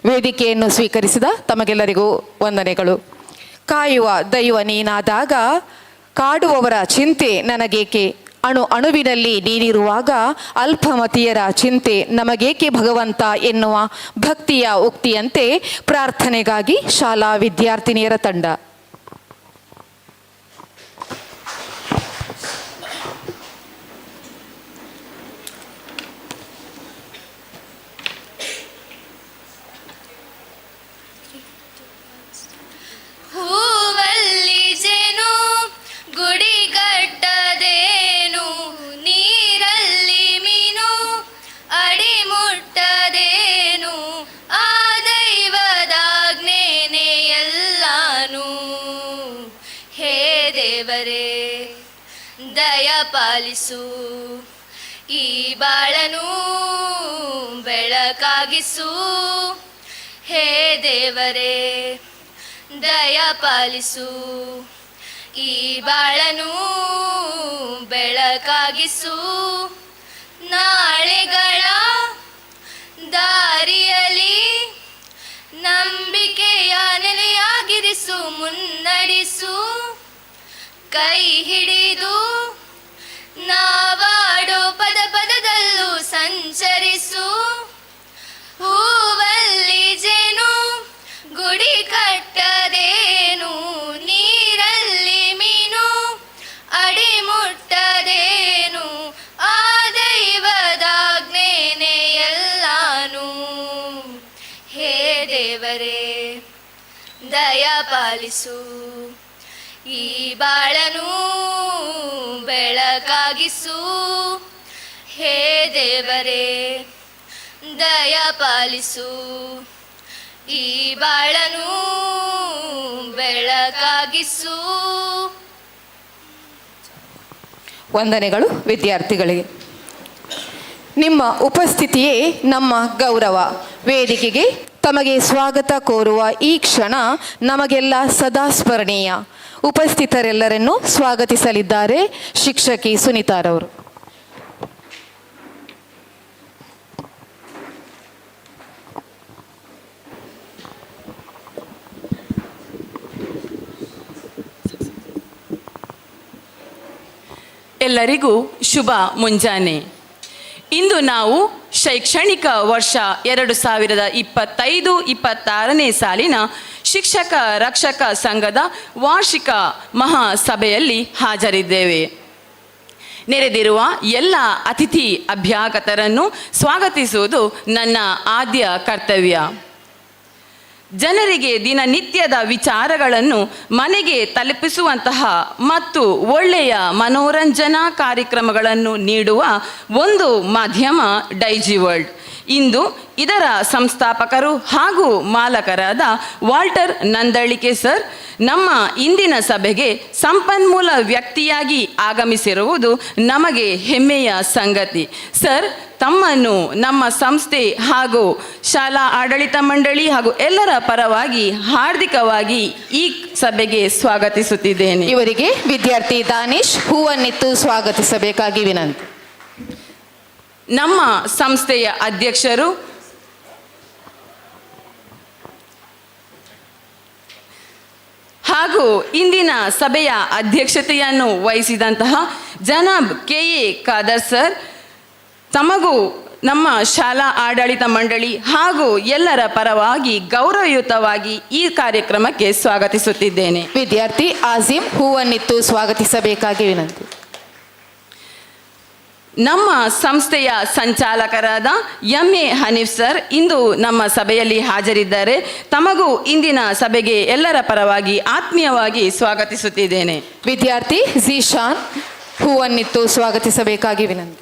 ವೇದಿಕೆಯನ್ನು ಸ್ವೀಕರಿಸಿದ ತಮಗೆಲ್ಲರಿಗೂ ವಂದನೆಗಳು. ಕಾಯುವ ದೈವ ನೀನಾದಾಗ ಕಾಡುವವರ ಚಿಂತೆ ನನಗೇಕೆ, ಅಣು ಅಣುವಿನಲ್ಲಿ ನೀನಿರುವಾಗ ಅಲ್ಪಮತಿಯರ ಚಿಂತೆ ನಮಗೇಕೆ ಭಗವಂತ ಎನ್ನುವ ಭಕ್ತಿಯ ಉಕ್ತಿಯಂತೆ ಪ್ರಾರ್ಥನೆಗಾಗಿ ಶಾಲಾ ವಿದ್ಯಾರ್ಥಿನಿಯರ ತಂಡ. ದಯ ಪಾಲಿಸು ಈ ಬಾಳನು ಬೆಳಕಾಗಿಸು, ಹೇ ದೇವರೇ ದಯ ಪಾಲಿಸು ಈ ಬಾಳನು ಬೆಳಕಾಗಿಸು. ನಾಳೆಗಳ ದಾರಿಯಲ್ಲಿ ನಂಬಿಕೆಯ ನೆಲೆಯಾಗಿರಿಸು, ಮುನ್ನಡೆಸು ಕೈ ಹಿಡಿದು ನಾವಾಡೋ ಪದ ಪದದಲ್ಲೂ ಸಂಚರಿಸು. ಹೂವಲ್ಲಿ ಜೇನು ಗುಡಿ ಕಟ್ಟದೇನು, ನೀರಲ್ಲಿ ಮೀನು ಅಡಿ ಮುಟ್ಟದೇನು, ಆ ದೈವದಾಜ್ಞೆನೇ ಎಲ್ಲಾನು. ಹೇ ದೇವರೇ ದಯ ಪಾಲಿಸು ಈ ಬಾಳನು ಬೆಳಕಾಗಿಸು, ಹೇ ದೇವರೇ ದಯ ಪಾಲಿಸು ಈ ಬಾಳನು ಬೆಳಕಾಗಿಸು. ವಂದನೆಗಳು ವಿದ್ಯಾರ್ಥಿಗಳಿಗೆ. ನಿಮ್ಮ ಉಪಸ್ಥಿತಿಯೇ ನಮ್ಮ ಗೌರವ. ವೇದಿಕೆಗೆ ತಮಗೆ ಸ್ವಾಗತ ಕೋರುವ ಈ ಕ್ಷಣ ನಮಗೆಲ್ಲ ಸದಾ ಸ್ಮರಣೀಯ. ಉಪಸ್ಥಿತರೆಲ್ಲರನ್ನು ಸ್ವಾಗತಿಸಲಿದ್ದಾರೆ ಶಿಕ್ಷಕಿ ಸುನೀತಾರವರು. ಎಲ್ಲರಿಗೂ ಶುಭ ಮುಂಜಾನೆ. ಇಂದು ನಾವು ಶೈಕ್ಷಣಿಕ ವರ್ಷ 2025-26ನೇ ಸಾಲಿನ ಶಿಕ್ಷಕ ರಕ್ಷಕ ಸಂಘದ ವಾರ್ಷಿಕ ಮಹಾಸಭೆಯಲ್ಲಿ ಹಾಜರಿದ್ದೇವೆ. ನೆರೆದಿರುವ ಎಲ್ಲ ಅತಿಥಿ ಅಭ್ಯಾಗತರನ್ನು ಸ್ವಾಗತಿಸುವುದು ನನ್ನ ಆದ್ಯ ಕರ್ತವ್ಯ. ಜನರಿಗೆ ದಿನನಿತ್ಯದ ವಿಚಾರಗಳನ್ನು ಮನೆಗೆ ತಲುಪಿಸುವಂತಹ ಮತ್ತು ಒಳ್ಳೆಯ ಮನೋರಂಜನಾ ಕಾರ್ಯಕ್ರಮಗಳನ್ನು ನೀಡುವ ಒಂದು ಮಾಧ್ಯಮ ಡೈಜಿ ವರ್ಲ್ಡ್. ಇಂದು ಇದರ ಸಂಸ್ಥಾಪಕರು ಹಾಗೂ ಮಾಲಕರಾದ ವಾಲ್ಟರ್ ನಂದಳಿಕೆ ಸರ್ ನಮ್ಮ ಇಂದಿನ ಸಭೆಗೆ ಸಂಪನ್ಮೂಲ ವ್ಯಕ್ತಿಯಾಗಿ ಆಗಮಿಸಿರುವುದು ನಮಗೆ ಹೆಮ್ಮೆಯ ಸಂಗತಿ. ಸರ್, ತಮ್ಮನ್ನು ನಮ್ಮ ಸಂಸ್ಥೆ ಹಾಗೂ ಶಾಲಾ ಆಡಳಿತ ಮಂಡಳಿ ಹಾಗೂ ಎಲ್ಲರ ಪರವಾಗಿ ಹಾರ್ದಿಕವಾಗಿ ಈ ಸಭೆಗೆ ಸ್ವಾಗತಿಸುತ್ತಿದ್ದೇನೆ. ಇವರಿಗೆ ವಿದ್ಯಾರ್ಥಿ ದಾನಿಶ್ ಹೂವನ್ನಿತ್ತು ಸ್ವಾಗತಿಸಬೇಕಾಗಿ ವಿನಂತಿ. ನಮ್ಮ ಸಂಸ್ಥೆಯ ಅಧ್ಯಕ್ಷರು ಹಾಗೂ ಇಂದಿನ ಸಭೆಯ ಅಧ್ಯಕ್ಷತೆಯನ್ನು ವಹಿಸಿದಂತಹ ಜನಾಬ್ KA ಖಾದರ್ ಸರ್, ತಮಗೂ ನಮ್ಮ ಶಾಲಾ ಆಡಳಿತ ಮಂಡಳಿ ಹಾಗೂ ಎಲ್ಲರ ಪರವಾಗಿ ಗೌರವಯುತವಾಗಿ ಈ ಕಾರ್ಯಕ್ರಮಕ್ಕೆ ಸ್ವಾಗತಿಸುತ್ತಿದ್ದೇನೆ. ವಿದ್ಯಾರ್ಥಿ ಆಜಿಮ್ ಹೂವನ್ನಿತ್ತು ಸ್ವಾಗತಿಸಬೇಕಾಗಿ ವಿನಂತಿ. ನಮ್ಮ ಸಂಸ್ಥೆಯ ಸಂಚಾಲಕರಾದ MA ಹನೀಫ್ ಸರ್ ಇಂದು ನಮ್ಮ ಸಭೆಯಲ್ಲಿ ಹಾಜರಿದ್ದಾರೆ. ತಮಗೂ ಇಂದಿನ ಸಭೆಗೆ ಎಲ್ಲರ ಪರವಾಗಿ ಆತ್ಮೀಯವಾಗಿ ಸ್ವಾಗತಿಸುತ್ತಿದ್ದೇನೆ. ವಿದ್ಯಾರ್ಥಿ ಝೀಶಾನ್ ಹೂವನ್ನಿತ್ತು ಸ್ವಾಗತಿಸಬೇಕಾಗಿ ವಿನಂತಿ.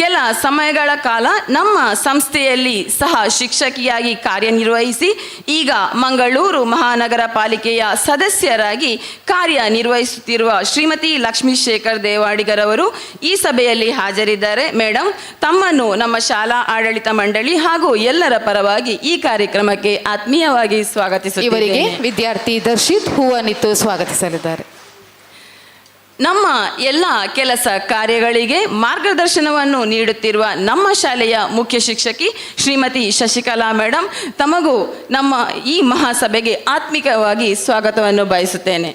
ಕೆಲ ಸಮಯಗಳ ಕಾಲ ನಮ್ಮ ಸಂಸ್ಥೆಯಲ್ಲಿ ಸಹ ಶಿಕ್ಷಕಿಯಾಗಿ ಕಾರ್ಯನಿರ್ವಹಿಸಿ ಈಗ ಮಂಗಳೂರು ಮಹಾನಗರ ಪಾಲಿಕೆಯ ಸದಸ್ಯರಾಗಿ ಕಾರ್ಯನಿರ್ವಹಿಸುತ್ತಿರುವ ಶ್ರೀಮತಿ ಲಕ್ಷ್ಮೀ ಶೇಖರ್ ದೇವಾಡಿಗರವರು ಈ ಸಭೆಯಲ್ಲಿ ಹಾಜರಿದ್ದಾರೆ. ಮೇಡಮ್, ತಮ್ಮನ್ನು ನಮ್ಮ ಶಾಲಾ ಆಡಳಿತ ಮಂಡಳಿ ಹಾಗೂ ಎಲ್ಲರ ಪರವಾಗಿ ಈ ಕಾರ್ಯಕ್ರಮಕ್ಕೆ ಆತ್ಮೀಯವಾಗಿ ಸ್ವಾಗತಿಸುತ್ತೇವೆ. ಇವರಿಗೆ ವಿದ್ಯಾರ್ಥಿ ದರ್ಶಿತ್ ಹೂವನ್ನಿತ್ತು ಸ್ವಾಗತಿಸಲಿದ್ದಾರೆ. ನಮ್ಮ ಎಲ್ಲ ಕೆಲಸ ಕಾರ್ಯಗಳಿಗೆ ಮಾರ್ಗದರ್ಶನವನ್ನು ನೀಡುತ್ತಿರುವ ನಮ್ಮ ಶಾಲೆಯ ಮುಖ್ಯ ಶಿಕ್ಷಕಿ ಶ್ರೀಮತಿ ಶಶಿಕಲಾ ಮೇಡಮ್ ತಮಗೂ ನಮ್ಮ ಈ ಮಹಾಸಭೆಗೆ ಆತ್ಮಿಕವಾಗಿ ಸ್ವಾಗತವನ್ನು ಬಯಸುತ್ತೇನೆ.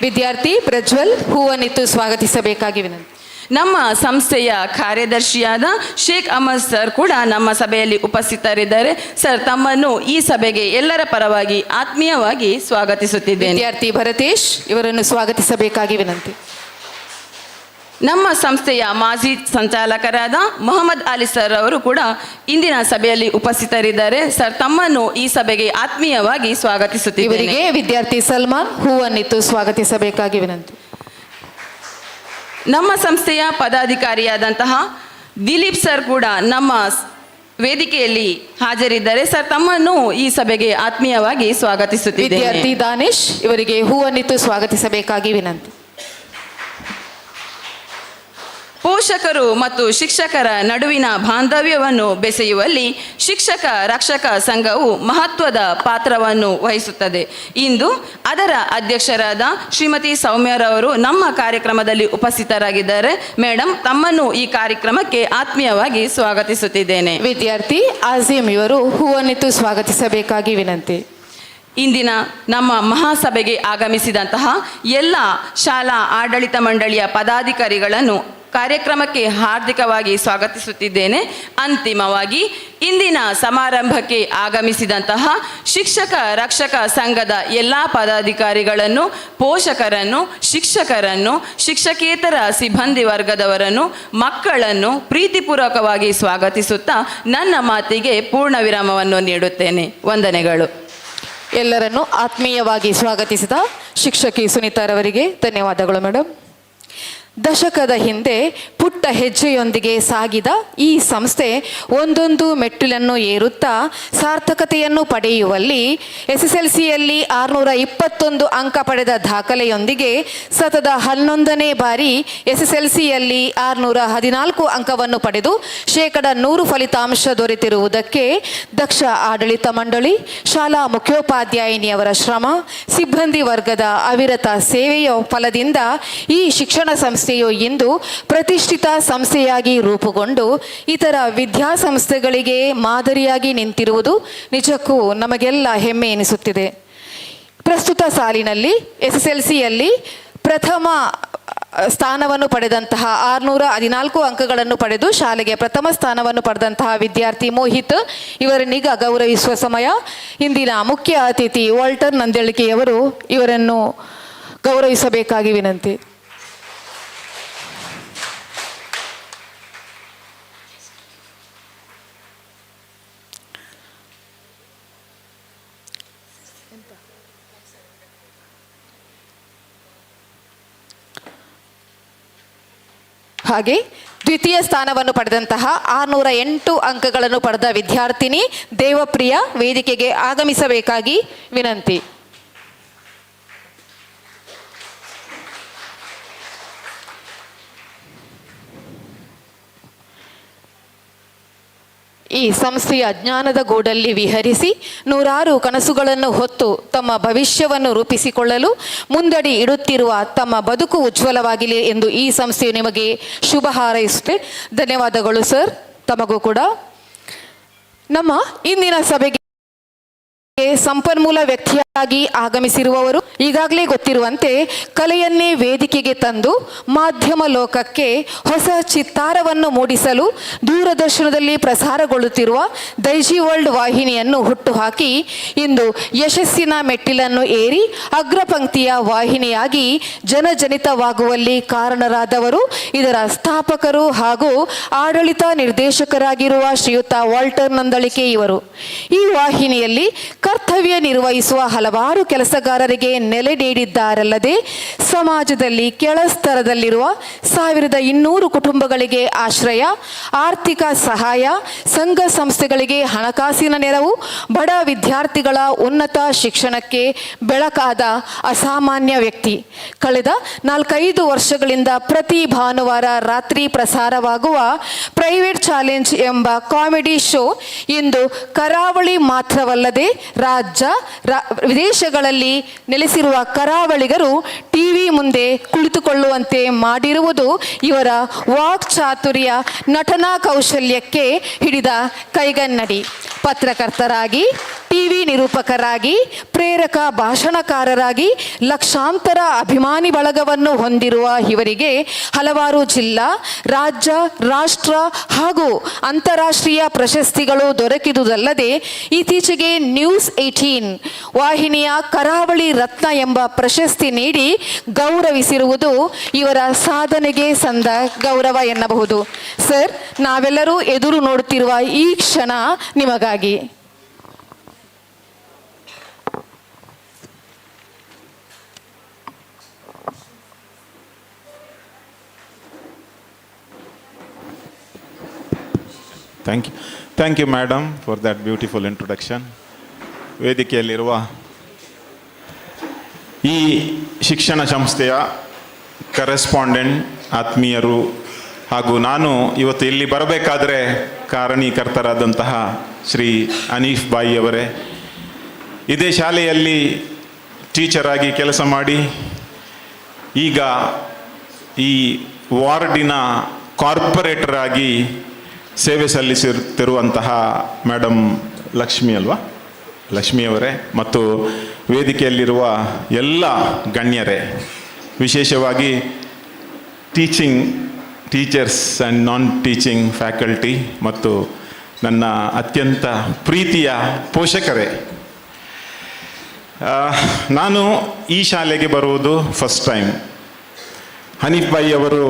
ವಿದ್ಯಾರ್ಥಿ ಪ್ರಜ್ವಲ್ ಹೂವನ್ನಿತ್ತು ಸ್ವಾಗತಿಸಬೇಕಾಗಿ ವಿನಂತಿ. ನಮ್ಮ ಸಂಸ್ಥೆಯ ಕಾರ್ಯದರ್ಶಿಯಾದ ಶೇಖ್ ಅಹಮದ್ ಸರ್ ಕೂಡ ನಮ್ಮ ಸಭೆಯಲ್ಲಿ ಉಪಸ್ಥಿತರಿದ್ದಾರೆ. ಸರ್, ತಮ್ಮನ್ನು ಈ ಸಭೆಗೆ ಎಲ್ಲರ ಪರವಾಗಿ ಆತ್ಮೀಯವಾಗಿ ಸ್ವಾಗತಿಸುತ್ತಿದ್ದೇನೆ. ವಿದ್ಯಾರ್ಥಿ ಭರತೇಶ್ ಇವರನ್ನು ಸ್ವಾಗತಿಸಬೇಕಾಗಿ ವಿನಂತಿ. ನಮ್ಮ ಸಂಸ್ಥೆಯ ಮಾಜಿ ಸಂಚಾಲಕರಾದ ಮೊಹಮ್ಮದ್ ಅಲಿ ಸರ್ ಅವರು ಕೂಡ ಇಂದಿನ ಸಭೆಯಲ್ಲಿ ಉಪಸ್ಥಿತರಿದ್ದಾರೆ. ಸರ್, ತಮ್ಮನ್ನು ಈ ಸಭೆಗೆ ಆತ್ಮೀಯವಾಗಿ ಸ್ವಾಗತಿಸುತ್ತಿದ್ದೇನೆ. ಇವರಿಗೆ ವಿದ್ಯಾರ್ಥಿ ಸಲ್ಮಾನ್ ಹೂವನ್ನಿತ್ತು ಸ್ವಾಗತಿಸಬೇಕಾಗಿ ವಿನಂತಿ. ನಮ್ಮ ಸಂಸ್ಥೆಯ ಪದಾಧಿಕಾರಿಯಾದಂತಹ ದಿಲೀಪ್ ಸರ್ ಕೂಡ ನಮ್ಮ ವೇದಿಕೆಯಲ್ಲಿ ಹಾಜರಿದ್ದಾರೆ. ಸರ್, ತಮ್ಮನ್ನು ಈ ಸಭೆಗೆ ಆತ್ಮೀಯವಾಗಿ ಸ್ವಾಗತಿಸುತ್ತಿದ್ದೇನೆ. ವಿದ್ಯಾರ್ಥಿ ದಾನಿಶ್ ಇವರಿಗೆ ಹೂವನ್ನಿತ್ತು ಸ್ವಾಗತಿಸಬೇಕಾಗಿ ವಿನಂತಿ. ಪೋಷಕರು ಮತ್ತು ಶಿಕ್ಷಕರ ನಡುವಿನ ಬಾಂಧವ್ಯವನ್ನು ಬೆಸೆಯುವಲ್ಲಿ ಶಿಕ್ಷಕ ರಕ್ಷಕ ಸಂಘವು ಮಹತ್ವದ ಪಾತ್ರವನ್ನು ವಹಿಸುತ್ತದೆ. ಇಂದು ಅದರ ಅಧ್ಯಕ್ಷರಾದ ಶ್ರೀಮತಿ ಸೌಮ್ಯರವರು ನಮ್ಮ ಕಾರ್ಯಕ್ರಮದಲ್ಲಿ ಉಪಸ್ಥಿತರಾಗಿದ್ದಾರೆ. ಮೇಡಮ್, ತಮ್ಮನ್ನು ಈ ಕಾರ್ಯಕ್ರಮಕ್ಕೆ ಆತ್ಮೀಯವಾಗಿ ಸ್ವಾಗತಿಸುತ್ತಿದ್ದೇನೆ. ವಿದ್ಯಾರ್ಥಿ ಆಜಿಮ್ ಇವರು ಹೂವನ್ನಿತ್ತು ಸ್ವಾಗತಿಸಬೇಕಾಗಿ ವಿನಂತಿ. ಇಂದಿನ ನಮ್ಮ ಮಹಾಸಭೆಗೆ ಆಗಮಿಸಿದಂತಹ ಎಲ್ಲ ಶಾಲಾ ಆಡಳಿತ ಮಂಡಳಿಯ ಪದಾಧಿಕಾರಿಗಳನ್ನು ಕಾರ್ಯಕ್ರಮಕ್ಕೆ ಹಾರ್ದಿಕವಾಗಿ ಸ್ವಾಗತಿಸುತ್ತಿದ್ದೇನೆ. ಅಂತಿಮವಾಗಿ ಇಂದಿನ ಸಮಾರಂಭಕ್ಕೆ ಆಗಮಿಸಿದಂತಹ ಶಿಕ್ಷಕ ರಕ್ಷಕ ಸಂಘದ ಎಲ್ಲ ಪದಾಧಿಕಾರಿಗಳನ್ನು, ಪೋಷಕರನ್ನು, ಶಿಕ್ಷಕರನ್ನು, ಶಿಕ್ಷಕೇತರ ಸಿಬ್ಬಂದಿ ವರ್ಗದವರನ್ನು, ಮಕ್ಕಳನ್ನು ಪ್ರೀತಿಪೂರ್ವಕವಾಗಿ ಸ್ವಾಗತಿಸುತ್ತಾ ನನ್ನ ಮಾತಿಗೆ ಪೂರ್ಣ ವಿರಾಮವನ್ನು ನೀಡುತ್ತೇನೆ. ವಂದನೆಗಳು. ಎಲ್ಲರನ್ನು ಆತ್ಮೀಯವಾಗಿ ಸ್ವಾಗತಿಸಿದ ಶಿಕ್ಷಕಿ ಸುನೀತಾರವರಿಗೆ ಧನ್ಯವಾದಗಳು ಮೇಡಮ್. ದಶಕದ ಹಿಂದೆ ಪುಟ್ಟ ಹೆಜ್ಜೆಯೊಂದಿಗೆ ಸಾಗಿದ ಈ ಸಂಸ್ಥೆ ಒಂದೊಂದು ಮೆಟ್ಟಿಲನ್ನು ಏರುತ್ತಾ ಸಾರ್ಥಕತೆಯನ್ನು ಪಡೆಯುವಲ್ಲಿ SSLCಯಲ್ಲಿ 621 ಅಂಕ ಪಡೆದ ದಾಖಲೆಯೊಂದಿಗೆ ಸತತ 11ನೇ ಬಾರಿ SSLCಯಲ್ಲಿ 614 ಅಂಕವನ್ನು ಪಡೆದು 100% ಫಲಿತಾಂಶ ದೊರೆತಿರುವುದಕ್ಕೆ ದಕ್ಷ ಆಡಳಿತ ಮಂಡಳಿ, ಶಾಲಾ ಮುಖ್ಯೋಪಾಧ್ಯಾಯಿನಿಯವರ ಶ್ರಮ, ಸಿಬ್ಬಂದಿ ವರ್ಗದ ಅವಿರತ ಸೇವೆಯ ಫಲದಿಂದ ಈ ಶಿಕ್ಷಣ ಸಂಸ್ಥೆಯು ಇಂದು ಪ್ರತಿಷ್ಠಿತ ಸಂಸ್ಥೆಯಾಗಿ ರೂಪುಗೊಂಡು ಇತರ ವಿದ್ಯಾಸಂಸ್ಥೆಗಳಿಗೆ ಮಾದರಿಯಾಗಿ ನಿಂತಿರುವುದು ನಿಜಕ್ಕೂ ನಮಗೆಲ್ಲ ಹೆಮ್ಮೆ ಎನಿಸುತ್ತಿದೆ. ಪ್ರಸ್ತುತ ಸಾಲಿನಲ್ಲಿ SSLCಯಲ್ಲಿ ಪ್ರಥಮ ಸ್ಥಾನವನ್ನು ಪಡೆದಂತಹ 614 ಅಂಕಗಳನ್ನು ಪಡೆದು ಶಾಲೆಗೆ ಪ್ರಥಮ ಸ್ಥಾನವನ್ನು ಪಡೆದಂತಹ ವಿದ್ಯಾರ್ಥಿ ಮೋಹಿತ್ ಇವರನ್ನೀಗ ಗೌರವಿಸುವ ಸಮಯ. ಇಂದಿನ ಮುಖ್ಯ ಅತಿಥಿ ವಾಲ್ಟರ್ ನಂದಳಿಕೆಯವರು ಇವರನ್ನು ಗೌರವಿಸಬೇಕಾಗಿ ವಿನಂತಿ. ಹಾಗೆ ದ್ವಿತೀಯ ಸ್ಥಾನವನ್ನು ಪಡೆದಂತಹ 608 ಅಂಕಗಳನ್ನು ಪಡೆದ ವಿದ್ಯಾರ್ಥಿನಿ ದೇವಪ್ರಿಯ ವೇದಿಕೆಗೆ ಆಗಮಿಸಬೇಕಾಗಿ ವಿನಂತಿ. ಈ ಸಂಸ್ಥೆಯ ಜ್ಞಾನದ ಗೂಡಲ್ಲಿ ವಿಹರಿಸಿ ನೂರಾರು ಕನಸುಗಳನ್ನು ಹೊತ್ತು ತಮ್ಮ ಭವಿಷ್ಯವನ್ನು ರೂಪಿಸಿಕೊಳ್ಳಲು ಮುಂದಡಿ ಇಡುತ್ತಿರುವ ತಮ್ಮ ಬದುಕು ಉಜ್ವಲವಾಗಲಿ ಎಂದು ಈ ಸಂಸ್ಥೆಯು ನಿಮಗೆ ಶುಭ ಹಾರೈಸುತ್ತೆ. ಧನ್ಯವಾದಗಳು ಸರ್. ತಮಗೂ ಕೂಡ. ನಮ್ಮ ಇಂದಿನ ಸಭೆಗೆ ಸಂಪನ್ಮೂಲ ವ್ಯಕ್ತಿಯಾಗಿ ಆಗಮಿಸಿರುವವರು ಈಗಾಗಲೇ ಗೊತ್ತಿರುವಂತೆ ಕಲೆಯನ್ನೇ ವೇದಿಕೆಗೆ ತಂದು ಮಾಧ್ಯಮ ಲೋಕಕ್ಕೆ ಹೊಸ ಚಿತ್ತಾರವನ್ನು ಮೂಡಿಸಲು ದೂರದರ್ಶನದಲ್ಲಿ ಪ್ರಸಾರಗೊಳ್ಳುತ್ತಿರುವ ದೈಜಿ ವರ್ಲ್ಡ್ ವಾಹಿನಿಯನ್ನು ಹುಟ್ಟುಹಾಕಿ ಇಂದು ಯಶಸ್ಸಿನ ಮೆಟ್ಟಿಲನ್ನು ಏರಿ ಅಗ್ರಪಂಕ್ತಿಯ ವಾಹಿನಿಯಾಗಿ ಜನಜನಿತವಾಗುವಲ್ಲಿ ಕಾರಣರಾದವರು ಇದರ ಸ್ಥಾಪಕರು ಹಾಗೂ ಆಡಳಿತ ನಿರ್ದೇಶಕರಾಗಿರುವ ಶ್ರೀಯುತ ವಾಲ್ಟರ್ ನಂದಳಿಕೆ ಇವರು. ಈ ವಾಹಿನಿಯಲ್ಲಿ ಕರ್ತವ್ಯ ನಿರ್ವಹಿಸುವ ಹಲವಾರು ಕೆಲಸಗಾರರಿಗೆ ನೆಲೆ ನೀಡಿದ್ದಾರಲ್ಲದೆ ಸಮಾಜದಲ್ಲಿ ಕೆಳಸ್ತರದಲ್ಲಿರುವ 1200 ಕುಟುಂಬಗಳಿಗೆ ಆಶ್ರಯ, ಆರ್ಥಿಕ ಸಹಾಯ, ಸಂಘ ಸಂಸ್ಥೆಗಳಿಗೆ ಹಣಕಾಸಿನ ನೆರವು, ಬಡ ವಿದ್ಯಾರ್ಥಿಗಳ ಉನ್ನತ ಶಿಕ್ಷಣಕ್ಕೆ ಬೆಳಕಾದ ಅಸಾಮಾನ್ಯ ವ್ಯಕ್ತಿ. ಕಳೆದ 4-5 ವರ್ಷಗಳಿಂದ ಪ್ರತಿ ಭಾನುವಾರ ರಾತ್ರಿ ಪ್ರಸಾರವಾಗುವ ಪ್ರೈವೇಟ್ ಚಾಲೆಂಜ್ ಎಂಬ ಕಾಮಿಡಿ ಶೋ ಇಂದು ಕರಾವಳಿ ಮಾತ್ರವಲ್ಲದೆ ರಾಜ್ಯ ವಿದೇಶಗಳಲ್ಲಿ ನೆಲೆಸಿರುವ ಕರಾವಳಿಗರು ಟಿವಿ ಟಿವಿ ಮುಂದೆ ಕುಳಿತುಕೊಳ್ಳುವಂತೆ ಮಾಡಿರುವುದು ಇವರ ವಾಕ್ಚಾತುರ್ಯ, ನಟನಾ ಕೌಶಲ್ಯಕ್ಕೆ ಹಿಡಿದ ಕೈಗನ್ನಡಿ. ಪತ್ರಕರ್ತರಾಗಿ, ಟಿವಿ ನಿರೂಪಕರಾಗಿ, ಪ್ರೇರಕ ಭಾಷಣಕಾರರಾಗಿ ಲಕ್ಷಾಂತರ ಅಭಿಮಾನಿ ಬಳಗವನ್ನು ಹೊಂದಿರುವ ಇವರಿಗೆ ಹಲವಾರು ಜಿಲ್ಲಾ, ರಾಜ್ಯ, ರಾಷ್ಟ್ರ ಹಾಗೂ ಅಂತಾರಾಷ್ಟ್ರೀಯ ಪ್ರಶಸ್ತಿಗಳು ದೊರಕಿದುದಲ್ಲದೆ ಇತ್ತೀಚೆಗೆ ನ್ಯೂಸ್ 18 ವಾಹಿನಿಯ ಕರಾವಳಿ ರತ್ನ ಎಂಬ ಪ್ರಶಸ್ತಿ ನೀಡಿ ಗೌರವಿಸಿರುವುದು ಇವರ ಸಾಧನೆಗೆ ಸಂದ ಗೌರವ ಎನ್ನಬಹುದು. ಸರ್, ನಾವೆಲ್ಲರೂ ಎದುರು ನೋಡುತ್ತಿರುವ ಈ ಕ್ಷಣ ನಿಮಗಾಗಿ. Thank you, madam, for that beautiful introduction. ವೇದಿಕೆಯಲ್ಲಿರುವ ಈ ಶಿಕ್ಷಣ ಸಂಸ್ಥೆಯ ಕರೆಸ್ಪಾಂಡೆಂಟ್ ಆತ್ಮೀಯರು ಹಾಗೂ ನಾನು ಇವತ್ತು ಇಲ್ಲಿ ಬರಬೇಕಾದ್ರೆ ಕಾರಣೀಕರ್ತರಾದಂತಹ ಶ್ರೀ ಹನೀಫ್ ಬಾಯಿ ಅವರೇ, ಇದೇ ಶಾಲೆಯಲ್ಲಿ ಟೀಚರ್ ಆಗಿ ಕೆಲಸ ಮಾಡಿ ಈಗ ಈ ವಾರ್ಡಿನ ಕಾರ್ಪೊರೇಟರ್ ಆಗಿ ಸೇವೆ ಸಲ್ಲಿಸುತ್ತಿರುವಂತಹ ಮೇಡಮ್ ಲಕ್ಷ್ಮಿಯವರೇ ಮತ್ತು ವೇದಿಕೆಯಲ್ಲಿರುವ ಎಲ್ಲ ಗಣ್ಯರೇ, ವಿಶೇಷವಾಗಿ teachers and non teaching faculty ಮತ್ತು ನನ್ನ ಅತ್ಯಂತ ಪ್ರೀತಿಯ ಪೋಷಕರೇ, ನಾನು ಈ ಶಾಲೆಗೆ ಬರುವುದು ಫಸ್ಟ್ ಟೈಮ್. ಹನೀಫ್ ಬಾಯಿ ಅವರು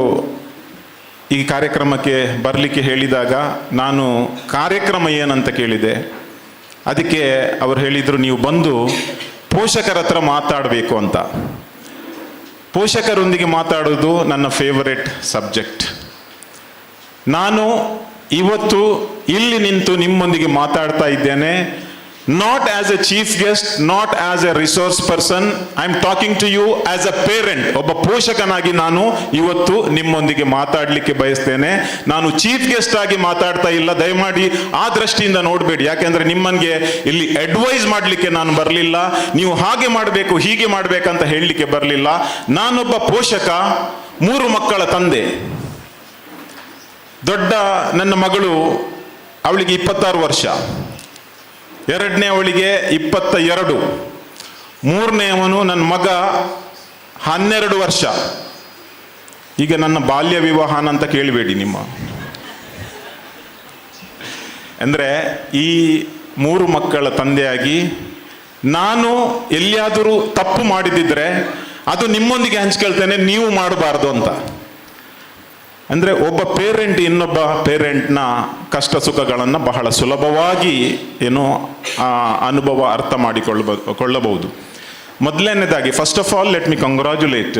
ಈ ಕಾರ್ಯಕ್ರಮಕ್ಕೆ ಬರಲಿಕ್ಕೆ ಹೇಳಿದಾಗ ನಾನು ಕಾರ್ಯಕ್ರಮ ಏನಂತ ಕೇಳಿದೆ. ಅದಕ್ಕೆ ಅವರು ಹೇಳಿದರು, ನೀವು ಬಂದು ಪೋಷಕರ ಹತ್ರ ಮಾತಾಡಬೇಕು ಅಂತ. ಪೋಷಕರೊಂದಿಗೆ ಮಾತಾಡೋದು ನನ್ನ ಫೇವರೆಟ್ ಸಬ್ಜೆಕ್ಟ್. ನಾನು ಇವತ್ತು ಇಲ್ಲಿ ನಿಂತು ನಿಮ್ಮೊಂದಿಗೆ ಮಾತಾಡ್ತಾ ಇದ್ದೇನೆ. Not as a chief guest, not as a resource person, I am talking to you as a parent. ಒಬ್ಬ ಪೋಷಕನಾಗಿ ನಾನು ಇವತ್ತು ನಿಮ್ಮೊಂದಿಗೆ ಮಾತಾಡಲಿಕ್ಕೆ ಬಯಸ್ತೇನೆ. ನಾನು ಚೀಫ್ ಗೆಸ್ಟ್ ಆಗಿ ಮಾತಾಡ್ತಾ ಇಲ್ಲ, ದಯಮಾಡಿ ಆ ದೃಷ್ಟಿಯಿಂದ ನೋಡಬೇಡಿ. ಯಾಕೆಂದ್ರೆ ನಿಮ್ಮನ್ಗೆ ಇಲ್ಲಿ ಅಡ್ವೈಸ್ ಮಾಡಲಿಕ್ಕೆ ನಾನು ಬರಲಿಲ್ಲ, ನೀವು ಹಾಗೆ ಮಾಡಬೇಕು ಹೀಗೆ ಮಾಡಬೇಕಂತ ಹೇಳಲಿಕ್ಕೆ ಬರಲಿಲ್ಲ. ನಾನೊಬ್ಬ ಪೋಷಕ, 3 ಮಕ್ಕಳ ತಂದೆ. ದೊಡ್ಡ ನನ್ನ ಮಗಳು, ಅವಳಿಗೆ 26 ವರ್ಷ, ಎರಡನೇ ಅವಳಿಗೆ 22, ಮೂರನೇವನು ನನ್ನ ಮಗ 12 ವರ್ಷ. ಈಗ ನನ್ನ ಬಾಲ್ಯ ವಿವಾಹನ ಅಂತ ಕೇಳಬೇಡಿ ನಿಮ್ಮ. ಅಂದರೆ ಈ 3 ಮಕ್ಕಳ ತಂದೆಯಾಗಿ ನಾನು ಎಲ್ಲಿಯಾದರೂ ತಪ್ಪು ಮಾಡಿದಿದ್ರೆ ಅದು ನಿಮ್ಮೊಂದಿಗೆ ಹಂಚ್ಕೊಳ್ತೇನೆ, ನೀವು ಮಾಡಬಾರ್ದು ಅಂತ. ಅಂದರೆ ಒಬ್ಬ ಪೇರೆಂಟ್ ಇನ್ನೊಬ್ಬ ಪೇರೆಂಟ್ನ ಕಷ್ಟ ಸುಖಗಳನ್ನು ಬಹಳ ಸುಲಭವಾಗಿ ಅನುಭವ ಅರ್ಥ ಮಾಡಿಕೊಳ್ಳಬಹುದು. ಮೊದಲನೇದಾಗಿ, first of all let me congratulate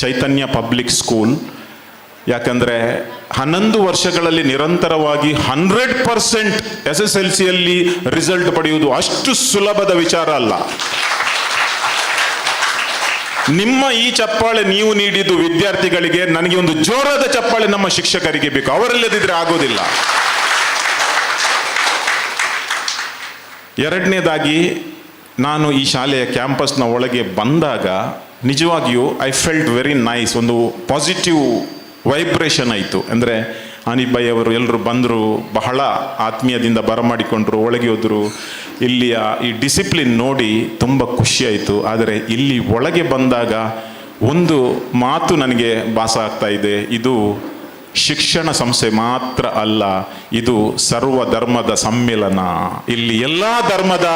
Chaitanya public school. ಯಾಕಂದರೆ 11 ವರ್ಷಗಳಲ್ಲಿ ನಿರಂತರವಾಗಿ 100% SSLCಯಲ್ಲಿ ರಿಸಲ್ಟ್ ಪಡೆಯುವುದು ಅಷ್ಟು ಸುಲಭದ ವಿಚಾರ ಅಲ್ಲ. ನಿಮ್ಮ ಈ ಚಪ್ಪಾಳೆ ನೀವು ನೀಡಿದ್ದು ವಿದ್ಯಾರ್ಥಿಗಳಿಗೆ, ನನಗೆ ಒಂದು ಜೋರಾದ ಚಪ್ಪಾಳೆ ನಮ್ಮ ಶಿಕ್ಷಕರಿಗೆ ಬೇಕು. ಅವರಿಲ್ಲದಿದ್ರೆ ಆಗೋದಿಲ್ಲ. ಎರಡನೇದಾಗಿ, ನಾನು ಈ ಶಾಲೆಯ ಕ್ಯಾಂಪಸ್ನ ಒಳಗೆ ಬಂದಾಗ ನಿಜವಾಗಿಯೂ ಐ ಫೆಲ್ಟ್ ವೆರಿ ನೈಸ್. ಒಂದು ಪಾಸಿಟಿವ್ ವೈಬ್ರೇಷನ್ ಆಯಿತು. ಅಂದರೆ ಹನೀಫ್ ಬಾಯಿ ಅವರು ಎಲ್ಲರೂ ಬಂದರು, ಬಹಳ ಆತ್ಮೀಯದಿಂದ ಬರಮಾಡಿಕೊಂಡ್ರು, ಒಳಗೆ ಹೋದರು. ಇಲ್ಲಿಯ ಈ ಡಿಸಿಪ್ಲಿನ್ ನೋಡಿ ತುಂಬ ಖುಷಿಯಾಯಿತು. ಆದರೆ ಇಲ್ಲಿ ಒಳಗೆ ಬಂದಾಗ ಒಂದು ಮಾತು ನನಗೆ ಭಾಸ ಆಗ್ತಾ ಇದೆ. ಇದು ಶಿಕ್ಷಣ ಸಂಸ್ಥೆ ಮಾತ್ರ ಅಲ್ಲ, ಇದು ಸರ್ವ ಧರ್ಮದ ಸಮ್ಮಿಲನ. ಇಲ್ಲಿ ಎಲ್ಲ ಧರ್ಮದ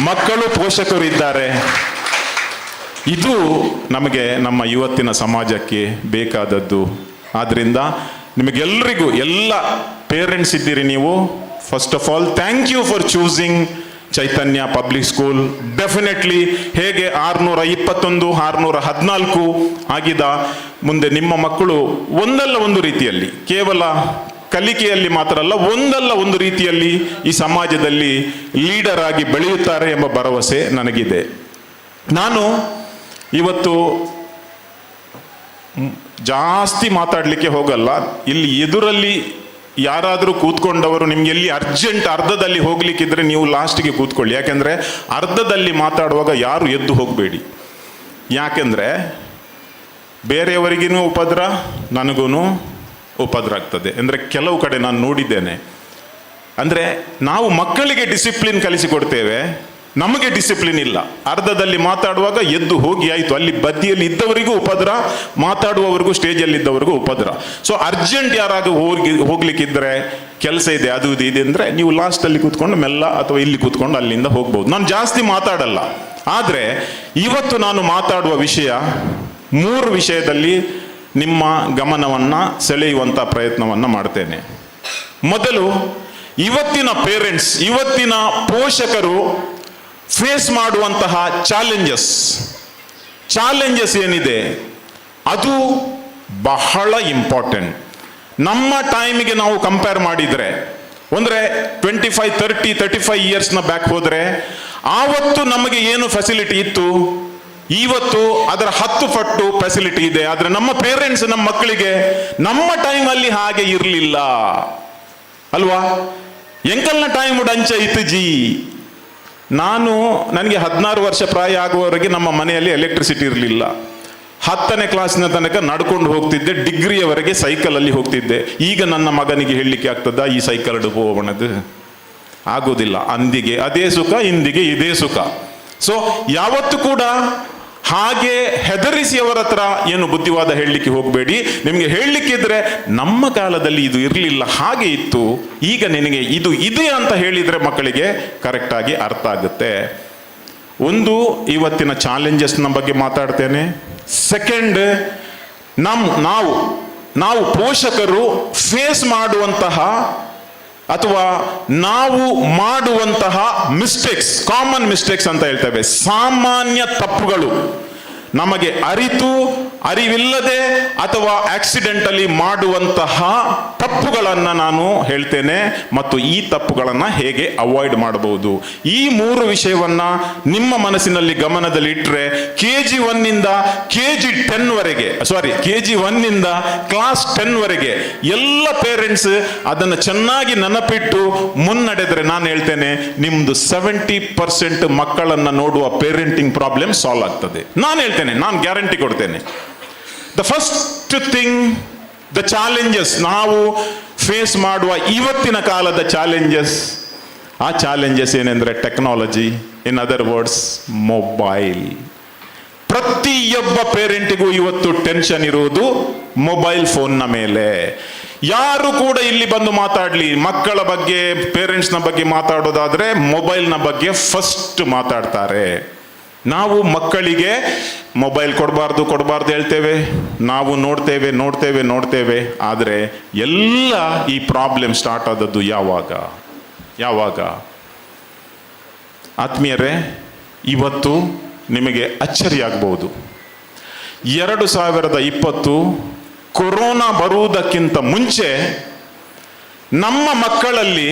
ಮಕ್ಕಳು ಪೋಷಕರು ಇದ್ದಾರೆ. ಇದು ನಮಗೆ ನಮ್ಮ ಇವತ್ತಿನ ಸಮಾಜಕ್ಕೆ ಬೇಕಾದದ್ದು. ಆದ್ದರಿಂದ ನಿಮಗೆಲ್ಲರಿಗೂ, ಎಲ್ಲ ಪೇರೆಂಟ್ಸ್ ಇದ್ದೀರಿ ನೀವು, first of all thank you for choosing Chaitanya public school. Definitely ಹೇಗೆ 621, 614 ಆಗಿದ, ಮುಂದೆ ನಿಮ್ಮ ಮಕ್ಕಳು ಒಂದಲ್ಲ ಒಂದು ರೀತಿಯಲ್ಲಿ, ಕೇವಲ ಕಲಿಕೆಯಲ್ಲಿ ಮಾತ್ರ ಅಲ್ಲ, ಒಂದಲ್ಲ ಒಂದು ರೀತಿಯಲ್ಲಿ ಈ ಸಮಾಜದಲ್ಲಿ ಲೀಡರ್ ಆಗಿ ಬೆಳೆಯುತ್ತಾರೆ ಎಂಬ ಭರವಸೆ ನನಗಿದೆ. ನಾನು ಇವತ್ತು ಜಾಸ್ತಿ ಮಾತಾಡಲಿಕ್ಕೆ ಹೋಗಲ್ಲ. ಇಲ್ಲಿ ಎದುರಲ್ಲಿ ಯಾರಾದರೂ ಕೂತ್ಕೊಂಡವರು, ನಿಮ್ಗೆ ಎಲ್ಲಿ ಅರ್ಜೆಂಟ್ ಅರ್ಧದಲ್ಲಿ ಹೋಗ್ಲಿಕ್ಕಿದ್ರೆ ನೀವು ಲಾಸ್ಟಿಗೆ ಕೂತ್ಕೊಳ್ಳಿ. ಯಾಕೆಂದರೆ ಅರ್ಧದಲ್ಲಿ ಮಾತಾಡುವಾಗ ಯಾರು ಎದ್ದು ಹೋಗಬೇಡಿ. ಯಾಕೆಂದರೆ ಬೇರೆಯವರಿಗೂ ಉಪದ್ರ, ನನಗೂ ಉಪದ್ರ ಆಗ್ತದೆ. ಅಂದರೆ ಕೆಲವು ಕಡೆ ನಾನು ನೋಡಿದ್ದೇನೆ, ಅಂದರೆ ನಾವು ಮಕ್ಕಳಿಗೆ ಡಿಸಿಪ್ಲಿನ್ ಕಲಿಸಿಕೊಡ್ತೇವೆ, ನಮಗೆ ಡಿಸಿಪ್ಲಿನ್ ಇಲ್ಲ. ಅರ್ಧದಲ್ಲಿ ಮಾತಾಡುವಾಗ ಎದ್ದು ಹೋಗಿ ಆಯಿತು, ಅಲ್ಲಿ ಬದಿಯಲ್ಲಿ ಇದ್ದವರಿಗೂ ಉಪದ್ರ, ಮಾತಾಡುವವರಿಗೂ ಸ್ಟೇಜಲ್ಲಿದ್ದವರಿಗೂ ಉಪದ್ರ. ಸೊ ಅರ್ಜೆಂಟ್ ಯಾರಾಗ ಹೋಗ್ಲಿಕ್ಕಿದ್ರೆ, ಕೆಲಸ ಇದೆ ಅದು ಇದು ಅಂದರೆ ನೀವು ಲಾಸ್ಟಲ್ಲಿ ಕೂತ್ಕೊಂಡು ಮೆಲ್ಲ ಅಥವಾ ಇಲ್ಲಿ ಕೂತ್ಕೊಂಡು ಅಲ್ಲಿಂದ ಹೋಗ್ಬೋದು. ನಾನು ಜಾಸ್ತಿ ಮಾತಾಡಲ್ಲ, ಆದರೆ ಇವತ್ತು ನಾನು ಮಾತಾಡುವ ವಿಷಯ 3 ವಿಷಯದಲ್ಲಿ ನಿಮ್ಮ ಗಮನವನ್ನು ಸೆಳೆಯುವಂಥ ಪ್ರಯತ್ನವನ್ನು ಮಾಡ್ತೇನೆ. ಮೊದಲು, ಇವತ್ತಿನ ಪೇರೆಂಟ್ಸ್, ಇವತ್ತಿನ ಪೋಷಕರು ಫೇಸ್ ಮಾಡುವಂತಹ ಚಾಲೆಂಜಸ್ ಏನಿದೆ ಅದು ಬಹಳ ಇಂಪಾರ್ಟೆಂಟ್. ನಮ್ಮ ಟೈಮಿಗೆ ನಾವು ಕಂಪೇರ್ ಮಾಡಿದರೆ, ಅಂದರೆ 35 ಇಯರ್ಸ್ನ ಬ್ಯಾಕ್ ಹೋದರೆ, ಆವತ್ತು ನಮಗೆ ಏನು ಫೆಸಿಲಿಟಿ ಇತ್ತು, ಇವತ್ತು ಅದರ 10 ಪಟ್ಟು ಫೆಸಿಲಿಟಿ ಇದೆ. ಆದರೆ ನಮ್ಮ ಪೇರೆಂಟ್ಸ್ ನಮ್ಮ ಮಕ್ಕಳಿಗೆ ನಮ್ಮ ಟೈಮಲ್ಲಿ ಹಾಗೆ ಇರಲಿಲ್ಲ ಅಲ್ವಾ? ಎಂಕಲ್ನ ಟೈಮ್ ಡಂಚ ಇತ್ತು ಜಿ. ನನಗೆ 16 ವರ್ಷ ಪ್ರಾಯ ಆಗುವವರೆಗೆ ನಮ್ಮ ಮನೆಯಲ್ಲಿ ಎಲೆಕ್ಟ್ರಿಸಿಟಿ ಇರಲಿಲ್ಲ. 10ನೇ ಕ್ಲಾಸಿನ ತನಕ ನಡ್ಕೊಂಡು ಹೋಗ್ತಿದ್ದೆ, ಡಿಗ್ರಿಯವರೆಗೆ ಸೈಕಲಲ್ಲಿ ಹೋಗ್ತಿದ್ದೆ. ಈಗ ನನ್ನ ಮಗನಿಗೆ ಹೇಳಲಿಕ್ಕೆ ಆಗ್ತದ ಈ ಸೈಕಲ್ ಹೋಗೋಣದು? ಆಗೋದಿಲ್ಲ. ಅಂದಿಗೆ ಅದೇ ಸುಖ, ಇಂದಿಗೆ ಇದೇ ಸುಖ. ಸೊ ಯಾವತ್ತು ಕೂಡ ಹಾಗೆ ಹೆದರಿಸಿ ಅವರ ಹತ್ರ ಏನು ಬುದ್ಧಿವಾದ ಹೇಳಲಿಕ್ಕೆ ಹೋಗಬೇಡಿ. ನಿಮಗೆ ಹೇಳಲಿಕ್ಕಿದ್ರೆ ನಮ್ಮ ಕಾಲದಲ್ಲಿ ಇದು ಇರಲಿಲ್ಲ, ಹಾಗೆ ಇತ್ತು, ಈಗ ನಿನಗೆ ಇದು ಇದೆ ಅಂತ ಹೇಳಿದರೆ ಮಕ್ಕಳಿಗೆ ಕರೆಕ್ಟಾಗಿ ಅರ್ಥ ಆಗುತ್ತೆ. ಒಂದು, ಇವತ್ತಿನ ಚಾಲೆಂಜಸ್ನ ಬಗ್ಗೆ ಮಾತಾಡ್ತೇನೆ. ಸೆಕೆಂಡ್, ನಾವು ಪೋಷಕರು ಫೇಸ್ ಮಾಡುವಂತಹ ಅಥವಾ ನಾವು ಮಾಡುವಂತಹ ಮಿಸ್ಟೇಕ್ಸ್, ಕಾಮನ್ ಮಿಸ್ಟೇಕ್ಸ್ ಅಂತ ಹೇಳ್ತೇವೆ, ಸಾಮಾನ್ಯ ತಪ್ಪುಗಳು, ನಮಗೆ ಅರಿವಿಲ್ಲದೆ ಅಥವಾ ಆಕ್ಸಿಡೆಂಟಲಿ ಮಾಡುವಂತಹ ತಪ್ಪುಗಳನ್ನು ನಾನು ಹೇಳ್ತೇನೆ, ಮತ್ತು ಈ ತಪ್ಪುಗಳನ್ನು ಹೇಗೆ ಅವಾಯ್ಡ್ ಮಾಡಬಹುದು. ಈ 3 ವಿಷಯವನ್ನು ನಿಮ್ಮ ಮನಸ್ಸಿನಲ್ಲಿ ಗಮನದಲ್ಲಿ ಇಟ್ಟರೆ KG1 ನಿಂದ KG10 ವರೆಗೆ, KG1 ನಿಂದ ಕ್ಲಾಸ್ 10 ವರೆಗೆ ಎಲ್ಲ ಪೇರೆಂಟ್ಸ್ ಅದನ್ನು ಚೆನ್ನಾಗಿ ನೆನಪಿಟ್ಟು ಮುನ್ನಡೆದ್ರೆ, ನಾನು ಹೇಳ್ತೇನೆ ನಿಮ್ದು 70% ಮಕ್ಕಳನ್ನು ನೋಡುವ ಪೇರೆಂಟಿಂಗ್ ಪ್ರಾಬ್ಲಮ್ ಸಾಲ್ವ್ ಆಗ್ತದೆ. ನಾನು ಗ್ಯಾರಂಟಿ ಕೊಡ್ತೇನೆ. The first thing, the challenges, ನಾವು ಫೇಸ್ ಮಾಡುವ ಇವತ್ತಿನ ಕಾಲದ ಆ ಚಾಲೆಂಜಸ್ ಏನೆಂದರೆ technology, in other words mobile. ಪ್ರತಿಯೊಬ್ಬ ಪೇರೆಂಟಿಗೂ ಇವತ್ತು ಟೆನ್ಷನ್ ಇರುವುದು ಮೊಬೈಲ್ ಫೋನ್ನ ಮೇಲೆ. ಯಾರು ಕೂಡ ಇಲ್ಲಿ ಬಂದು ಮಾತಾಡಲಿ, ಮಕ್ಕಳ ಬಗ್ಗೆ, ಪೇರೆಂಟ್ಸ್ನ ಬಗ್ಗೆ ಮಾತಾಡೋದಾದ್ರೆ ಮೊಬೈಲ್ನ ಬಗ್ಗೆ ಫಸ್ಟ್ ಮಾತಾಡ್ತಾರೆ. ನಾವು ಮಕ್ಕಳಿಗೆ ಮೊಬೈಲ್ ಕೊಡಬಾರ್ದು ಹೇಳ್ತೇವೆ, ನಾವು ನೋಡ್ತೇವೆ. ಆದರೆ ಎಲ್ಲ ಈ ಪ್ರಾಬ್ಲಮ್ ಸ್ಟಾರ್ಟ್ ಆದದ್ದು ಯಾವಾಗ? ಆತ್ಮೀಯರೇ, ಇವತ್ತು ನಿಮಗೆ ಅಚ್ಚರಿಯಾಗಬಹುದು. 2020 ಕೊರೋನಾ ಬರುವುದಕ್ಕಿಂತ ಮುಂಚೆ ನಮ್ಮ ಮಕ್ಕಳಲ್ಲಿ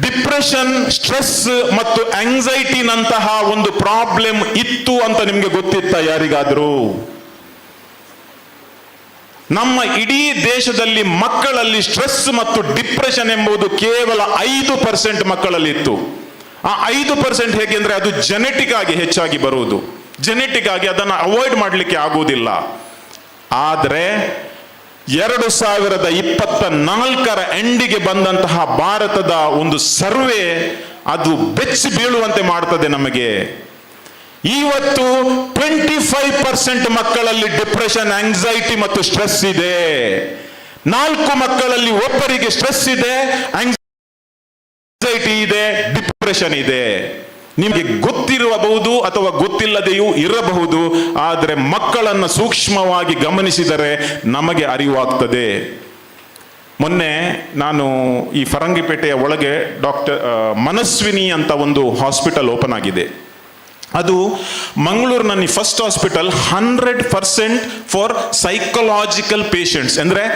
ಡಿಪ್ರೆಷನ್, ಸ್ಟ್ರೆಸ್ ಮತ್ತು ಆಂಗ್ಸೈಟಿನಂತಹ ಒಂದು ಪ್ರಾಬ್ಲಮ್ ಇತ್ತು ಅಂತ ನಿಮಗೆ ಗೊತ್ತಿತ್ತಾ ಯಾರಿಗಾದರೂ? ನಮ್ಮ ಇಡೀ ದೇಶದಲ್ಲಿ ಮಕ್ಕಳಲ್ಲಿ ಸ್ಟ್ರೆಸ್ ಮತ್ತು ಡಿಪ್ರೆಷನ್ ಎಂಬುದು ಕೇವಲ 5% ಮಕ್ಕಳಲ್ಲಿ ಇತ್ತು. ಆ 5% ಹೇಗೆಂದ್ರೆ ಅದು ಜೆನೆಟಿಕ್ ಆಗಿ ಹೆಚ್ಚಾಗಿ ಬರುವುದು, ಜೆನೆಟಿಕ್ ಆಗಿ ಅದನ್ನು ಅವಾಯ್ಡ್ ಮಾಡಲಿಕ್ಕೆ ಆಗುವುದಿಲ್ಲ. ಆದರೆ 2024 ಎಂಡಿಗೆ ಬಂದಂತಹ ಭಾರತದ ಒಂದು ಸರ್ವೆ ಅದು ಬೆಚ್ಚಿ ಬೀಳುವಂತೆ ಮಾಡ್ತದೆ ನಮಗೆ. ಇವತ್ತು 25% ಮಕ್ಕಳಲ್ಲಿ ಡಿಪ್ರೆಷನ್, ಆಂಗ್ಸೈಟಿ ಮತ್ತು ಸ್ಟ್ರೆಸ್ ಇದೆ. 4 ಮಕ್ಕಳಲ್ಲಿ ಒಬ್ಬರಿಗೆ ಸ್ಟ್ರೆಸ್ ಇದೆ, ಆಂಗ್ಸೈಟಿ ಇದೆ, ಡಿಪ್ರೆಷನ್ ಇದೆ. ನಿಮಗೆ ಗೊತ್ತಿರಬಹುದು ಅಥವಾ ಗೊತ್ತಿಲ್ಲದೆಯೂ ಇರಬಹುದು, ಆದರೆ ಮಕ್ಕಳನ್ನು ಸೂಕ್ಷ್ಮವಾಗಿ ಗಮನಿಸಿದರೆ ನಮಗೆ ಅರಿವಾಗ್ತದೆ. ಮೊನ್ನೆ ನಾನು ಈ ಫರಂಗಿಪೇಟೆಯ ಒಳಗೆ ಮನಸ್ವಿನಿ ಅಂತ ಒಂದು ಹಾಸ್ಪಿಟಲ್ ಓಪನ್ ಆಗಿದೆ. ಅದು ಮಂಗಳೂರಿನಲ್ಲಿ first hospital 100% for psychological patients, ಅಂದರೆ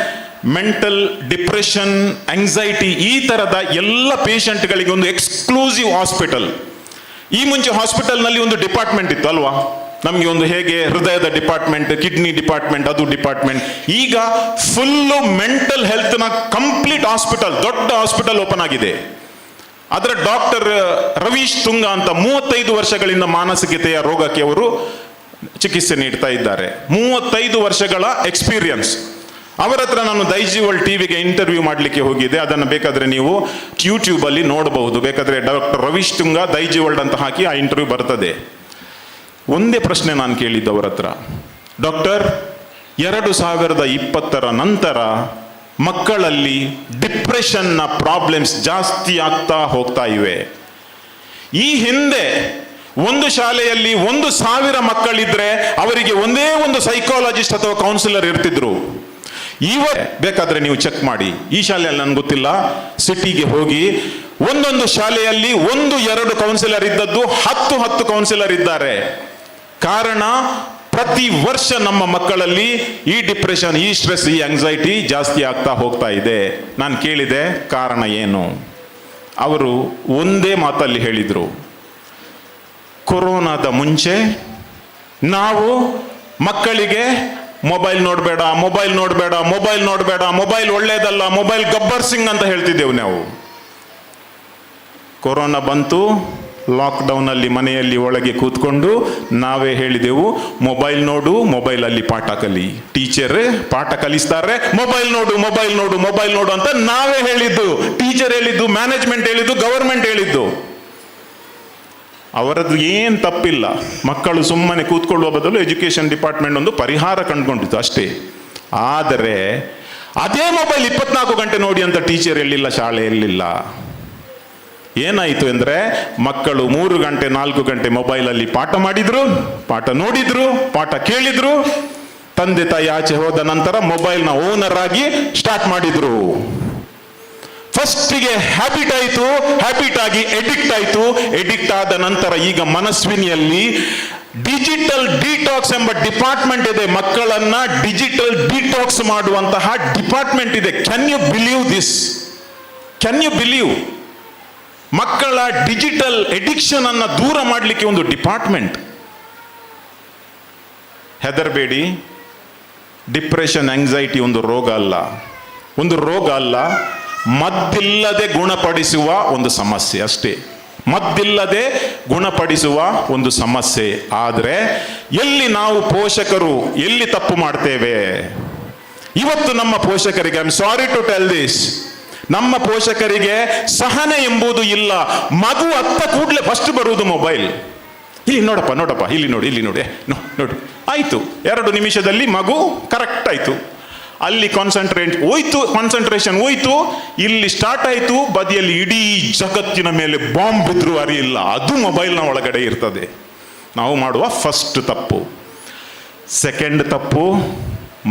ಮೆಂಟಲ್, ಡಿಪ್ರೆಷನ್, ಆಂಗ್ಸೈಟಿ ಈ ಥರದ ಎಲ್ಲ ಪೇಷಂಟ್ಗಳಿಗೆ ಒಂದು ಎಕ್ಸ್ಕ್ಲೂಸಿವ್ ಹಾಸ್ಪಿಟಲ್. ಈ ಮುಂಚೆ ಹಾಸ್ಪಿಟಲ್ನಲ್ಲಿ ಒಂದು ಡಿಪಾರ್ಟ್ಮೆಂಟ್ ಇತ್ತು ಅಲ್ವಾ, ನಮಗೆ ಒಂದು ಹೇಗೆ ಹೃದಯದ ಡಿಪಾರ್ಟ್ಮೆಂಟ್, ಕಿಡ್ನಿ ಡಿಪಾರ್ಟ್ಮೆಂಟ್, ಅದು ಡಿಪಾರ್ಟ್ಮೆಂಟ್. ಈಗ ಫುಲ್ಲು ಮೆಂಟಲ್ ಹೆಲ್ತ್ನ ಕಂಪ್ಲೀಟ್ ಹಾಸ್ಪಿಟಲ್, ದೊಡ್ಡ ಹಾಸ್ಪಿಟಲ್ ಓಪನ್ ಆಗಿದೆ. ಅದರ ಡಾಕ್ಟರ್ ರವೀಶ್ ತುಂಗ ಅಂತ 35 ವರ್ಷಗಳಿಂದ ಮಾನಸಿಕತೆಯ ರೋಗಕ್ಕೆ ಅವರು ಚಿಕಿತ್ಸೆ ನೀಡ್ತಾ ಇದ್ದಾರೆ. 35 ವರ್ಷಗಳ ಎಕ್ಸ್ಪೀರಿಯನ್ಸ್. ಅವರ ಹತ್ರ ನಾನು ದೈಜಿವಲ್ ಟಿವಿಗೆ ಇಂಟರ್ವ್ಯೂ ಮಾಡಲಿಕ್ಕೆ ಹೋಗಿದ್ದೆ. ಅದನ್ನು ಬೇಕಾದರೆ ನೀವು ಯೂಟ್ಯೂಬಲ್ಲಿ ನೋಡಬಹುದು. ಬೇಕಾದರೆ ಡಾಕ್ಟರ್ ರವೀಶ್ ತುಂಗ ದೈಜಿವಲ್ಡ್ ಅಂತ ಹಾಕಿ ಆ ಇಂಟರ್ವ್ಯೂ ಬರ್ತದೆ. ಒಂದೇ ಪ್ರಶ್ನೆ ನಾನು ಕೇಳಿದ್ದು ಅವರ ಹತ್ರ, ಡಾಕ್ಟರ್ 2020 ನಂತರ ಮಕ್ಕಳಲ್ಲಿ ಡಿಪ್ರೆಷನ್ನ ಪ್ರಾಬ್ಲಮ್ಸ್ ಜಾಸ್ತಿ ಆಗ್ತಾ ಹೋಗ್ತಾ ಇವೆ. ಈ ಹಿಂದೆ ಒಂದು ಶಾಲೆಯಲ್ಲಿ 1,000 ಮಕ್ಕಳಿದ್ರೆ ಅವರಿಗೆ ಒಂದೇ ಒಂದು ಸೈಕಾಲಜಿಸ್ಟ್ ಅಥವಾ ಕೌನ್ಸಿಲರ್ ಇರ್ತಿದ್ರು. ಬೇಕಾದ್ರೆ ನೀವು ಚೆಕ್ ಮಾಡಿ. ಈ ಶಾಲೆಯಲ್ಲಿ ನನಗೆ ಗೊತ್ತಿಲ್ಲ, ಸಿಟಿಗೆ ಹೋಗಿ ಒಂದೊಂದು ಶಾಲೆಯಲ್ಲಿ 1-2 ಕೌನ್ಸಿಲರ್ ಇದ್ದದ್ದು 10 ಕೌನ್ಸಿಲರ್ ಇದ್ದಾರೆ. ಕಾರಣ, ಪ್ರತಿ ವರ್ಷ ನಮ್ಮ ಮಕ್ಕಳಲ್ಲಿ ಈ ಡಿಪ್ರೆಷನ್, ಈ ಸ್ಟ್ರೆಸ್, ಈ ಆಂಗ್ಸೈಟಿ ಜಾಸ್ತಿ ಆಗ್ತಾ ಹೋಗ್ತಾ ಇದೆ. ನಾನು ಕೇಳಿದೆ ಕಾರಣ ಏನು? ಅವರು ಒಂದೇ ಮಾತಲ್ಲಿ ಹೇಳಿದರು, ಕೊರೋನಾದ ಮುಂಚೆ ನಾವು ಮಕ್ಕಳಿಗೆ ಮೊಬೈಲ್ ನೋಡಬೇಡ, ಮೊಬೈಲ್ ನೋಡಬೇಡ, ಮೊಬೈಲ್ ನೋಡಬೇಡ, ಮೊಬೈಲ್ ಒಳ್ಳೇದಲ್ಲ, ಮೊಬೈಲ್ ಗಬ್ಬರ್ ಸಿಂಗ್ ಅಂತ ಹೇಳ್ತಿದ್ದೆವು ನಾವು. ಕೊರೋನಾ ಬಂತು, ಲಾಕ್ಡೌನಲ್ಲಿ ಮನೆಯಲ್ಲಿ ಒಳಗೆ ಕೂತ್ಕೊಂಡು ನಾವೇ ಹೇಳಿದೆವು, ಮೊಬೈಲ್ ನೋಡು, ಮೊಬೈಲಲ್ಲಿ ಪಾಠ ಕಲಿ. ಟೀಚರ್ ಪಾಠ ಕಲಿಸ್ತಾರೆ, ಮೊಬೈಲ್ ನೋಡು, ಮೊಬೈಲ್ ನೋಡು, ಮೊಬೈಲ್ ನೋಡು ಅಂತ ನಾವೇ ಹೇಳಿದ್ದು. ಟೀಚರ್ ಹೇಳಿದ್ದು, ಮ್ಯಾನೇಜ್ಮೆಂಟ್ ಹೇಳಿದ್ದು, ಗವರ್ಮೆಂಟ್ ಹೇಳಿದ್ದು. ಅವರದ್ದು ಏನು ತಪ್ಪಿಲ್ಲ. ಮಕ್ಕಳು ಸುಮ್ಮನೆ ಕೂತ್ಕೊಳ್ಳುವ ಬದಲು ಎಜುಕೇಷನ್ ಡಿಪಾರ್ಟ್ಮೆಂಟ್ ಒಂದು ಪರಿಹಾರ ಕಂಡುಕೊಂಡಿತ್ತು ಅಷ್ಟೇ. ಆದರೆ ಅದೇ ಮೊಬೈಲ್ 24 ಗಂಟೆ ನೋಡಿ ಅಂತ ಟೀಚರ್ ಹೇಳಿಲ್ಲ, ಶಾಲೆ ಹೇಳಿಲ್ಲ. ಏನಾಯಿತು ಅಂದರೆ ಮಕ್ಕಳು 3 ಗಂಟೆ 4 ಗಂಟೆ ಮೊಬೈಲಲ್ಲಿ ಪಾಠ ಮಾಡಿದ್ರು, ಪಾಠ ನೋಡಿದ್ರು, ಪಾಠ ಕೇಳಿದ್ರು. ತಂದೆ ತಾಯಿ ಆಚೆ ಹೋದ ನಂತರ ಮೊಬೈಲ್ನ ಓನರ್ ಆಗಿ ಸ್ಟಾರ್ಟ್ ಮಾಡಿದ್ರು. ಫಸ್ಟಿಗೆ ಹ್ಯಾಬಿಟ್ ಆಯಿತು, ಹ್ಯಾಬಿಟ್ ಆಗಿ ಎಡಿಕ್ಟ್ ಆಯಿತು. ಎಡಿಕ್ಟ್ ಆದ ನಂತರ ಈಗ ಮನಸ್ವಿನಿಯಲ್ಲಿ ಡಿಜಿಟಲ್ ಡಿಟಾಕ್ಸ್ ಎಂಬ ಡಿಪಾರ್ಟ್ಮೆಂಟ್ ಇದೆ. ಮಕ್ಕಳನ್ನ ಡಿಜಿಟಲ್ ಡಿಟಾಕ್ಸ್ ಮಾಡುವಂತಹ ಡಿಪಾರ್ಟ್ಮೆಂಟ್ ಇದೆ. Can you believe this? Can you believe? ಮಕ್ಕಳ ಡಿಜಿಟಲ್ ಎಡಿಕ್ಷನ್ ಅನ್ನ ದೂರ ಮಾಡಲಿಕ್ಕೆ ಒಂದು ಡಿಪಾರ್ಟ್ಮೆಂಟ್. ಹೆದರಬೇಡಿ, ಡಿಪ್ರೆಷನ್, ಆಂಗ್ಸೈಟಿ ಒಂದು ರೋಗ ಅಲ್ಲ, ಒಂದು ರೋಗ ಅಲ್ಲ, ಮದ್ದಿಲ್ಲದೆ ಗುಣಪಡಿಸುವ ಒಂದು ಸಮಸ್ಯೆ ಅಷ್ಟೇ. ಮದ್ದಿಲ್ಲದೆ ಗುಣಪಡಿಸುವ ಒಂದು ಸಮಸ್ಯೆ. ಆದರೆ ಎಲ್ಲಿ ನಾವು ಪೋಷಕರು ಎಲ್ಲಿ ತಪ್ಪು ಮಾಡ್ತೇವೆ? ಇವತ್ತು ನಮ್ಮ ಪೋಷಕರಿಗೆ, I am sorry to tell this, ನಮ್ಮ ಪೋಷಕರಿಗೆ ಸಹನೆ ಎಂಬುದು ಇಲ್ಲ. ಮಗು ಅತ್ತ ಕೂಡಲೇ ಫಸ್ಟ್ ಬರುವುದು ಮೊಬೈಲ್. ಇಲ್ಲಿ ನೋಡಪ್ಪ, ನೋಡಪ್ಪ, ಇಲ್ಲಿ ನೋಡಿ, ಇಲ್ಲಿ ನೋಡಿ, ನೋಡಿ, ಆಯ್ತು 2 ನಿಮಿಷದಲ್ಲಿ ಮಗು ಕರೆಕ್ಟ್ ಆಯ್ತು. ಅಲ್ಲಿ ಕಾನ್ಸಂಟ್ರೇಷನ್ ಹೋಯ್ತು, ಇಲ್ಲಿ ಸ್ಟಾರ್ಟ್ ಆಯ್ತು, ಬದಿಯಲ್ಲಿ ಇಡೀ ಜಗತ್ತಿನ ಮೇಲೆ ಬಾಂಬ್ ಬಿದ್ದರೂ ಅರಿಯಿಲ್ಲ. ಅದು ಮೊಬೈಲ್ನ ಒಳಗಡೆ ಇರ್ತದೆ. ನಾವು ಮಾಡುವ ಫಸ್ಟ್ ತಪ್ಪು. ಸೆಕೆಂಡ್ ತಪ್ಪು,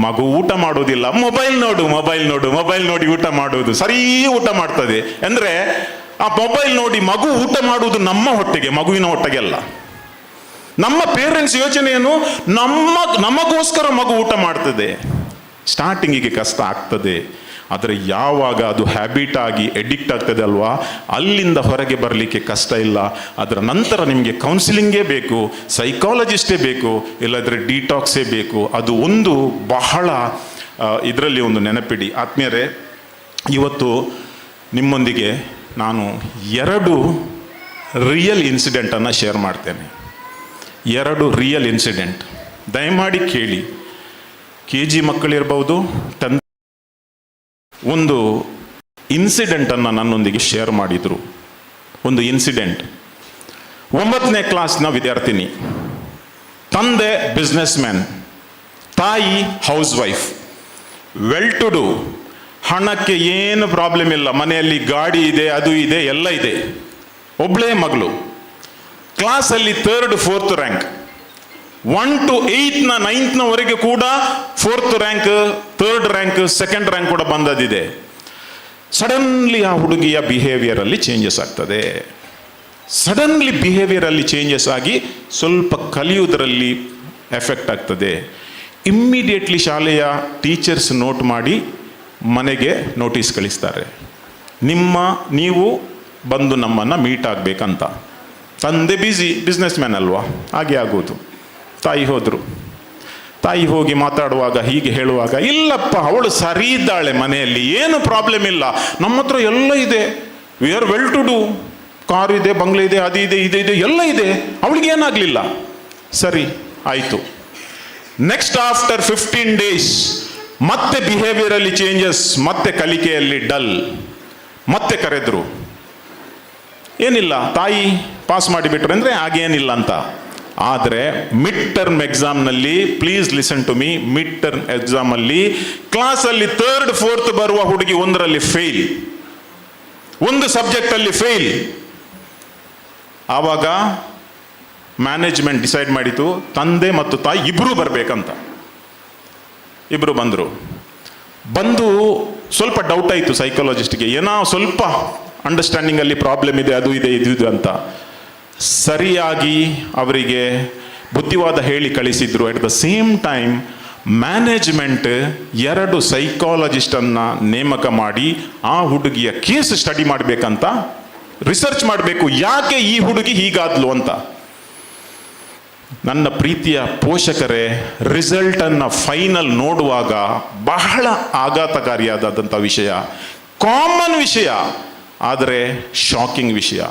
ಮಗು ಊಟ ಮಾಡೋದಿಲ್ಲ, ಮೊಬೈಲ್ ನೋಡು, ಮೊಬೈಲ್ ನೋಡು, ಮೊಬೈಲ್ ನೋಡಿ ಊಟ ಮಾಡುವುದು. ಸರಿ ಊಟ ಮಾಡ್ತದೆ ಅಂದ್ರೆ ಆ ಮೊಬೈಲ್ ನೋಡಿ ಮಗು ಊಟ ಮಾಡುವುದು ನಮ್ಮ ಹೊಟ್ಟೆಗೆ, ಮಗುವಿನ ಹೊಟ್ಟೆಗೆ ಅಲ್ಲ. ನಮ್ಮ ಪೇರೆಂಟ್ಸ್ ಯೋಚನೆ ಏನು? ನಮಗೋಸ್ಕರ ಮಗು ಊಟ ಮಾಡ್ತದೆ. ಸ್ಟಾರ್ಟಿಂಗಿಗೆ ಕಷ್ಟ ಆಗ್ತದೆ, ಆದರೆ ಯಾವಾಗ ಅದು ಹ್ಯಾಬಿಟ್ ಆಗಿ ಎಡಿಕ್ಟ್ ಆಗ್ತದೆ ಅಲ್ವಾ, ಅಲ್ಲಿಂದ ಹೊರಗೆ ಬರಲಿಕ್ಕೆ ಕಷ್ಟ ಇಲ್ಲ. ಅದರ ನಂತರ ನಿಮಗೆ ಕೌನ್ಸಿಲಿಂಗೇ ಬೇಕು, ಸೈಕಾಲಜಿಸ್ಟೇ ಬೇಕು, ಇಲ್ಲದ್ರೆ ಡಿಟಾಕ್ಸೇ ಬೇಕು. ಅದು ಒಂದು ಬಹಳ ಇದರಲ್ಲಿ ಒಂದು ನೆನಪಿಡಿ ಆತ್ಮೀಯರೇ. ಇವತ್ತು ನಿಮ್ಮೊಂದಿಗೆ ನಾನು 2 ರಿಯಲ್ ಇನ್ಸಿಡೆಂಟನ್ನು ಶೇರ್ ಮಾಡ್ತೇನೆ. 2 ರಿಯಲ್ ಇನ್ಸಿಡೆಂಟ್, ದಯಮಾಡಿ ಕೇಳಿ. KG ಮಕ್ಕಳಿರ್ಬೋದು, ಒಂದು ಇನ್ಸಿಡೆಂಟನ್ನು ನನ್ನೊಂದಿಗೆ ಶೇರ್ ಮಾಡಿದರು. ಒಂದು ಇನ್ಸಿಡೆಂಟ್, 9ನೇ ಕ್ಲಾಸ್ನ ವಿದ್ಯಾರ್ಥಿನಿ, ತಂದೆ ಬಿಸ್ನೆಸ್ ಮ್ಯಾನ್, ತಾಯಿ housewife, well to do, ಹಣಕ್ಕೆ ಏನು ಪ್ರಾಬ್ಲಮ್ ಇಲ್ಲ, ಮನೆಯಲ್ಲಿ ಗಾಡಿ ಇದೆ, ಅದು ಇದೆ, ಎಲ್ಲ ಇದೆ. ಒಬ್ಬಳೇ ಮಗಳು, ಕ್ಲಾಸಲ್ಲಿ 3rd 4th rank, 1 to 8th 9th ಕೂಡ 4th rank, 3rd rank, 2nd rank ಕೂಡ ಬಂದದಿದೆ. ಸಡನ್ಲಿ ಆ ಹುಡುಗಿಯ ಬಿಹೇವಿಯರಲ್ಲಿ ಚೇಂಜಸ್ ಆಗ್ತದೆ. ಸಡನ್ಲಿ ಬಿಹೇವಿಯರಲ್ಲಿ ಚೇಂಜಸ್ ಆಗಿ ಸ್ವಲ್ಪ ಕಲಿಯುವುದರಲ್ಲಿ ಎಫೆಕ್ಟ್ ಆಗ್ತದೆ. ಇಮ್ಮಿಡಿಯೇಟ್ಲಿ ಶಾಲೆಯ ಟೀಚರ್ಸ್ ನೋಟ್ ಮಾಡಿ ಮನೆಗೆ ನೋಟಿಸ್ ಕಳಿಸ್ತಾರೆ, ನೀವು ಬಂದು ನಮ್ಮನ್ನು ಮೀಟ್ ಆಗಬೇಕಂತ. ತಂದೆ ಬಿಸ್ನೆಸ್ ಮ್ಯಾನ್ ಅಲ್ವಾ, ಹಾಗೆ ಆಗೋದು. ತಾಯಿ ಹೋದರು. ತಾಯಿ ಹೋಗಿ ಮಾತಾಡುವಾಗ ಹೀಗೆ ಹೇಳುವಾಗ, ಇಲ್ಲಪ್ಪ ಅವಳು ಸರಿ ಇದ್ದಾಳೆ, ಮನೆಯಲ್ಲಿ ಏನು ಪ್ರಾಬ್ಲಮ್ ಇಲ್ಲ, ನಮ್ಮ ಹತ್ರ ಎಲ್ಲ ಇದೆ, we are well to do, car ಇದೆ, ಬಂಗ್ಲೆ ಇದೆ, ಅದು ಇದೆ, ಇದೆ ಎಲ್ಲ ಇದೆ, ಅವಳಿಗೆ ಏನಾಗಲಿಲ್ಲ. ಸರಿ, ಆಯಿತು. ನೆಕ್ಸ್ಟ್ ಆಫ್ಟರ್ 15 ಡೇಸ್ ಮತ್ತೆ ಬಿಹೇವಿಯರಲ್ಲಿ ಚೇಂಜಸ್, ಮತ್ತೆ ಕಲಿಕೆಯಲ್ಲಿ ಡಲ್. ಮತ್ತೆ ಕರೆದ್ರು, ಏನಿಲ್ಲ ತಾಯಿ ಪಾಸ್ ಮಾಡಿಬಿಟ್ರೆ ಅಂದರೆ ಹಾಗೇನಿಲ್ಲ ಅಂತ. ಆದರೆ ಮಿಡ್ ಟರ್ಮ್ ಎಕ್ಸಾಮ್ನಲ್ಲಿ, please listen to me, mid term ಎಕ್ಸಾಮಲ್ಲಿ ಕ್ಲಾಸಲ್ಲಿ 3rd 4th ಬರುವ ಹುಡುಗಿ ಒಂದರಲ್ಲಿ ಫೇಲ್, ಒಂದು ಸಬ್ಜೆಕ್ಟಲ್ಲಿ ಫೇಲ್. ಆವಾಗ ಮ್ಯಾನೇಜ್ಮೆಂಟ್ ಡಿಸೈಡ್ ಮಾಡಿತು ತಂದೆ ಮತ್ತು ತಾಯಿ ಇಬ್ಬರೂ ಬರಬೇಕಂತ. ಇಬ್ಬರು ಬಂದು ಸ್ವಲ್ಪ ಡೌಟ್ ಆಯಿತು ಸೈಕಾಲಜಿಸ್ಟ್ಗೆ, ಏನೋ ಸ್ವಲ್ಪ ಅಂಡರ್ಸ್ಟ್ಯಾಂಡಿಂಗಲ್ಲಿ ಪ್ರಾಬ್ಲಮ್ ಇದೆ, ಅದು ಇದೆ ಇದು ಇದು ಅಂತ. ಸರಿಯಾಗಿ ಅವರಿಗೆ ಬುದ್ಧಿವಾದ ಹೇಳಿ ಕಳಿಸಿದ್ರು. At the same time management 2 ಸೈಕಾಲಜಿಸ್ಟನ್ನು ನೇಮಕ ಮಾಡಿ ಆ ಹುಡುಗಿಯ ಕೇಸ್ ಸ್ಟಡಿ ಮಾಡಬೇಕಂತ, ರಿಸರ್ಚ್ ಮಾಡಬೇಕು, ಯಾಕೆ ಈ ಹುಡುಗಿ ಹೀಗಾದ್ಲು ಅಂತ. ನನ್ನ ಪ್ರೀತಿಯ ಪೋಷಕರೇ, ರಿಸಲ್ಟನ್ನು ಫೈನಲ್ ನೋಡುವಾಗ ಬಹಳ ಆಘಾತಕಾರಿಯಾದಂಥ ವಿಷಯ, ಕಾಮನ್ ವಿಷಯ, ಆದರೆ ಶಾಕಿಂಗ್ ವಿಷಯ.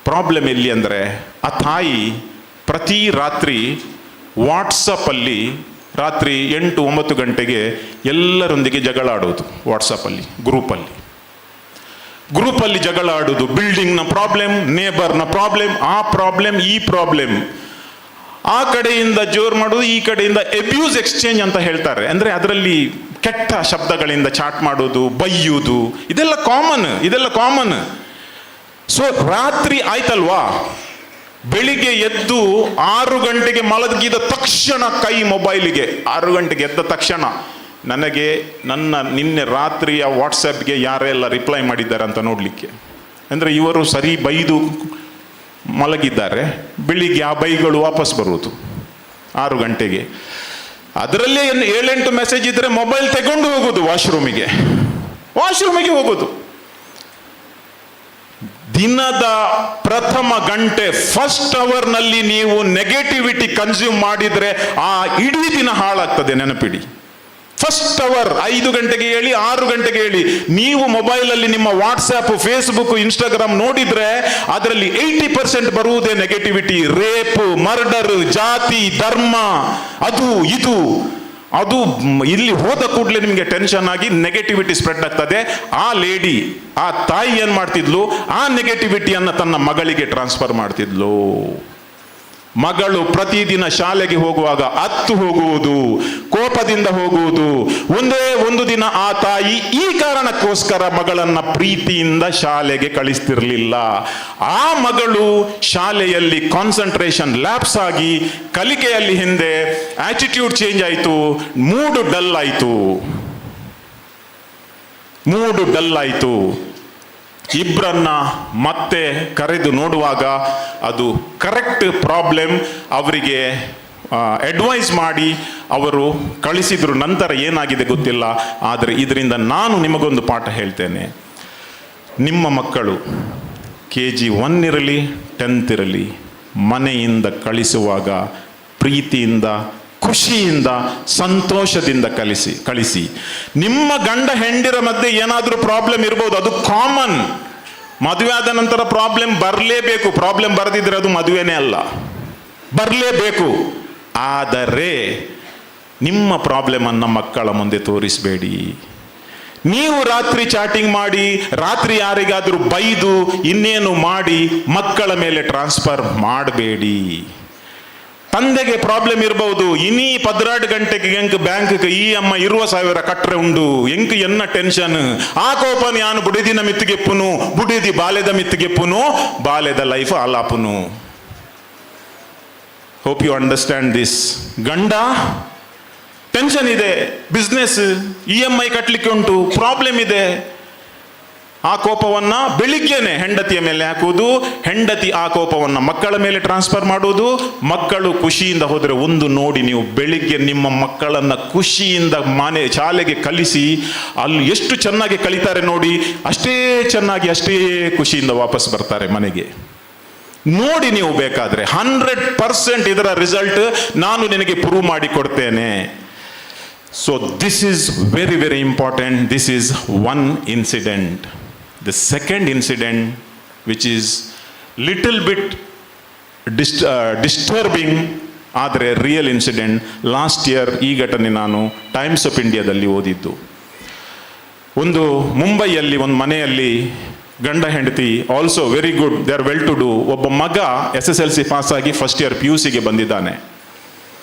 ಪ್ರಾಬ್ಲಮ್ ಎಲ್ಲಿ ಅಂದರೆ, ಆ ತಾಯಿ ಪ್ರತಿ ರಾತ್ರಿ ವಾಟ್ಸಪ್ಪಲ್ಲಿ ರಾತ್ರಿ 8-9 ಗಂಟೆಗೆ ಎಲ್ಲರೊಂದಿಗೆ ಜಗಳ ಆಡೋದು. ವಾಟ್ಸಪ್ಪಲ್ಲಿ ಗ್ರೂಪಲ್ಲಿ ಜಗಳ ಆಡೋದು. ಬಿಲ್ಡಿಂಗ್ನ ಪ್ರಾಬ್ಲಮ್, ನೇಬರ್ನ ಪ್ರಾಬ್ಲಮ್, ಆ ಪ್ರಾಬ್ಲಮ್ ಈ ಪ್ರಾಬ್ಲಮ್, ಆ ಕಡೆಯಿಂದ ಜೋರು ಮಾಡೋದು, ಈ ಕಡೆಯಿಂದ ಅಬ್ಯೂಸ್ ಎಕ್ಸ್ಚೇಂಜ್ ಅಂತ ಹೇಳ್ತಾರೆ. ಅಂದರೆ ಅದರಲ್ಲಿ ಕೆಟ್ಟ ಶಬ್ದಗಳಿಂದ ಚಾಟ್ ಮಾಡೋದು, ಬೈಯುವುದು, ಇದೆಲ್ಲ ಕಾಮನ್. ಸೊ ರಾತ್ರಿ ಆಯ್ತಲ್ವಾ, ಬೆಳಿಗ್ಗೆ ಎದ್ದು 6 ಗಂಟೆಗೆ ಮಲಗಿದ ತಕ್ಷಣ ಕೈ ಮೊಬೈಲಿಗೆ. 6 ಗಂಟೆಗೆ ಎದ್ದ ತಕ್ಷಣ ನಿನ್ನೆ ರಾತ್ರಿಯ ವಾಟ್ಸಪ್ಗೆ ಯಾರೆಲ್ಲ ರಿಪ್ಲೈ ಮಾಡಿದ್ದಾರೆ ಅಂತ ನೋಡಲಿಕ್ಕೆ. ಅಂದರೆ ಇವರು ಸರಿ ಬೈದು ಮಲಗಿದ್ದಾರೆ, ಬೆಳಿಗ್ಗೆ ಆ ಬೈಗಳು ವಾಪಸ್ ಬರುವುದು 6 ಗಂಟೆಗೆ. ಅದರಲ್ಲೇ 7-8 ಮೆಸೇಜ್ ಇದ್ದರೆ ಮೊಬೈಲ್ ತಗೊಂಡು ಹೋಗೋದು ವಾಶ್ರೂಮಿಗೆ ಹೋಗೋದು. ದಿನದ ಪ್ರಥಮ ಗಂಟೆ, ಫಸ್ಟ್ ಅವರ್ನಲ್ಲಿ ನೀವು ನೆಗೆಟಿವಿಟಿ ಕನ್ಸ್ಯೂಮ್ ಮಾಡಿದರೆ ಆ ಇಡೀ ದಿನ ಹಾಳಾಗ್ತದೆ, ನೆನಪಿಡಿ. ಫಸ್ಟ್ ಅವರ್ 5 ಗಂಟೆಗೆ ಹೇಳಿ 6 ಗಂಟೆಗೆ ಹೇಳಿ, ನೀವು ಮೊಬೈಲಲ್ಲಿ ನಿಮ್ಮ ವಾಟ್ಸ್ಆ್ಯಪ್, ಫೇಸ್ಬುಕ್, ಇನ್ಸ್ಟಾಗ್ರಾಮ್ ನೋಡಿದ್ರೆ ಅದರಲ್ಲಿ 80% ಬರುವುದೇ ನೆಗೆಟಿವಿಟಿ. ರೇಪ್, ಮರ್ಡರ್, ಜಾತಿ, ಧರ್ಮ, ಅದು ಇದು. ಅದು ಇಲ್ಲಿ ಹೋದ ಕೂಡಲೇ ನಿಮಗೆ ಟೆನ್ಷನ್ ಆಗಿ ನೆಗೆಟಿವಿಟಿ ಸ್ಪ್ರೆಡ್ ಆಗ್ತದೆ. ಆ ಲೇಡಿ, ಆ ತಾಯಿ ಏನು ಮಾಡ್ತಿದ್ಲು, ಆ ನೆಗೆಟಿವಿಟಿಯನ್ನು ತನ್ನ ಮಗಳಿಗೆ ಟ್ರಾನ್ಸ್ಫರ್ ಮಾಡ್ತಿದ್ಲು. ಮಗಳು ಪ್ರತಿದಿನ ಶಾಲೆಗೆ ಹೋಗುವಾಗ ಅತ್ತು ಹೋಗುವುದು, ಕೋಪದಿಂದ ಹೋಗುವುದು. ಒಂದೇ ಒಂದು ದಿನ ಆ ತಾಯಿ ಈ ಕಾರಣಕ್ಕೋಸ್ಕರ ಮಗಳನ್ನ ಪ್ರೀತಿಯಿಂದ ಶಾಲೆಗೆ ಕಳಿಸ್ತಿರ್ಲಿಲ್ಲ. ಆ ಮಗಳು ಶಾಲೆಯಲ್ಲಿ ಕಾನ್ಸಂಟ್ರೇಷನ್ ಲ್ಯಾಪ್ಸ್ ಆಗಿ, ಕಲಿಕೆಯಲ್ಲಿ ಹಿಂದೆ, ಆಟಿಟ್ಯೂಡ್ ಚೇಂಜ್ ಆಯಿತು, ಮೂಡು ಡಲ್ ಆಯಿತು. ಇಬ್ಬರನ್ನ ಮತ್ತೆ ಕರೆದು ನೋಡುವಾಗ ಅದು ಕರೆಕ್ಟ್ ಪ್ರಾಬ್ಲಮ್ ಅವರಿಗೆ ಅಡ್ವೈಸ್ ಮಾಡಿ ಅವರು ಕಳಿಸಿದ್ರು. ನಂತರ ಏನಾಗಿದೆ ಗೊತ್ತಿಲ್ಲ. ಆದರೆ ಇದರಿಂದ ನಾನು ನಿಮಗೊಂದು ಪಾಠ ಹೇಳ್ತೇನೆ. ನಿಮ್ಮ ಮಕ್ಕಳು KG 1 ಇರಲಿ 10th ಇರಲಿ, ಮನೆಯಿಂದ ಕಳಿಸುವಾಗ ಪ್ರೀತಿಯಿಂದ, ಖುಷಿಯಿಂದ, ಸಂತೋಷದಿಂದ ಕಳಿಸಿ. ನಿಮ್ಮ ಗಂಡ ಹೆಂಡಿರ ಮಧ್ಯೆ ಏನಾದರೂ ಪ್ರಾಬ್ಲಮ್ ಇರ್ಬೋದು, ಅದು ಕಾಮನ್. ಮದುವೆ ಆದ ನಂತರ ಪ್ರಾಬ್ಲಮ್ ಬರಲೇಬೇಕು. ಪ್ರಾಬ್ಲಮ್ ಬರದಿದ್ರೆ ಅದು ಮದುವೆನೇ ಅಲ್ಲ, ಬರಲೇಬೇಕು. ಆದರೆ ನಿಮ್ಮ ಪ್ರಾಬ್ಲಮನ್ನು ಮಕ್ಕಳ ಮುಂದೆ ತೋರಿಸಬೇಡಿ. ನೀವು ರಾತ್ರಿ ಚಾಟಿಂಗ್ ಮಾಡಿ, ರಾತ್ರಿ ಯಾರಿಗಾದರೂ ಬೈದು, ಇನ್ನೇನು ಮಾಡಿ ಮಕ್ಕಳ ಮೇಲೆ ಟ್ರಾನ್ಸ್ಫರ್ ಮಾಡಬೇಡಿ. ತಂದೆಗೆ ಪ್ರಾಬ್ಲಮ್ ಇರಬಹುದು, ಇನ್ನೀ 12 ಗಂಟೆಗೆ ಎಂಕ್ ಬ್ಯಾಂಕ್ಗೆ EMI 20,000 ಕಟ್ರೆ ಉಂಡು, ಎಂಕ್ ಎನ್ನ ಟೆನ್ಷನ್. ಆ ಕೋಪನ ಯಾನು ಬುಡಿದಿನ ಮಿತ್ತಿಗೆಪ್ಪುನು, ಬುಡಿದಿ ಬಾಲ್ಯದ ಮಿತ್ತಿಗೆಪ್ಪುನು, ಬಾಲ್ಯದ ಲೈಫ್ ಆಲಾಪುನು. Hope you understand this. ಗಂಡ ಟೆನ್ಷನ್ ಇದೆ, ಬಿಸ್ನೆಸ್, EMI ಕಟ್ಟಲಿಕ್ಕೆ ಉಂಟು, ಪ್ರಾಬ್ಲಮ್ ಇದೆ. ಆ ಕೋಪವನ್ನ ಬೆಳಿಗ್ಗೆನೆ ಹೆಂಡತಿಯ ಮೇಲೆ ಹಾಕುವುದು, ಹೆಂಡತಿ ಆ ಕೋಪವನ್ನ ಮಕ್ಕಳ ಮೇಲೆ ಟ್ರಾನ್ಸ್ಫರ್ ಮಾಡುವುದು. ಮಕ್ಕಳು ಖುಷಿಯಿಂದ ಹೋದರೆ ಒಂದು ನೋಡಿ, ನೀವು ಬೆಳಿಗ್ಗೆ ನಿಮ್ಮ ಮಕ್ಕಳನ್ನ ಖುಷಿಯಿಂದ ಶಾಲೆಗೆ ಕಲಿಸಿ, ಅಲ್ಲಿ ಎಷ್ಟು ಚೆನ್ನಾಗಿ ಕಲಿತಾರೆ ನೋಡಿ, ಅಷ್ಟೇ ಚೆನ್ನಾಗಿ, ಅಷ್ಟೇ ಖುಷಿಯಿಂದ ವಾಪಸ್ ಬರ್ತಾರೆ ಮನೆಗೆ. ನೋಡಿ ನೀವು ಬೇಕಾದ್ರೆ 100% ಇದರ ರಿಸಲ್ಟ್ ನಾನು ನಿನಗೆ ಪ್ರೂವ್ ಮಾಡಿ ಕೊಡ್ತೇನೆ. So this is very very important. This is one incident. The second incident, which is little bit disturbing, ಆದರೆ ರಿಯಲ್ ಇನ್ಸಿಡೆಂಟ್ ಲಾಸ್ಟ್ ಇಯರ್ ಈ ಘಟನೆ ನಾನು ಟೈಮ್ಸ್ ಆಫ್ ಇಂಡಿಯಾದಲ್ಲಿ ಓದಿದ್ದು. ಒಂದು ಮುಂಬೈಯಲ್ಲಿ ಒಂದು ಮನೆಯಲ್ಲಿ ಗಂಡ ಹೆಂಡತಿ also very good, they are well to do. ಒಬ್ಬ ಮಗ SSLC ಪಾಸಾಗಿ ಫಸ್ಟ್ ಇಯರ್ PUC ಬಂದಿದ್ದಾನೆ.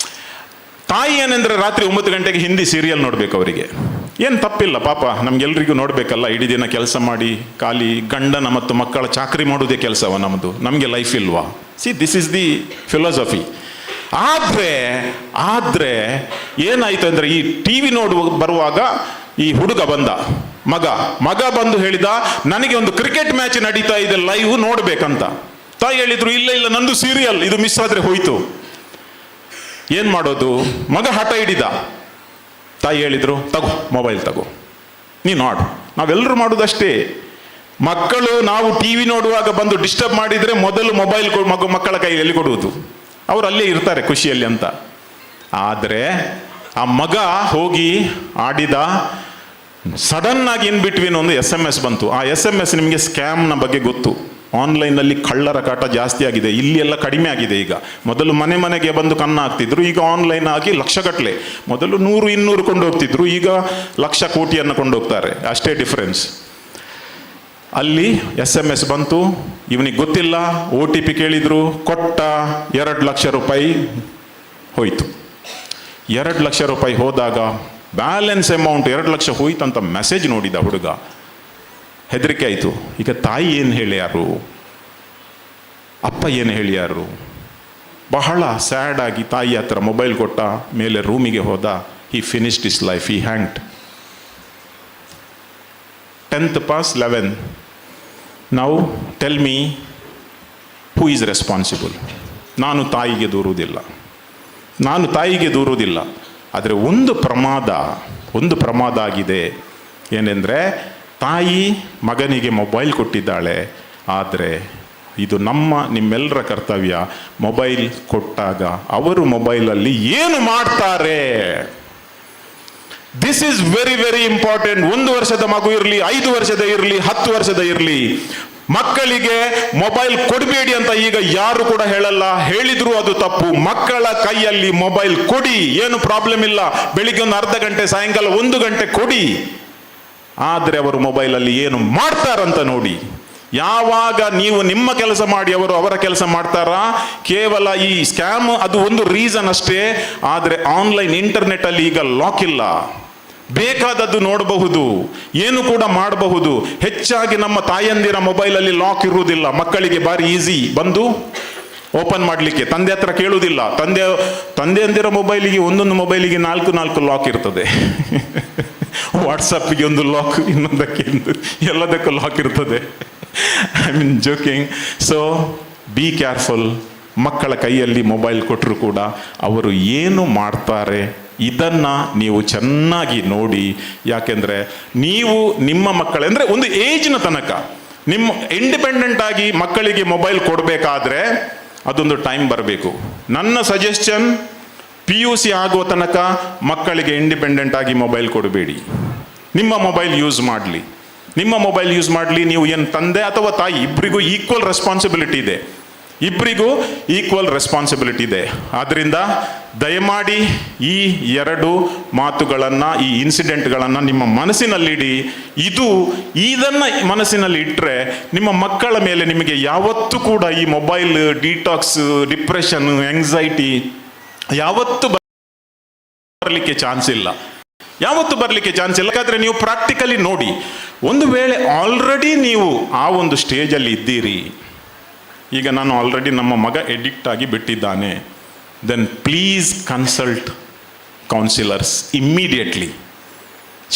ತಾಯಿ ಏನಂದ್ರೆ ರಾತ್ರಿ 9 ಗಂಟೆಗೆ ಹಿಂದಿ ಸೀರಿಯಲ್ ನೋಡ್ಬೇಕು ಅವರಿಗೆ. ಏನು ತಪ್ಪಿಲ್ಲ ಪಾಪ, ನಮ್ಗೆಲ್ರಿಗೂ ನೋಡಬೇಕಲ್ಲ, ಇಡೀ ದಿನ ಕೆಲಸ ಮಾಡಿ ಖಾಲಿ ಗಂಡನ ಮತ್ತು ಮಕ್ಕಳ ಚಾಕರಿ ಮಾಡೋದೇ ಕೆಲಸವ ನಮ್ಮದು, ನಮಗೆ ಲೈಫ್ ಇಲ್ವಾ? C, this is the philosophy. ಆದರೆ ಏನಾಯಿತು ಅಂದರೆ ಈ TV ಬರುವಾಗ ಈ ಹುಡುಗ ಬಂದ, ಮಗ ಬಂದು ಹೇಳಿದ, ನನಗೆ ಒಂದು ಕ್ರಿಕೆಟ್ ಮ್ಯಾಚ್ ನಡೀತಾ ಇದೆ ಲೈವ್ ನೋಡ್ಬೇಕಂತ. ತಾಯಿ ಹೇಳಿದ್ರು, ಇಲ್ಲ ನಂದು ಸೀರಿಯಲ್, ಇದು ಮಿಸ್ ಆದರೆ ಹೋಯ್ತು. ಏನು ಮಾಡೋದು? ಮಗ ಹಠ ಹಿಡಿದ. ತಾಯಿ ಹೇಳಿದ್ರು, ತಗೋ ಮೊಬೈಲ್ ತಗೋ, ನೀ ನೋಡು. ನಾವೆಲ್ಲರೂ ಮಾಡೋದಷ್ಟೇ. ಮಕ್ಕಳು ನಾವು TV ನೋಡುವಾಗ ಬಂದು ಡಿಸ್ಟರ್ಬ್ ಮಾಡಿದರೆ ಮೊದಲು ಮೊಬೈಲ್ ಮಕ್ಕಳ ಕೈಯಲ್ಲಿ ಕೊಡುವುದು, ಅವರು ಅಲ್ಲೇ ಇರ್ತಾರೆ ಖುಷಿಯಲ್ಲಿ ಅಂತ. ಆದರೆ ಆ ಮಗ ಹೋಗಿ ಆಡಿದ. ಸಡನ್ ಆಗಿ ಇನ್ ಬಿಟ್ವೀನ್ ಒಂದು SMS ಬಂತು. ಆ SMS ನಿಮಗೆ ಸ್ಕ್ಯಾಮ್ನ ಬಗ್ಗೆ ಗೊತ್ತು. ಆನ್ಲೈನಲ್ಲಿ ಕಳ್ಳರ ಕಾಟ ಜಾಸ್ತಿ ಆಗಿದೆ, ಇಲ್ಲಿ ಎಲ್ಲ ಕಡಿಮೆ ಆಗಿದೆ. ಈಗ ಮೊದಲು ಮನೆಗೆ ಬಂದು ಕನ್ನ ಹಾಕ್ತಿದ್ರು, ಈಗ ಆನ್ಲೈನ್ ಆಗಿ ಲಕ್ಷಗಟ್ಟಲೆ. ಮೊದಲು 100-200 ಕೊಂಡು ಹೋಗ್ತಿದ್ರು, ಈಗ ಲಕ್ಷ ಕೋಟಿಯನ್ನು ಕೊಂಡೋಗ್ತಾರೆ, ಅಷ್ಟೇ ಡಿಫರೆನ್ಸ್. ಅಲ್ಲಿ SMS ಬಂತು, ಇವನಿಗೆ ಗೊತ್ತಿಲ್ಲ, OTP ಕೇಳಿದ್ರು, ಕೊಟ್ಟ. 2 ಲಕ್ಷ ರೂಪಾಯಿ ಹೋಯ್ತು. 2 ಲಕ್ಷ ರೂಪಾಯಿ ಹೋದಾಗ ಬ್ಯಾಲೆನ್ಸ್ ಅಮೌಂಟ್ 2 ಲಕ್ಷ ಹೋಯ್ತಂತ ಮೆಸೇಜ್ ನೋಡಿದ ಹುಡುಗ. ಹೆದರಿಕೆ ಆಯಿತು. ಈಗ ತಾಯಿ ಏನು ಹೇಳ್ಯಾರು, ಅಪ್ಪ ಏನು ಹೇಳ್ಯಾರು? ಬಹಳ ಸ್ಯಾಡ್ ಆಗಿ ತಾಯಿ ಹತ್ರ ಮೊಬೈಲ್ ಕೊಟ್ಟ, ಮೇಲೆ ರೂಮಿಗೆ ಹೋದ. He finished his life, he hanged. 10th pass 11. Now tell me, who is responsible? ನಾನು ತಾಯಿಗೆ ದೂರುವುದಿಲ್ಲ. ಆದರೆ ಒಂದು ಪ್ರಮಾದ ಆಗಿದೆ. ಏನೆಂದರೆ, ತಾಯಿ ಮಗನಿಗೆ ಮೊಬೈಲ್ ಕೊಟ್ಟಿದ್ದಾಳೆ, ಆದರೆ ಇದು ನಿಮ್ಮೆಲ್ಲರ ಕರ್ತವ್ಯ. ಮೊಬೈಲ್ ಕೊಟ್ಟಾಗ ಅವರು ಮೊಬೈಲಲ್ಲಿ ಏನು ಮಾಡ್ತಾರೆ, this is very very important. 1 ವರ್ಷದ ಮಗು ಇರಲಿ, 5 ವರ್ಷದ ಇರಲಿ, 10 ವರ್ಷದ ಇರಲಿ, ಮಕ್ಕಳಿಗೆ ಮೊಬೈಲ್ ಕೊಡಬೇಡಿ ಅಂತ ಈಗ ಯಾರು ಕೂಡ ಹೇಳಲ್ಲ. ಹೇಳಿದ್ರು ಅದು ತಪ್ಪು. ಮಕ್ಕಳ ಕೈಯಲ್ಲಿ ಮೊಬೈಲ್ ಕೊಡಿ, ಏನು ಪ್ರಾಬ್ಲಮ್ ಇಲ್ಲ. ಬೆಳಿಗ್ಗೆ ಒಂದು ಅರ್ಧ ಗಂಟೆ, ಸಾಯಂಕಾಲ 1 ಗಂಟೆ ಕೊಡಿ. ಆದರೆ ಅವರು ಮೊಬೈಲಲ್ಲಿ ಏನು ಮಾಡ್ತಾರಂತ ನೋಡಿ. ಯಾವಾಗ ನೀವು ನಿಮ್ಮ ಕೆಲಸ ಮಾಡಿ ಅವರು ಅವರ ಕೆಲಸ ಮಾಡ್ತಾರಾ? ಕೇವಲ ಈ ಸ್ಕ್ಯಾಮ್ ಅದು ಒಂದು ರೀಸನ್ ಅಷ್ಟೇ. ಆದರೆ ಆನ್ಲೈನ್ ಇಂಟರ್ನೆಟ್ ಅಲ್ಲಿ ಈಗ ಲಾಕ್ ಇಲ್ಲ, ಬೇಕಾದದ್ದು ನೋಡಬಹುದು, ಏನು ಕೂಡ ಮಾಡಬಹುದು. ಹೆಚ್ಚಾಗಿ ನಮ್ಮ ತಾಯಂದಿರ ಮೊಬೈಲಲ್ಲಿ ಲಾಕ್ ಇರುವುದಿಲ್ಲ. ಮಕ್ಕಳಿಗೆ ಬಾರಿ ಈಸಿ ಬಂದು ಓಪನ್ ಮಾಡಲಿಕ್ಕೆ, ತಂದೆ ಹತ್ರ ಕೇಳುವುದಿಲ್ಲ. ತಂದೆಯಂದಿರ ಮೊಬೈಲಿಗೆ, ಒಂದೊಂದು ಮೊಬೈಲಿಗೆ 4 ಲಾಕ್ ಇರ್ತದೆ. ವಾಟ್ಸಪ್ಗೆ ಒಂದು ಲಾಕ್, ಇನ್ನೊಂದಕ್ಕೆ ಎಲ್ಲದಕ್ಕೂ ಲಾಕ್ ಇರ್ತದೆ. I mean joking. So be careful. ಮಕ್ಕಳ ಕೈಯಲ್ಲಿ ಮೊಬೈಲ್ ಕೊಟ್ಟರು ಕೂಡ ಅವರು ಏನು ಮಾಡ್ತಾರೆ ಇದನ್ನು ನೀವು ಚೆನ್ನಾಗಿ ನೋಡಿ. ಯಾಕೆಂದರೆ ನೀವು ನಿಮ್ಮ ಮಕ್ಕಳೆಂದರೆ ಒಂದು ಏಜ್ನ ತನಕ ನಿಮ್ಮ ಇಂಡಿಪೆಂಡೆಂಟ್ ಆಗಿ ಮಕ್ಕಳಿಗೆ ಮೊಬೈಲ್ ಕೊಡಬೇಕಾದ್ರೆ ಅದೊಂದು ಟೈಮ್ ಬರಬೇಕು. ನನ್ನ ಸಜೆಷನ್, PUC ಆಗುವ ತನಕ ಮಕ್ಕಳಿಗೆ ಇಂಡಿಪೆಂಡೆಂಟ್ ಆಗಿ ಮೊಬೈಲ್ ಕೊಡಬೇಡಿ. ನಿಮ್ಮ ಮೊಬೈಲ್ ಯೂಸ್ ಮಾಡಲಿ. ನೀವು ಏನು ತಂದೆ ಅಥವಾ ತಾಯಿ ಇಬ್ಬರಿಗೂ ಈಕ್ವಲ್ ರೆಸ್ಪಾನ್ಸಿಬಿಲಿಟಿ ಇದೆ. ಆದ್ದರಿಂದ ದಯಮಾಡಿ ಈ 2 ಮಾತುಗಳನ್ನು, ಈ ಇನ್ಸಿಡೆಂಟ್ಗಳನ್ನು ನಿಮ್ಮ ಮನಸ್ಸಿನಲ್ಲಿಡಿ. ಇದನ್ನು ಮನಸ್ಸಿನಲ್ಲಿ ಇಟ್ಟರೆ ನಿಮ್ಮ ಮಕ್ಕಳ ಮೇಲೆ ನಿಮಗೆ ಯಾವತ್ತೂ ಕೂಡ ಈ ಮೊಬೈಲ್ ಡಿಟಾಕ್ಸ್, ಡಿಪ್ರೆಷನ್, ಆಂಗ್ಸೈಟಿ ಯಾವತ್ತೂ ಬರಲಿಕ್ಕೆ ಚಾನ್ಸ್ ಇಲ್ಲ. ಯಾಕಂದರೆ ನೀವು ಪ್ರಾಕ್ಟಿಕಲಿ ನೋಡಿ, ಒಂದು ವೇಳೆ ಆಲ್ರೆಡಿ ನೀವು ಆ ಒಂದು ಸ್ಟೇಜಲ್ಲಿ ಇದ್ದೀರಿ, ಈಗ ನಾನು ಆಲ್ರೆಡಿ ನಮ್ಮ ಮಗ ಎಡಿಕ್ಟ್ ಆಗಿ ಬಿಟ್ಟಿದ್ದಾನೆ, then please consult counsellors immediately.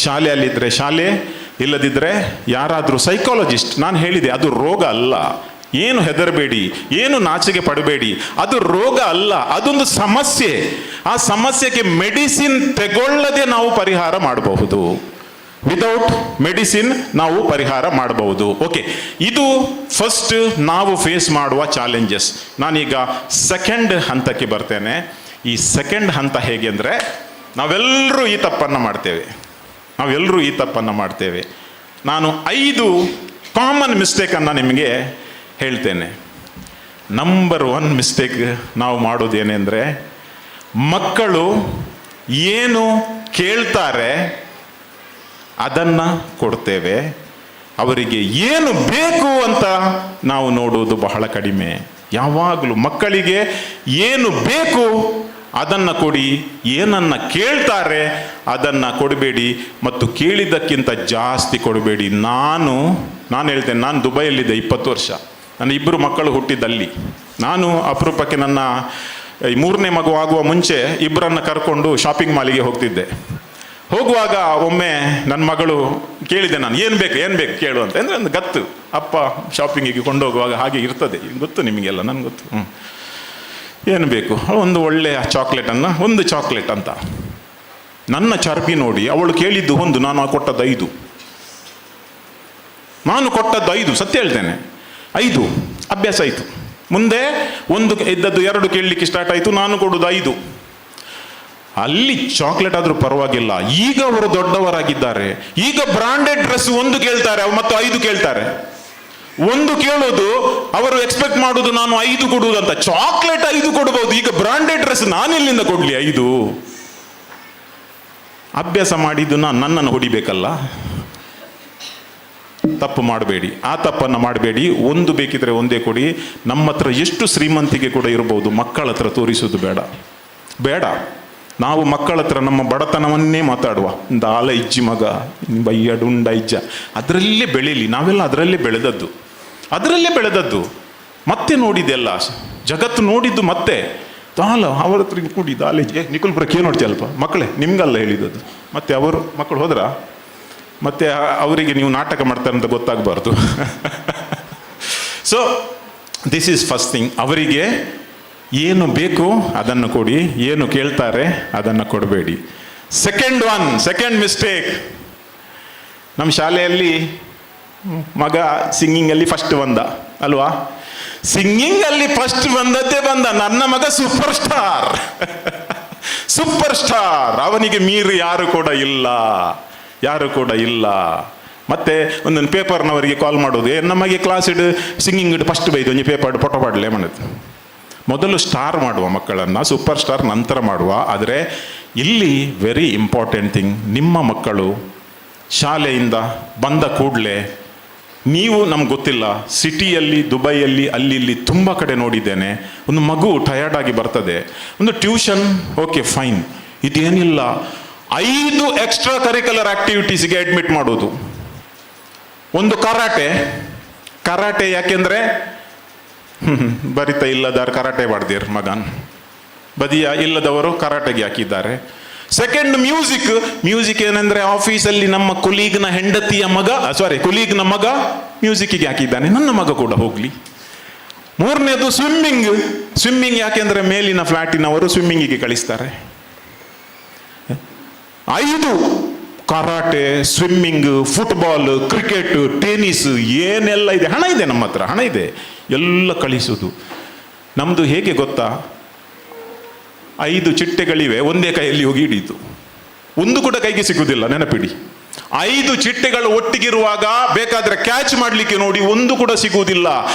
ಶಾಲೆಯಲ್ಲಿದ್ದರೆ ಶಾಲೆ, ಇಲ್ಲದಿದ್ದರೆ ಯಾರಾದರೂ ಸೈಕಾಲಜಿಸ್ಟ್. ನಾನು ಹೇಳಿದೆ, ಅದು ರೋಗ ಅಲ್ಲ, ಏನು ಹೆದರಬೇಡಿ, ಏನು ನಾಚಿಕೆ ಪಡಬೇಡಿ. ಅದು ರೋಗ ಅಲ್ಲ, ಅದೊಂದು ಸಮಸ್ಯೆ. ಆ ಸಮಸ್ಯೆಗೆ ಮೆಡಿಸಿನ್ ತಗೊಳ್ಳದೆ ನಾವು ಪರಿಹಾರ ಮಾಡಬಹುದು. ವಿದೌಟ್ ಮೆಡಿಸಿನ್ ನಾವು ಪರಿಹಾರ ಮಾಡಬಹುದು. ಓಕೆ, ಇದು ಫಸ್ಟ್ ನಾವು ಫೇಸ್ ಮಾಡುವ ಚಾಲೆಂಜಸ್. ನಾನೀಗ ಸೆಕೆಂಡ್ ಹಂತಕ್ಕೆ ಬರ್ತೇನೆ. ಈ ಸೆಕೆಂಡ್ ಹಂತ ಹೇಗೆ ಅಂದರೆ, ನಾವೆಲ್ಲರೂ ಈ ತಪ್ಪನ್ನು ಮಾಡ್ತೇವೆ. ನಾನು 5 ಕಾಮನ್ ಮಿಸ್ಟೇಕನ್ನು ನಿಮಗೆ ಹೇಳ್ತೇನೆ. ನಂಬರ್ 1 ಮಿಸ್ಟೇಕ್ ನಾವು ಮಾಡೋದೇನೆಂದರೆ, ಮಕ್ಕಳು ಏನು ಕೇಳ್ತಾರೆ ಅದನ್ನು ಕೊಡ್ತೇವೆ, ಅವರಿಗೆ ಏನು ಬೇಕು ಅಂತ ನಾವು ನೋಡುವುದು ಬಹಳ ಕಡಿಮೆ. ಯಾವಾಗಲೂ ಮಕ್ಕಳಿಗೆ ಏನು ಬೇಕು ಅದನ್ನು ಕೊಡಿ, ಏನನ್ನು ಕೇಳ್ತಾರೆ ಅದನ್ನು ಕೊಡಬೇಡಿ, ಮತ್ತು ಕೇಳಿದ್ದಕ್ಕಿಂತ ಜಾಸ್ತಿ ಕೊಡಬೇಡಿ. ನಾನು ಹೇಳ್ತೇನೆ, ನಾನು ದುಬೈಯಲ್ಲಿದ್ದೆ 20 ವರ್ಷ. ನನ್ನ 2 ಮಕ್ಕಳು ಹುಟ್ಟಿದ್ದಲ್ಲಿ. ನಾನು ಅಪರೂಪಕ್ಕೆ ನನ್ನ ಈ 3ನೇ ಮಗು ಆಗುವ ಮುಂಚೆ 2ರನ್ನು ಕರ್ಕೊಂಡು ಶಾಪಿಂಗ್ ಮಾಲಿಗೆ ಹೋಗ್ತಿದ್ದೆ. ಹೋಗುವಾಗ ಒಮ್ಮೆ ನನ್ನ ಮಗಳು ಕೇಳಿದೆ, ನಾನು ಏನು ಬೇಕು ಕೇಳು ಅಂತ. ಅಂದರೆ ಒಂದು ಗತ್ತು, ಅಪ್ಪ ಶಾಪಿಂಗಿಗೆ ಕೊಂಡೋಗುವಾಗ ಹಾಗೆ ಇರ್ತದೆ, ಗೊತ್ತು ನಿಮಗೆಲ್ಲ, ನನಗೆ ಗೊತ್ತು. ಏನು ಬೇಕು, ಒಂದು ಒಳ್ಳೆಯ ಚಾಕ್ಲೇಟನ್ನು, ಒಂದು ಚಾಕ್ಲೇಟ್ ಅಂತ. ನನ್ನ ಚರ್ಬಿ ನೋಡಿ ಅವಳು ಕೇಳಿದ್ದು 1, ನಾನು ಕೊಟ್ಟದ್ದು 5. ನಾನು ಕೊಟ್ಟದ್ದು 5, ಸತ್ಯ ಹೇಳ್ತೇನೆ, 5. ಅಭ್ಯಾಸ ಆಯಿತು. ಮುಂದೆ 1 ಇದ್ದದ್ದು 2 ಕೇಳಲಿಕ್ಕೆ ಸ್ಟಾರ್ಟ್ ಆಯಿತು, ನಾನು ಕೊಡೋದು 5. ಅಲ್ಲಿ ಚಾಕ್ಲೇಟ್ ಆದರೂ ಪರವಾಗಿಲ್ಲ. ಈಗ ಅವರು ದೊಡ್ಡವರಾಗಿದ್ದಾರೆ, ಈಗ ಬ್ರಾಂಡೆಡ್ ಡ್ರೆಸ್ 1 ಕೇಳ್ತಾರೆ ಮತ್ತು 5 ಕೇಳ್ತಾರೆ. 1 ಕೇಳೋದು ಅವರು ಎಕ್ಸ್ಪೆಕ್ಟ್ ಮಾಡೋದು ನಾನು 5 ಕೊಡುವುದು ಅಂತ. ಚಾಕ್ಲೇಟ್ 5 ಕೊಡಬಹುದು, ಈಗ ಬ್ರಾಂಡೆಡ್ ಡ್ರೆಸ್ ನಾನೆಲ್ಲಿಂದ ಕೊಡ್ಲಿ 5? ಅಭ್ಯಾಸ ಮಾಡಿದ್ದು ನನ್ನನ್ನು ಹೊಡಿಬೇಕಲ್ಲ. ತಪ್ಪು ಮಾಡಬೇಡಿ, ಆ ತಪ್ಪನ್ನು ಮಾಡಬೇಡಿ. 1 ಬೇಕಿದ್ರೆ 1 ಕೊಡಿ. ನಮ್ಮ ಹತ್ರ ಎಷ್ಟು ಶ್ರೀಮಂತಿಗೆ ಕೂಡ ಇರಬಹುದು, ಮಕ್ಕಳ ಹತ್ರ ತೋರಿಸೋದು ಬೇಡ. ನಾವು ಮಕ್ಕಳ ಹತ್ರ ನಮ್ಮ ಬಡತನವನ್ನೇ ಮಾತಾಡುವ. ದಾಲ ಇಜ್ಜಿ ಮಗ, ಬಯ್ಯ ಡುಂಡ ಇಜ್ಜ, ಅದರಲ್ಲೇ ಬೆಳೀಲಿ. ನಾವೆಲ್ಲ ಅದರಲ್ಲೇ ಬೆಳೆದದ್ದು. ಮತ್ತೆ ನೋಡಿದೆಲ್ಲ ಜಗತ್ತು ನೋಡಿದ್ದು. ಮತ್ತೆ ದಾಲ ಅವರ ಹತ್ರ ಕೂಡಿ ದಾಲೆ ನಿಕುಲ್ಪುರಕ್ಕೆ ಏನು ನೋಡ್ತೀಯ ಅಲ್ಪ ಮಕ್ಕಳೇ, ನಿಮ್ಗಲ್ಲ ಹೇಳಿದ್ದದು. ಮತ್ತೆ ಅವರು ಮಕ್ಕಳು ಹೋದ್ರ ಮತ್ತೆ ಅವರಿಗೆ ನೀವು ನಾಟಕ ಮಾಡ್ತಾರೆ ಅಂತ ಗೊತ್ತಾಗಬಾರ್ದು. So this is first thing. ಅವರಿಗೆ ಏನು ಬೇಕು ಅದನ್ನು ಕೊಡಿ, ಏನು ಕೇಳ್ತಾರೆ ಅದನ್ನು ಕೊಡಬೇಡಿ. ಸೆಕೆಂಡ್ ಮಿಸ್ಟೇಕ್, ನಮ್ಮ ಶಾಲೆಯಲ್ಲಿ ಮಗ ಸಿಂಗಿಂಗಲ್ಲಿ ಫಸ್ಟ್ ಬಂದ ಅಲ್ವಾ? ಸಿಂಗಿಂಗಲ್ಲಿ ಫಸ್ಟ್ ಬಂದ ನನ್ನ ಮಗ ಸೂಪರ್ ಸ್ಟಾರ್. ಅವನಿಗೆ ಮೀರಿ ಯಾರು ಕೂಡ ಇಲ್ಲ. ಮತ್ತೆ ಒಂದೊಂದು ಪೇಪರ್ನವರಿಗೆ ಕಾಲ್ ಮಾಡೋದು, ನಮಗೆ ಕ್ಲಾಸ್ ಇಡು ಸಿಂಗಿಂಗ್ ಇಡು ಫಸ್ಟ್ ಬೈದು ಒಂಜಿ ಪೇಪರ್ ಪೊಟ ಪಾಡಲೇ ಮಾಡೋದು. ಮೊದಲು ಸ್ಟಾರ್ ಮಾಡುವ ಮಕ್ಕಳನ್ನು, ಸೂಪರ್ ಸ್ಟಾರ್ ನಂತರ ಮಾಡುವ. ಆದರೆ ಇಲ್ಲಿ ವೆರಿ ಇಂಪಾರ್ಟೆಂಟ್ ಥಿಂಗ್, ನಿಮ್ಮ ಮಕ್ಕಳು ಶಾಲೆಯಿಂದ ಬಂದ ಕೂಡಲೇ ನೀವು, ನಮ್ಗೆ ಗೊತ್ತಿಲ್ಲ, ಸಿಟಿಯಲ್ಲಿ ದುಬೈಯಲ್ಲಿ ಅಲ್ಲಿ ಇಲ್ಲಿ ತುಂಬ ಕಡೆ ನೋಡಿದ್ದೇನೆ, ಒಂದು ಮಗು ಟಯರ್ಡ್ ಆಗಿ ಬರ್ತದೆ, ಒಂದು ಟ್ಯೂಷನ್ ಓಕೆ ಫೈನ್, ಇದೇನಿಲ್ಲ 5 ಎಕ್ಸ್ಟ್ರಾ ಕರಿಕ್ಯುಲರ್ ಆಕ್ಟಿವಿಟೀಸ್ಗೆ ಅಡ್ಮಿಟ್ ಮಾಡೋದು. ಒಂದು ಕರಾಟೆ ಯಾಕೆಂದರೆ ಬರಿತ ಇಲ್ಲದವರು ಕರಾಟೆ ಮಾಡ್ದಿರ್ ಮಗನ್, ಬದಿಯ ಇಲ್ಲದವರು ಕರಾಟೆಗೆ ಹಾಕಿದ್ದಾರೆ. ಸೆಕೆಂಡ್ ಮ್ಯೂಸಿಕ್ ಏನಂದ್ರೆ ಆಫೀಸಲ್ಲಿ ನಮ್ಮ ಕೊಲೀಗ್ನ ಕೊಲೀಗ್ನ ಮಗ ಮ್ಯೂಸಿಕ್ಕಿಗೆ ಹಾಕಿದ್ದಾನೆ, ನನ್ನ ಮಗ ಕೂಡ ಹೋಗ್ಲಿ. 3ನೇದು ಸ್ವಿಮ್ಮಿಂಗ್ ಯಾಕೆಂದ್ರೆ ಮೇಲಿನ ಫ್ಲಾಟಿನವರು ಸ್ವಿಮ್ಮಿಂಗಿಗೆ ಕಳಿಸ್ತಾರೆ. 5 karate, swimming, football, cricket, tennis, ಏನೆಲ್ಲ ಇದೆ. ಹಣ ಇದೆ, ನಮ್ಮ ಹತ್ರ ಹಣ ಇದೆ, ಎಲ್ಲ ಕಳಿಸೋದು. ನಮ್ಮದು ಹೇಗೆ ಗೊತ್ತಾ, 5 ಚಿಟ್ಟೆಗಳಿವೆ, ಒಂದೇ ಕೈಯಲ್ಲಿ ಹೋಗಿ ಹಿಡಿಯಿತು, ಒಂದು ಕೂಡ ಕೈಗೆ ಸಿಗುವುದಿಲ್ಲ. ನೆನಪಿಡಿ, 5 ಚಿಟ್ಟೆಗಳು ಒಟ್ಟಿಗಿರುವಾಗ ಬೇಕಾದ್ರೆ ಕ್ಯಾಚ್ ಮಾಡಲಿಕ್ಕೆ ನೋಡಿ, ಒಂದು ಕೂಡ ಸಿಗುವುದಿಲ್ಲ.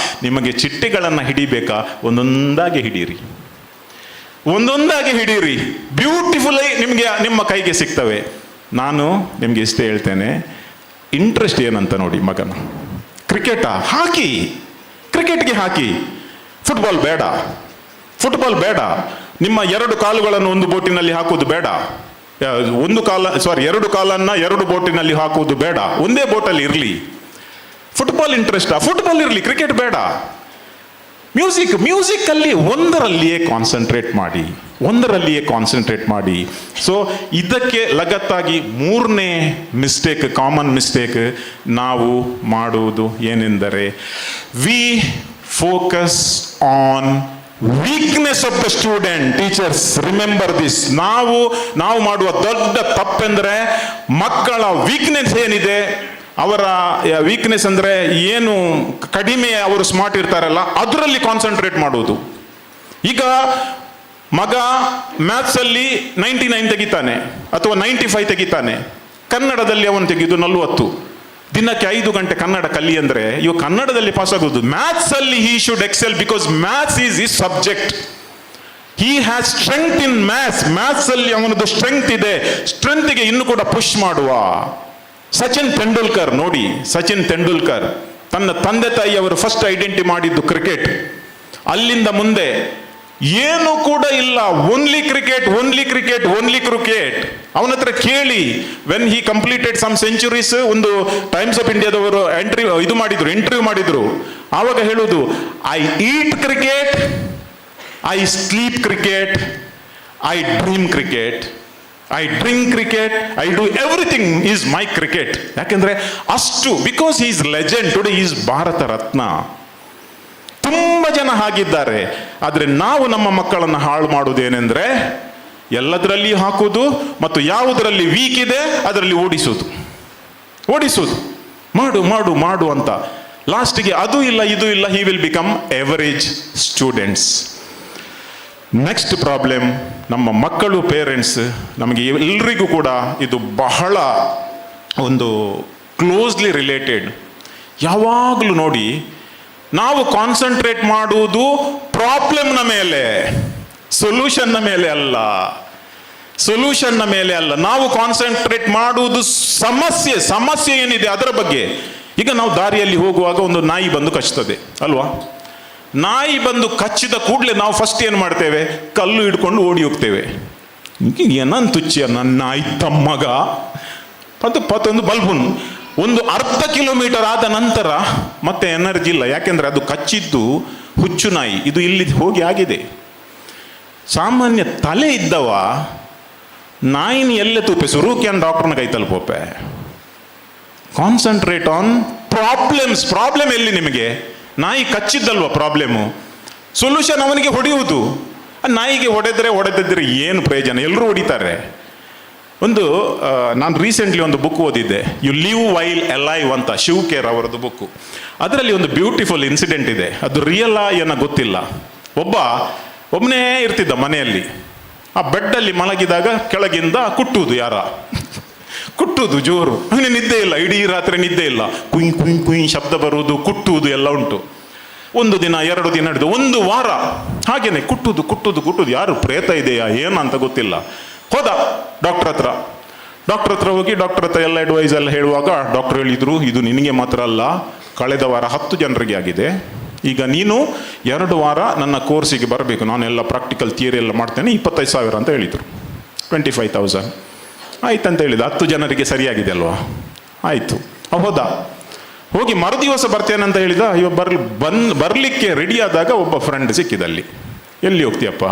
ನಿಮಗೆ ಚಿಟ್ಟೆಗಳನ್ನು ಹಿಡಿಬೇಕಾ, ಒಂದೊಂದಾಗಿ ಹಿಡೀರಿ, ಬ್ಯೂಟಿಫುಲ್ ಆಗಿ ನಿಮಗೆ ನಿಮ್ಮ ಕೈಗೆ ಸಿಗ್ತವೆ. ನಾನು ನಿಮಗೆ ಇಷ್ಟೇ ಹೇಳ್ತೇನೆ, ಇಂಟ್ರೆಸ್ಟ್ ಏನಂತ ನೋಡಿ ಮಗನ. ಕ್ರಿಕೆಟ್ಗೆ ಹಾಕಿ, ಫುಟ್ಬಾಲ್ ಬೇಡ. ನಿಮ್ಮ 2 ಕಾಲುಗಳನ್ನು ಒಂದು ಬೋಟಿನಲ್ಲಿ ಹಾಕುವುದು ಬೇಡ. 2 ಕಾಲನ್ನ 2 ಬೋಟಿನಲ್ಲಿ ಹಾಕುವುದು ಬೇಡ. ಒಂದೇ ಬೋಟಲ್ಲಿ ಇರಲಿ. ಫುಟ್ಬಾಲ್ ಇಂಟ್ರೆಸ್ಟಾ, ಫುಟ್ಬಾಲ್ ಇರಲಿ, ಕ್ರಿಕೆಟ್ ಬೇಡ. ಮ್ಯೂಸಿಕ್ ಅಲ್ಲಿ ಒಂದರಲ್ಲಿಯೇ ಕಾನ್ಸಂಟ್ರೇಟ್ ಮಾಡಿ. ಸೊ ಇದಕ್ಕೆ ಲಗತ್ತಾಗಿ 3ನೇ ಮಿಸ್ಟೇಕ್, ಕಾಮನ್ ಮಿಸ್ಟೇಕ್ ನಾವು ಮಾಡುವುದು ಏನೆಂದರೆ, V focus on weakness of the student. Teachers remember this. ನಾವು ಮಾಡುವ ದೊಡ್ಡ ತಪ್ಪೆಂದರೆ, ಮಕ್ಕಳ ವೀಕ್ನೆಸ್ ಏನಿದೆ, ಅವರ ವೀಕ್ನೆಸ್ ಅಂದರೆ ಏನು, ಕಡಿಮೆ ಅವರು ಸ್ಮಾರ್ಟ್ ಇರ್ತಾರಲ್ಲ, ಅದರಲ್ಲಿ ಕಾನ್ಸಂಟ್ರೇಟ್ ಮಾಡೋದು. ಈಗ ಮಗ ಮ್ಯಾಥ್ಸಲ್ಲಿ 99 ತೆಗಿತಾನೆ ಅಥವಾ 95 ತೆಗಿತಾನೆ, ಕನ್ನಡದಲ್ಲಿ ಅವನು ತೆಗೆದು 40. ದಿನಕ್ಕೆ 5 ಗಂಟೆ ಕನ್ನಡ ಕಲಿ ಅಂದರೆ ಇವು ಕನ್ನಡದಲ್ಲಿ ಪಾಸ್ ಆಗೋದು. ಮ್ಯಾಥ್ಸ್ ಅಲ್ಲಿ he should excel, because maths is his subject. He has strength in maths ಅಲ್ಲಿ ಅವನದು ಸ್ಟ್ರೆಂಗ್ತ್ ಇದೆ. ಸ್ಟ್ರೆಂತ್ಗೆ ಇನ್ನು ಕೂಡ ಪುಷ್ ಮಾಡುವ. ಸಚಿನ್ ತೆಂಡೂಲ್ಕರ್ ನೋಡಿ, ಸಚಿನ್ ತೆಂಡೂಲ್ಕರ್ ತನ್ನ ತಂದೆ ತಾಯಿಯವರು ಫಸ್ಟ್ ಐಡೆಂಟಿ ಮಾಡಿದ್ದು ಕ್ರಿಕೆಟ್. ಅಲ್ಲಿಂದ ಮುಂದೆ ಏನು ಕೂಡ ಇಲ್ಲ, only cricket, only cricket, only cricket. ಅವನ ಹತ್ರ ಕೇಳಿ, when he completed some centuries, ಒಂದು ಟೈಮ್ಸ್ ಆಫ್ ಇಂಡಿಯಾದವರು ಇಂಟರ್ವ್ಯೂ ಮಾಡಿದ್ರು. ಆವಾಗ ಹೇಳುವುದು, I eat cricket, I sleep cricket, I dream cricket, I drink cricket, I do everything is my cricket. ಯಾಕೆಂದ್ರೆ ಅಷ್ಟು, because is legend, today is Bharat Ratna. ತುಂಬ ಜನ ಹಾಗಿದ್ದಾರೆ. ಆದರೆ ನಾವು ನಮ್ಮ ಮಕ್ಕಳನ್ನು ಹಾಳು ಮಾಡುವುದೇನೆಂದ್ರೆ ಎಲ್ಲದರಲ್ಲಿ ಹಾಕುವುದು ಮತ್ತು ಯಾವುದರಲ್ಲಿ ವೀಕ್ ಇದೆ ಅದರಲ್ಲಿ ಓಡಿಸುವುದು, ಮಾಡು ಮಾಡು ಮಾಡು ಅಂತ. ಲಾಸ್ಟಿಗೆ ಅದು ಇಲ್ಲ ಇದು ಇಲ್ಲ, he will become average students. Next problem, ನಮ್ಮ ಮಕ್ಕಳು, ಪೇರೆಂಟ್ಸ್, ನಮಗೆ ಎಲ್ರಿಗೂ ಕೂಡ ಇದು ಬಹಳ ಒಂದು ಕ್ಲೋಸ್ಲಿ ರಿಲೇಟೆಡ್. ಯಾವಾಗಲೂ ನೋಡಿ, ನಾವು ಕಾನ್ಸಂಟ್ರೇಟ್ ಮಾಡುವುದು ಪ್ರಾಬ್ಲಮ್ನ ಮೇಲೆ, ಸೊಲ್ಯೂಷನ್ನ ಮೇಲೆ ಅಲ್ಲ. ನಾವು ಕಾನ್ಸಂಟ್ರೇಟ್ ಮಾಡುವುದು ಸಮಸ್ಯೆ ಏನಿದೆ ಅದರ ಬಗ್ಗೆ. ಈಗ ನಾವು ದಾರಿಯಲ್ಲಿ ಹೋಗುವಾಗ ಒಂದು ನಾಯಿ ಬಂದು ಕಚ್ತದೆ ಅಲ್ವಾ? ನಾಯಿ ಬಂದು ಕಚ್ಚಿದ ಕೂಡಲೇ ನಾವು ಫಸ್ಟ್ ಏನು ಮಾಡ್ತೇವೆ? ಕಲ್ಲು ಹಿಡ್ಕೊಂಡು ಓಡಿ ಹೋಗ್ತೇವೆ. ಏನನ್ ತುಚ್ಚಿಯ ನನ್ನ ನಾಯಿ ತಮ್ಮಗ ಪತ್ತೊಂದು ಬಲ್ಬುನ್. ಒಂದು ಅರ್ಧ ಕಿಲೋಮೀಟರ್ ಆದ ನಂತರ ಮತ್ತೆ ಎನರ್ಜಿ ಇಲ್ಲ. ಯಾಕೆಂದ್ರೆ ಅದು ಕಚ್ಚಿದ್ದು ಹುಚ್ಚು ನಾಯಿ, ಇದು ಇಲ್ಲಿ ಹೋಗಿ ಆಗಿದೆ. ಸಾಮಾನ್ಯ ತಲೆ ಇದ್ದವ ನಾಯಿನ ಎಲ್ಲೇ ತೂಪೆ ಸುರೂಕ್ಯಾನ್ ಡಾಕ್ಟರ್ನ ಕೈ ತಲುಪೋಪೆ. ಕಾನ್ಸಂಟ್ರೇಟ್ ಆನ್ ಪ್ರಾಬ್ಲಮ್ ಎಲ್ಲಿ ನಿಮಗೆ? ನಾಯಿ ಕಚ್ಚಿದ್ದಲ್ವ ಪ್ರಾಬ್ಲಮ್ಮು, ಸೊಲ್ಯೂಷನ್ ಅವನಿಗೆ ಹೊಡೆಯುವುದು. ನಾಯಿಗೆ ಹೊಡೆದಿದ್ರೆ ಏನು ಪ್ರಯೋಜನ? ಎಲ್ಲರೂ ಹೊಡಿತಾರೆ. ನಾನು ರೀಸೆಂಟ್ಲಿ ಒಂದು ಬುಕ್ ಓದಿದ್ದೆ, ಯು ಲಿವ್ ವೈಲ್ ಅಲೈವ್ ಅಂತ, ಶಿವ್ ಕೇರ್ ಅವರದ್ದು ಬುಕ್ಕು. ಅದರಲ್ಲಿ ಒಂದು ಬ್ಯೂಟಿಫುಲ್ ಇನ್ಸಿಡೆಂಟ್ ಇದೆ. ಅದು ರಿಯಲ್ ಏನೋ ಗೊತ್ತಿಲ್ಲ. ಒಬ್ಬನೇ ಇರ್ತಿದ್ದ ಮನೆಯಲ್ಲಿ. ಆ ಬೆಡ್ಡಲ್ಲಿ ಮಲಗಿದಾಗ ಕೆಳಗಿಂದ ಕುಟ್ಟುವುದು ಜೋರು. ಅವನಿಗೆ ನಿದ್ದೆ ಇಲ್ಲ, ಇಡೀ ರಾತ್ರಿ ನಿದ್ದೆ ಇಲ್ಲ. ಕುಯ್ ಶಬ್ದ ಬರುವುದು, ಕುಟ್ಟುವುದು ಎಲ್ಲ ಉಂಟು. ಒಂದು ದಿನ, 2 ದಿನ ಹಿಡಿದು 1 ವಾರ ಹಾಗೇನೆ ಕುಟ್ಟುವುದು. ಯಾರು ಪ್ರೇತ ಇದೆಯಾ ಏನಂತ ಗೊತ್ತಿಲ್ಲ. ಹೋದ ಡಾಕ್ಟರ್ ಹತ್ರ ಹೋಗಿ ಡಾಕ್ಟರ್ ಹತ್ರ ಎಲ್ಲ ಅಡ್ವೈಸ್ ಎಲ್ಲ ಹೇಳುವಾಗ ಡಾಕ್ಟರ್ ಹೇಳಿದ್ರು, ಇದು ನಿನಗೆ ಮಾತ್ರ ಅಲ್ಲ, ಕಳೆದ ವಾರ 10 ಜನರಿಗೆ ಆಗಿದೆ. ಈಗ ನೀನು 2 ವಾರ ನನ್ನ ಕೋರ್ಸಿಗೆ ಬರಬೇಕು, ನಾನು ಎಲ್ಲ ಪ್ರಾಕ್ಟಿಕಲ್ ಥಿಯರಿ ಎಲ್ಲ ಮಾಡ್ತೇನೆ, 25,000 ಅಂತ ಹೇಳಿದರು. 25,000 ಆಯ್ತಂತ ಹೇಳಿದ. 10 ಜನರಿಗೆ ಸರಿಯಾಗಿದೆ ಅಲ್ವಾ? ಆಯಿತು. ಹೋಗಿ ಮರುದಿವಸ ಬರ್ತೇನೆ ಅಂತ ಹೇಳಿದ. ಇವ ಬರಲಿಕ್ಕೆ ರೆಡಿ ಆದಾಗ ಒಬ್ಬ ಫ್ರೆಂಡ್ ಸಿಕ್ಕಿದಲ್ಲಿ. ಎಲ್ಲಿ ಹೋಗ್ತೀಯಪ್ಪ?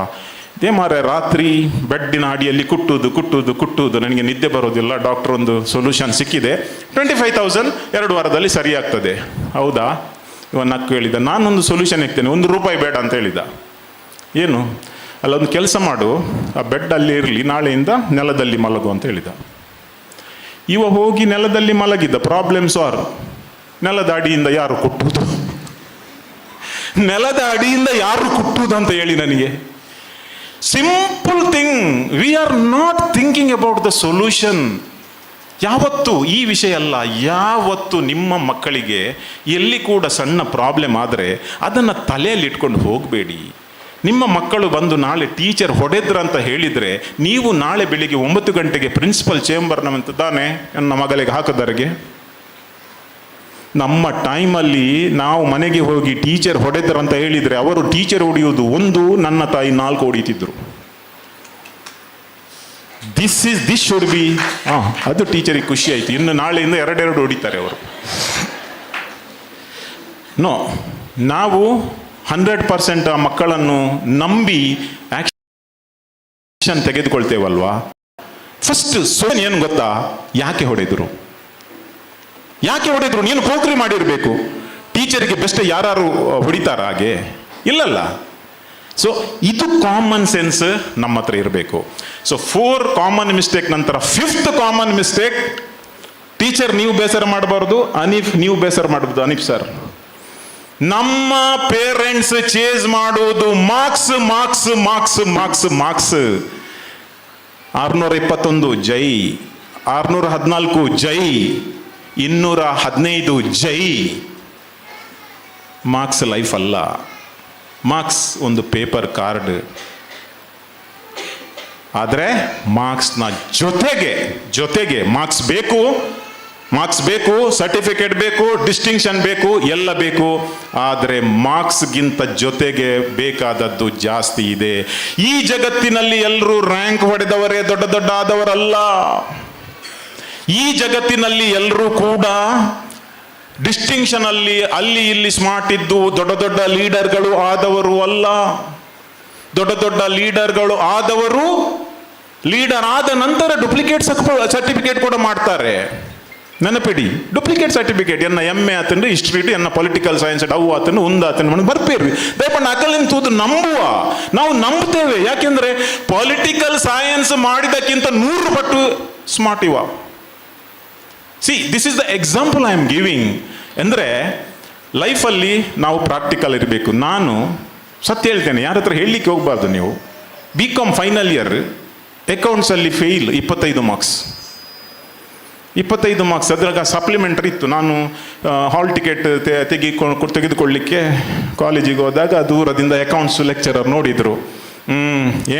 ಇದೇ ಮಾರೆ, ರಾತ್ರಿ ಬೆಡ್ಡಿನ ಅಡಿಯಲ್ಲಿ ಕುಟ್ಟುವುದು, ನನಗೆ ನಿದ್ದೆ ಬರೋದಿಲ್ಲ, ಡಾಕ್ಟರ್ ಒಂದು ಸೊಲ್ಯೂಷನ್ ಸಿಕ್ಕಿದೆ, 25,000 2 ವಾರದಲ್ಲಿ ಸರಿಯಾಗ್ತದೆ. ಹೌದಾ? ಇವ ನಕ್ಕು ಹೇಳಿದ, ನಾನೊಂದು ಸೊಲ್ಯೂಷನ್ ಇರ್ತೇನೆ, ₹1 ಬೇಡ ಅಂತ ಹೇಳಿದ. ಏನು? ಅಲ್ಲೊಂದು ಕೆಲಸ ಮಾಡು, ಆ ಬೆಡ್ ಅಲ್ಲಿ ಇರಲಿ, ನಾಳೆಯಿಂದ ನೆಲದಲ್ಲಿ ಮಲಗು ಅಂತ ಹೇಳಿದ. ಇವ ಹೋಗಿ ನೆಲದಲ್ಲಿ ಮಲಗಿದ್ದ. Problem solve. ನೆಲದ ಅಡಿಯಿಂದ ಯಾರು ಕುಟ್ಟುವುದು ಅಂತ ಹೇಳಿ ನನಗೆ. Simple thing, we are not thinking about the solution. ಯಾವತ್ತು ಈ ವಿಷಯ ಅಲ್ಲ, ಯಾವತ್ತು ನಿಮ್ಮ ಮಕ್ಕಳಿಗೆ ಎಲ್ಲಿ ಕೂಡ ಸಣ್ಣ ಪ್ರಾಬ್ಲಮ್ ಆದರೆ ಅದನ್ನು ತಲೆಯಲ್ಲಿ ಇಟ್ಕೊಂಡು ಹೋಗಬೇಡಿ. ನಿಮ್ಮ ಮಕ್ಕಳು ಬಂದು ನಾಳೆ ಟೀಚರ್ ಹೊಡೆದ್ರಂತ ಹೇಳಿದರೆ, ನೀವು ನಾಳೆ ಬೆಳಿಗ್ಗೆ 9 ಗಂಟೆಗೆ ಪ್ರಿನ್ಸಿಪಲ್ ಚೇಂಬರ್ನಂತ ತಾನೆ ನನ್ನ ಮಗಳಿಗೆ ಹಾಕಿದವರಿಗೆ. ನಮ್ಮ ಟೈಮಲ್ಲಿ ನಾವು ಮನೆಗೆ ಹೋಗಿ ಟೀಚರ್ ಹೊಡೆದ್ರಂತ ಹೇಳಿದರೆ ಅವರು ಟೀಚರ್ ಹೊಡೆಯುವುದು 1, ನನ್ನ ತಾಯಿ 4 ಹೊಡಿತಿದ್ರು. This should be. ಅದು ಟೀಚರಿಗೆ ಖುಷಿ ಆಯಿತು. ಇನ್ನು ನಾಳೆಯಿಂದ 2 ಹೊಡಿತಾರೆ ಅವರು. ನಾವು 100% ಆ ಮಕ್ಕಳನ್ನು ನಂಬಿ ಆಕ್ಷನ್ ತೆಗೆದುಕೊಳ್ತೇವಲ್ವಾ? ಫಸ್ಟ್ ಏನು ಗೊತ್ತಾ? ಯಾಕೆ ಹೊಡೆದ್ರು? ನೀನು ಪೋಖ್ರಿ ಮಾಡಿರಬೇಕು. ಟೀಚರಿಗೆ ಬೆಸ್ಟ್ ಯಾರು ಹೊಡಿತಾರ ಹಾಗೆ? ಇಲ್ಲಲ್ಲ. ಸೊ ಇದು ಕಾಮನ್ ಸೆನ್ಸ್ ನಮ್ಮ ಹತ್ರ ಇರಬೇಕು. ಸೊ 4 ಕಾಮನ್ ಮಿಸ್ಟೇಕ್ ನಂತರ 5th ಕಾಮನ್ ಮಿಸ್ಟೇಕ್, ಟೀಚರ್ ನೀವು ಬೇಸರ ಮಾಡಬಾರ್ದು, ನೀವು ಬೇಸರ ಮಾಡಬಾರ್ದು. ಅನೀಫ್ ಸರ್, ನಮ್ಮ ಪೇರೆಂಟ್ಸ್ ಚೇಸ್ ಮಾಡೋದು ಮಾರ್ಕ್ಸ್. 621 ಜೈ, 614 ಜೈ, 215 ಜೈ. ಮಾರ್ಕ್ಸ್ ಲೈಫ್ ಅಲ್ಲ. ಮಾರ್ಕ್ಸ್ ಒಂದು ಪೇಪರ್ ಕಾರ್ಡ್. ಆದರೆ ಮಾರ್ಕ್ಸ್ನ ಜೊತೆಗೆ ಮಾರ್ಕ್ಸ್ ಬೇಕು, ಸರ್ಟಿಫಿಕೇಟ್ ಬೇಕು, ಡಿಸ್ಟಿಂಕ್ಷನ್ ಬೇಕು, ಎಲ್ಲ ಬೇಕು. ಆದರೆ ಮಾರ್ಕ್ಸ್ಗಿಂತ ಜೊತೆಗೆ ಬೇಕಾದದ್ದು ಜಾಸ್ತಿ ಇದೆ. ಈ ಜಗತ್ತಿನಲ್ಲಿ ಎಲ್ಲರೂ ರ್ಯಾಂಕ್ ಹೊಡೆದವರೇ ದೊಡ್ಡ ಆದವರಲ್ಲ. ಈ ಜಗತ್ತಿನಲ್ಲಿ ಎಲ್ಲರೂ ಕೂಡ ಡಿಸ್ಟಿಂಕ್ಷನ್ ಅಲ್ಲಿ ಇಲ್ಲಿ ಸ್ಮಾರ್ಟ್ ಇದ್ದು ದೊಡ್ಡ ಲೀಡರ್ಗಳು ಆದವರು ಅಲ್ಲ. ದೊಡ್ಡ ಲೀಡರ್ಗಳು ಆದವರು ಲೀಡರ್ ಆದ ನಂತರ ಡೂಪ್ಲಿಕೇಟ್ ಸರ್ಟಿಫಿಕೇಟ್ ಕೂಡ ಮಾಡ್ತಾರೆ. ನೆನಪಿಡಿ, ಡೂಪ್ಲಿಕೇಟ್ ಸರ್ಟಿಫಿಕೇಟ್ ಎನ್ನ MA ಆತಂದ್ರೆ ಹಿಸ್ಟ್ರಿ ಎನ್ನ ಪೊಲಿಟಿಕಲ್ ಸೈನ್ಸ್ ಅವು ಆತನು ಆತನು ಬರ್ಪೇರ್ವಿ ದಯಪಣ್ಣ ಅಕಲಿನ ತೂದು ನಾವು ನಂಬುತ್ತೇವೆ. ಯಾಕೆಂದ್ರೆ ಪೊಲಿಟಿಕಲ್ ಸೈನ್ಸ್ ಮಾಡಿದಕ್ಕಿಂತ 100 ಪಟ್ಟು ಸ್ಮಾರ್ಟ್ ಇವ. C, this is the example I am giving. ಅಂದರೆ ಲೈಫಲ್ಲಿ ನಾವು ಪ್ರಾಕ್ಟಿಕಲ್ ಇರಬೇಕು. ನಾನು ಸತ್ಯ ಹೇಳ್ತೇನೆ, ಯಾರ ಹತ್ರ ಹೇಳಲಿಕ್ಕೆ ಹೋಗಬಾರ್ದು. ನೀವು BCom ಫೈನಲ್ ಇಯರ್ ಅಕೌಂಟ್ಸಲ್ಲಿ ಫೇಲ್, 25 ಮಾರ್ಕ್ಸ್. ಅದ್ರಾಗ ಸಪ್ಲಿಮೆಂಟರಿ ಇತ್ತು. ನಾನು ಹಾಲ್ ಟಿಕೆಟ್ ತೆಗೆದುಕೊಳ್ಳಿಕ್ಕೆ ಕಾಲೇಜಿಗೆ ಹೋದಾಗ ದೂರದಿಂದ ಅಕೌಂಟ್ಸ್ ಲೆಕ್ಚರರ್ ನೋಡಿದರು.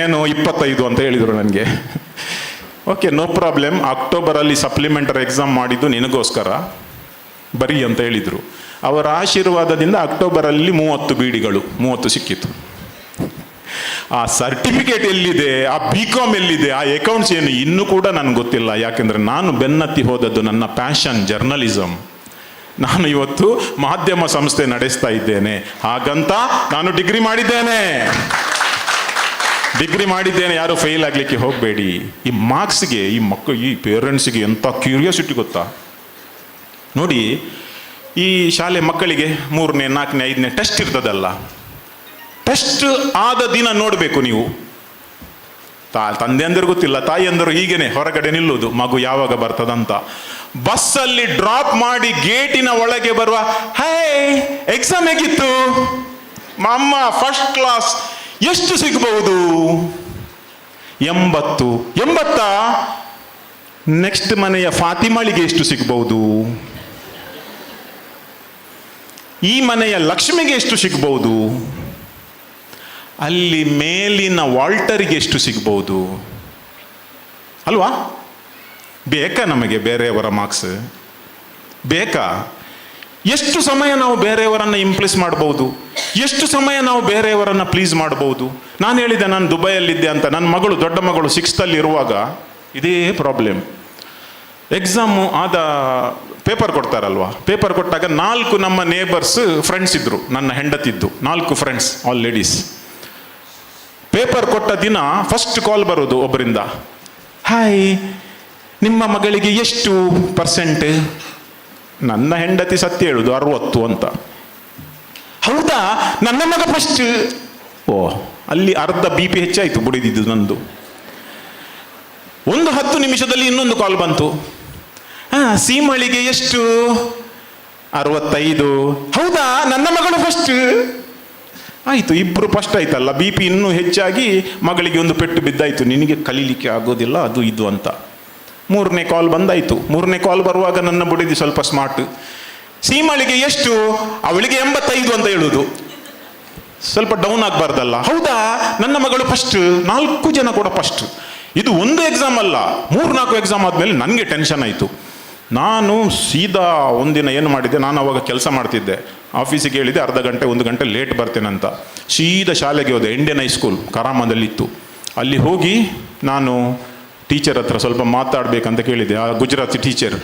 ಏನು 25 ಅಂತ ಹೇಳಿದರು ನನಗೆ. ಓಕೆ, ನೋ ಪ್ರಾಬ್ಲಮ್, ಅಕ್ಟೋಬರಲ್ಲಿ ಸಪ್ಲಿಮೆಂಟರಿ ಎಕ್ಸಾಮ್ ಮಾಡಿದ್ದು ನಿನಗೋಸ್ಕರ ಬರೀ ಅಂತ ಹೇಳಿದರು. ಅವರ ಆಶೀರ್ವಾದದಿಂದ ಅಕ್ಟೋಬರಲ್ಲಿ 30 ಬೀಡಿಗಳು 30 ಸಿಕ್ಕಿತು. ಆ ಸರ್ಟಿಫಿಕೇಟ್ ಎಲ್ಲಿದೆ, ಆ BCom ಎಲ್ಲಿದೆ, ಆ ಅಕೌಂಟ್ಸ್ ಏನು ಇನ್ನೂ ಕೂಡ ನನಗೆ ಗೊತ್ತಿಲ್ಲ. ಯಾಕೆಂದರೆ ನಾನು ಬೆನ್ನತ್ತಿ ಹೋದದ್ದು ನನ್ನ ಪ್ಯಾಷನ್ ಜರ್ನಲಿಸಮ್. ನಾನು ಇವತ್ತು ಮಾಧ್ಯಮ ಸಂಸ್ಥೆ ನಡೆಸ್ತಾ ಇದ್ದೇನೆ. ಹಾಗಂತ ನಾನು ಡಿಗ್ರಿ ಮಾಡಿದ್ದೇನೆ. ಯಾರು ಫೇಲ್ ಆಗಲಿಕ್ಕೆ ಹೋಗಬೇಡಿ. ಈ ಮಾರ್ಕ್ಸ್ಗೆ ಈ ಪೇರೆಂಟ್ಸಿಗೆ ಎಂಥ ಕ್ಯೂರಿಯಾಸಿಟಿ ಗೊತ್ತಾ. ನೋಡಿ, ಈ ಶಾಲೆ ಮಕ್ಕಳಿಗೆ 3ನೇ 4ನೇ 5ನೇ ಟೆಸ್ಟ್ ಇರ್ತದಲ್ಲ, ಟೆಸ್ಟ್ ಆದ ದಿನ ನೋಡಬೇಕು ನೀವು. ತಂದೆ ಅಂದರು ಗೊತ್ತಿಲ್ಲ, ತಾಯಿ ಅಂದರು ಹೀಗೇನೆ ಹೊರಗಡೆ ನಿಲ್ಲುವುದು, ಮಗು ಯಾವಾಗ ಬರ್ತದಂತ. ಬಸ್ಸಲ್ಲಿ ಡ್ರಾಪ್ ಮಾಡಿ ಗೇಟಿನ ಒಳಗೆ ಬರುವ, ಹೇ ಎಕ್ಸಾಮ್ ಹೇಗಿತ್ತು ಅಮ್ಮ, ಫಸ್ಟ್ ಕ್ಲಾಸ್, ಎಷ್ಟು ಸಿಗಬಹುದು? 80. ನೆಕ್ಸ್ಟ್ ಮನೆಯ ಫಾತಿಮಾಳಿಗೆ ಎಷ್ಟು ಸಿಗಬಹುದು? ಈ ಮನೆಯ ಲಕ್ಷ್ಮಿಗೆ ಎಷ್ಟು ಸಿಗಬಹುದು? ಅಲ್ಲಿ ಮೇಲಿನ ವಾಲ್ಟರಿಗೆ ಎಷ್ಟು ಸಿಗಬಹುದು? ಅಲ್ವಾ? ಬೇಕಾ ನಮಗೆ ಬೇರೆಯವರ ಮಾರ್ಕ್ಸ್? ಬೇಕಾ? ಎಷ್ಟು ಸಮಯ ನಾವು ಬೇರೆಯವರನ್ನು ಇಂಪ್ರೆಸ್ ಮಾಡಬಹುದು? ಎಷ್ಟು ಸಮಯ ನಾವು ಬೇರೆಯವರನ್ನು ಪ್ಲೀಸ್ ಮಾಡಬಹುದು? ನಾನು ಹೇಳಿದೆ, ನಾನು ದುಬೈಯಲ್ಲಿದ್ದೆ ಅಂತ. ನನ್ನ ಮಗಳು, ದೊಡ್ಡ ಮಗಳು 6th ಇರುವಾಗ ಇದೇ ಪ್ರಾಬ್ಲಮ್. ಎಕ್ಸಾಮು ಆದ ಪೇಪರ್ ಕೊಡ್ತಾರಲ್ವಾ, ಪೇಪರ್ ಕೊಟ್ಟಾಗ 4 ನಮ್ಮ ನೇಬರ್ಸ್ ಫ್ರೆಂಡ್ಸ್ ಇದ್ರು, ನನ್ನ ಹೆಂಡತಿದ್ದು 4 ಫ್ರೆಂಡ್ಸ್, ಆಲ್ ಲೇಡೀಸ್. ಪೇಪರ್ ಕೊಟ್ಟ ದಿನ ಫಸ್ಟ್ ಕಾಲ್ ಬರೋದು ಒಬ್ಬರಿಂದ, ಹಾಯ್ ನಿಮ್ಮ ಮಗಳಿಗೆ ಎಷ್ಟು %? ನನ್ನ ಹೆಂಡತಿ ಸತ್ಯ ಹೇಳುದು 60 ಅಂತ. ಹೌದಾ, ನನ್ನ ಮಗ ಫಸ್ಟ್. ಓ, ಅಲ್ಲಿ ಅರ್ಧ BP ಹೆಚ್ಚಾಯಿತು ಬುಡಿದಿದ್ದು ನಂದು. ಒಂದು 10 ನಿಮಿಷದಲ್ಲಿ ಇನ್ನೊಂದು ಕಾಲ್ ಬಂತು, ಸೀಮಳಿಗೆ ಎಷ್ಟು? 65. ಹೌದಾ, ನನ್ನ ಮಗಳು ಫಸ್ಟ್. ಆಯಿತು, ಇಬ್ಬರು ಫಸ್ಟ್ ಆಯ್ತಲ್ಲ. BP ಇನ್ನೂ ಹೆಚ್ಚಾಗಿ ಮಗಳಿಗೆ ಒಂದು ಪೆಟ್ಟು ಬಿದ್ದಾಯಿತು, ನಿನಗೆ ಕಲೀಲಿಕ್ಕೆ ಆಗೋದಿಲ್ಲ ಅದು ಇದು ಅಂತ. 3ನೇ ಕಾಲ್ ಬಂದಾಯಿತು. 3ನೇ ಕಾಲ್ ಬರುವಾಗ ನನ್ನ ಬುಡಿದಿ ಸ್ವಲ್ಪ ಸ್ಮಾರ್ಟ್. ಸೀಮಳಿಗೆ ಎಷ್ಟು? ಅವಳಿಗೆ 85 ಅಂತ ಹೇಳುವುದು. ಸ್ವಲ್ಪ ಡೌನ್ ಆಗಬಾರ್ದಲ್ಲ. ಹೌದಾ, ನನ್ನ ಮಗಳು ಫಸ್ಟ್. 4 ಜನ ಕೂಡ ಫಸ್ಟ್. ಇದು ಒಂದು ಎಕ್ಸಾಮ್ ಅಲ್ಲ, 3-4 ಎಕ್ಸಾಮ್ ಆದಮೇಲೆ ನನಗೆ ಟೆನ್ಷನ್ ಆಯಿತು. ನಾನು ಸೀದಾ ಒಂದಿನ ಏನು ಮಾಡಿದ್ದೆ, ನಾನು ಅವಾಗ ಕೆಲಸ ಮಾಡ್ತಿದ್ದೆ, ಆಫೀಸಿಗೆ ಹೇಳಿದೆ ಅರ್ಧ ಗಂಟೆ 1 ಗಂಟೆ ಲೇಟ್ ಬರ್ತೇನಂತ. ಸೀದಾ ಶಾಲೆಗೆ ಹೋದೆ, ಇಂಡಿಯನ್ ಹೈಸ್ಕೂಲ್ ಕರಾಮದಲ್ಲಿತ್ತು. ಅಲ್ಲಿ ಹೋಗಿ ನಾನು ಟೀಚರ್ ಹತ್ರ ಸ್ವಲ್ಪ ಮಾತಾಡಬೇಕಂತ ಕೇಳಿದೆ. ಆ ಗುಜರಾತಿ ಟೀಚರ್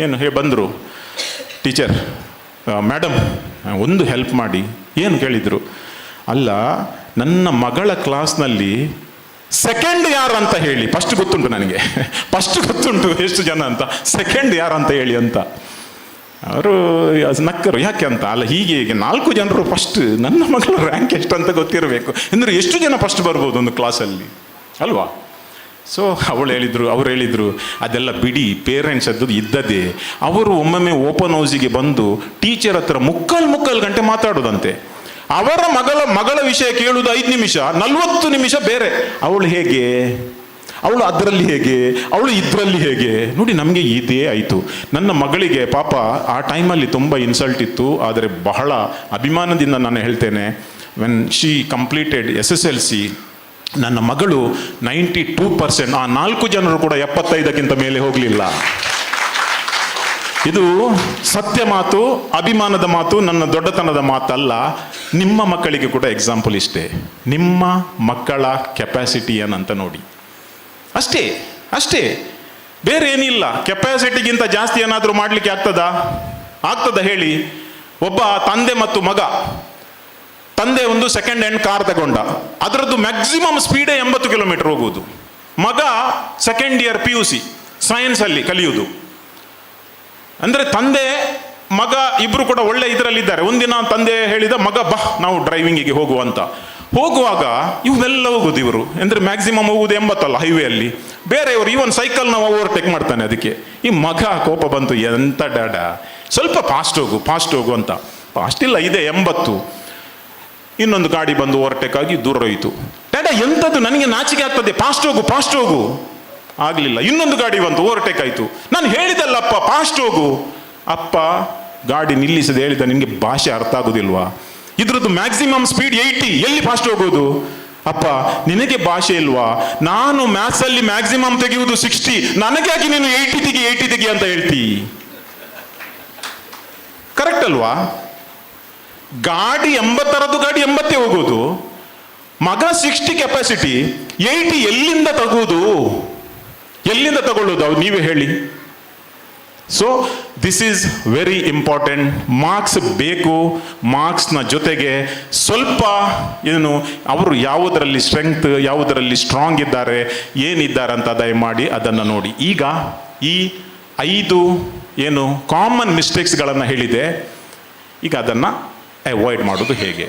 ಏನು ಬಂದರು, ಟೀಚರ್ ಮೇಡಮ್ ಒಂದು ಹೆಲ್ಪ್ ಮಾಡಿ. ಏನು ಕೇಳಿದರು? ಅಲ್ಲ, ನನ್ನ ಮಗಳ ಕ್ಲಾಸ್ನಲ್ಲಿ ಸೆಕೆಂಡ್ ಯಾರು ಅಂತ ಹೇಳಿ. ಫಸ್ಟ್ ಗೊತ್ತುಂಟು ನನಗೆ, ಫಸ್ಟ್ ಗೊತ್ತುಂಟು ಎಷ್ಟು ಜನ ಅಂತ, ಸೆಕೆಂಡ್ ಯಾರು ಅಂತ ಹೇಳಿ ಅಂತ. ಅವರು ನಕ್ಕರು. ಯಾಕೆ ಅಂತ. ಅಲ್ಲ, ಹೀಗೆ 4 ಜನರು ಫಸ್ಟ್, ನನ್ನ ಮಗಳ ರ್ಯಾಂಕ್ ಎಷ್ಟು ಅಂತ ಗೊತ್ತಿರಬೇಕು. ಅಂದರೆ ಎಷ್ಟು ಜನ ಫಸ್ಟ್ ಬರ್ಬೋದು ಒಂದು ಕ್ಲಾಸಲ್ಲಿ ಅಲ್ವಾ? ಸೊ ಅವ್ರು ಹೇಳಿದರು ಅದೆಲ್ಲ ಬಿಡಿ, ಪೇರೆಂಟ್ಸ್ ಅದು ಇದ್ದದೇ. ಅವರು ಒಮ್ಮೊಮ್ಮೆ ಓಪನ್ ಹೌಸಿಗೆ ಬಂದು ಟೀಚರ್ ಹತ್ರ ಮುಕ್ಕಾಲು ಗಂಟೆ ಮಾತಾಡೋದಂತೆ. ಅವರ ಮಗಳ ವಿಷಯ ಕೇಳುವುದು 5 ನಿಮಿಷ, 40 ನಿಮಿಷ ಬೇರೆ. ಅವಳು ಹೇಗೆ, ಅವಳು ಅದರಲ್ಲಿ ಹೇಗೆ, ಅವಳು ಇದರಲ್ಲಿ ಹೇಗೆ. ನೋಡಿ, ನಮಗೆ ಇದೇ ಆಯಿತು. ನನ್ನ ಮಗಳಿಗೆ ಪಾಪ ಆ ಟೈಮಲ್ಲಿ ತುಂಬ ಇನ್ಸಲ್ಟ್ ಇತ್ತು. ಆದರೆ ಬಹಳ ಅಭಿಮಾನದಿಂದ ನಾನು ಹೇಳ್ತೇನೆ, ವೆನ್ ಶಿ ಕಂಪ್ಲೀಟೆಡ್ SSLC, ನನ್ನ ಮಗಳು 92%, ಆ 4 ಜನರು ಕೂಡ 75ಕ್ಕಿಂತ ಮೇಲೆ ಹೋಗಲಿಲ್ಲ. ಇದು ಸತ್ಯ ಮಾತು, ಅಭಿಮಾನದ ಮಾತು, ನನ್ನ ದೊಡ್ಡತನದ ಮಾತಲ್ಲ. ನಿಮ್ಮ ಮಕ್ಕಳಿಗೆ ಕೂಡ ಎಕ್ಸಾಂಪಲ್ ಇಷ್ಟೇ. ನಿಮ್ಮ ಮಕ್ಕಳ ಕೆಪಾಸಿಟಿ ಏನಂತ ನೋಡಿ, ಅಷ್ಟೇ ಅಷ್ಟೇ, ಬೇರೆ ಏನಿಲ್ಲ. ಕೆಪಾಸಿಟಿಗಿಂತ ಜಾಸ್ತಿ ಏನಾದರೂ ಮಾಡಲಿಕ್ಕೆ ಆಗ್ತದ ಹೇಳಿ? ಒಬ್ಬ ತಂದೆ ಮತ್ತು ಮಗ, ತಂದೆ ಒಂದು ಸೆಕೆಂಡ್ ಹ್ಯಾಂಡ್ ಕಾರ್ ತಗೊಂಡ, ಅದರದ್ದು ಮ್ಯಾಕ್ಸಿಮಮ್ ಸ್ಪೀಡೇ 80 ಕಿಲೋಮೀಟರ್ ಹೋಗುವುದು. ಮಗ ಸೆಕೆಂಡ್ ಇಯರ್ PUC ಸೈನ್ಸಲ್ಲಿ ಕಲಿಯುವುದು. ಅಂದರೆ ತಂದೆ ಮಗ ಇಬ್ಬರು ಕೂಡ ಒಳ್ಳೆ ಇದರಲ್ಲಿದ್ದಾರೆ. ಒಂದಿನ ತಂದೆ ಹೇಳಿದ, ಮಗ ಬಾ ನಾವು ಡ್ರೈವಿಂಗಿಗೆ ಹೋಗುವ ಅಂತ. ಹೋಗುವಾಗ ಇವೆಲ್ಲ ಹೋಗುದು ಇವರು, ಅಂದರೆ ಮ್ಯಾಕ್ಸಿಮಮ್ ಹೋಗುದು 80 ಅಲ್ಲ ಹೈವೇಯಲ್ಲಿ. ಬೇರೆಯವರು ಇವನ್ ಸೈಕಲ್ ನಾವು ಓವರ್ಟೇಕ್ ಮಾಡ್ತಾನೆ. ಅದಕ್ಕೆ ಈ ಮಗ ಕೋಪ ಬಂತು, ಎಂತ ಡಾಡ, ಸ್ವಲ್ಪ ಫಾಸ್ಟ್ ಹೋಗು ಅಂತ. ಫಾಸ್ಟ್ ಇಲ್ಲ, ಇದೆ 80. ಇನ್ನೊಂದು ಗಾಡಿ ಬಂದು ಓವರ್ಟೇಕ್ ಆಗಿ ದೂರ ಹೋಯಿತು. ಡ್ಯಾಡ ಎಂಥದ್ದು, ನನಗೆ ನಾಚಿಕೆ ಆಗ್ತದೆ, ಫಾಸ್ಟ್ ಹೋಗು. ಆಗಲಿಲ್ಲ. ಇನ್ನೊಂದು ಗಾಡಿ ಬಂತು, ಓವರ್ಟೇಕ್ ಆಯಿತು. ನಾನು ಹೇಳಿದಲ್ಲಪ್ಪ ಫಾಸ್ಟ್ ಹೋಗು. ಅಪ್ಪ ಗಾಡಿ ನಿಲ್ಲಿಸದೆ ಹೇಳಿದ, ನಿನಗೆ ಭಾಷೆ ಅರ್ಥ ಆಗುದಿಲ್ವಾ? ಇದ್ರದ್ದು ಮ್ಯಾಕ್ಸಿಮಮ್ ಸ್ಪೀಡ್ 80, ಎಲ್ಲಿ ಫಾಸ್ಟ್ ಹೋಗೋದು? ಅಪ್ಪ ನಿನಗೆ ಭಾಷೆ ಇಲ್ವಾ? ನಾನು ಮ್ಯಾಥ್ಸ್ ಅಲ್ಲಿ ಮ್ಯಾಕ್ಸಿಮಮ್ ತೆಗೆಯುವುದು 60, ನನಗೆ ಯಾಕೆ ನೀನು 80 ತೆಗಿ ಅಂತ ಹೇಳ್ತಿ? ಕರೆಕ್ಟ್ ಅಲ್ವಾ? ಗಾಡಿ 80 ಗಾಡಿ 80 ಹೋಗೋದು, ಮಗ 60 ಕೆಪಾಸಿಟಿ, 80 ಎಲ್ಲಿಂದ ತಗೊಳ್ಳೋದು ನೀವೇ ಹೇಳಿ. So this is very important. Marks ಬೇಕು. ಮಾರ್ಕ್ಸ್ನ ಜೊತೆಗೆ ಸ್ವಲ್ಪ ಅವರು ಯಾವುದರಲ್ಲಿ ಸ್ಟ್ರೆಂಗ್ತ್, ಯಾವುದರಲ್ಲಿ ಸ್ಟ್ರಾಂಗ್ ಇದ್ದಾರೆ, ಏನಿದ್ದಾರೆ ಅಂತ ದಯಮಾಡಿ ಅದನ್ನು ನೋಡಿ. ಈಗ ಈ 5 ಕಾಮನ್ ಮಿಸ್ಟೇಕ್ಸ್ಗಳನ್ನು ಹೇಳಿದೆ. ಈಗ ಅದನ್ನು ಅವಾಯ್ಡ್ ಮಾಡೋದು ಹೇಗೆ?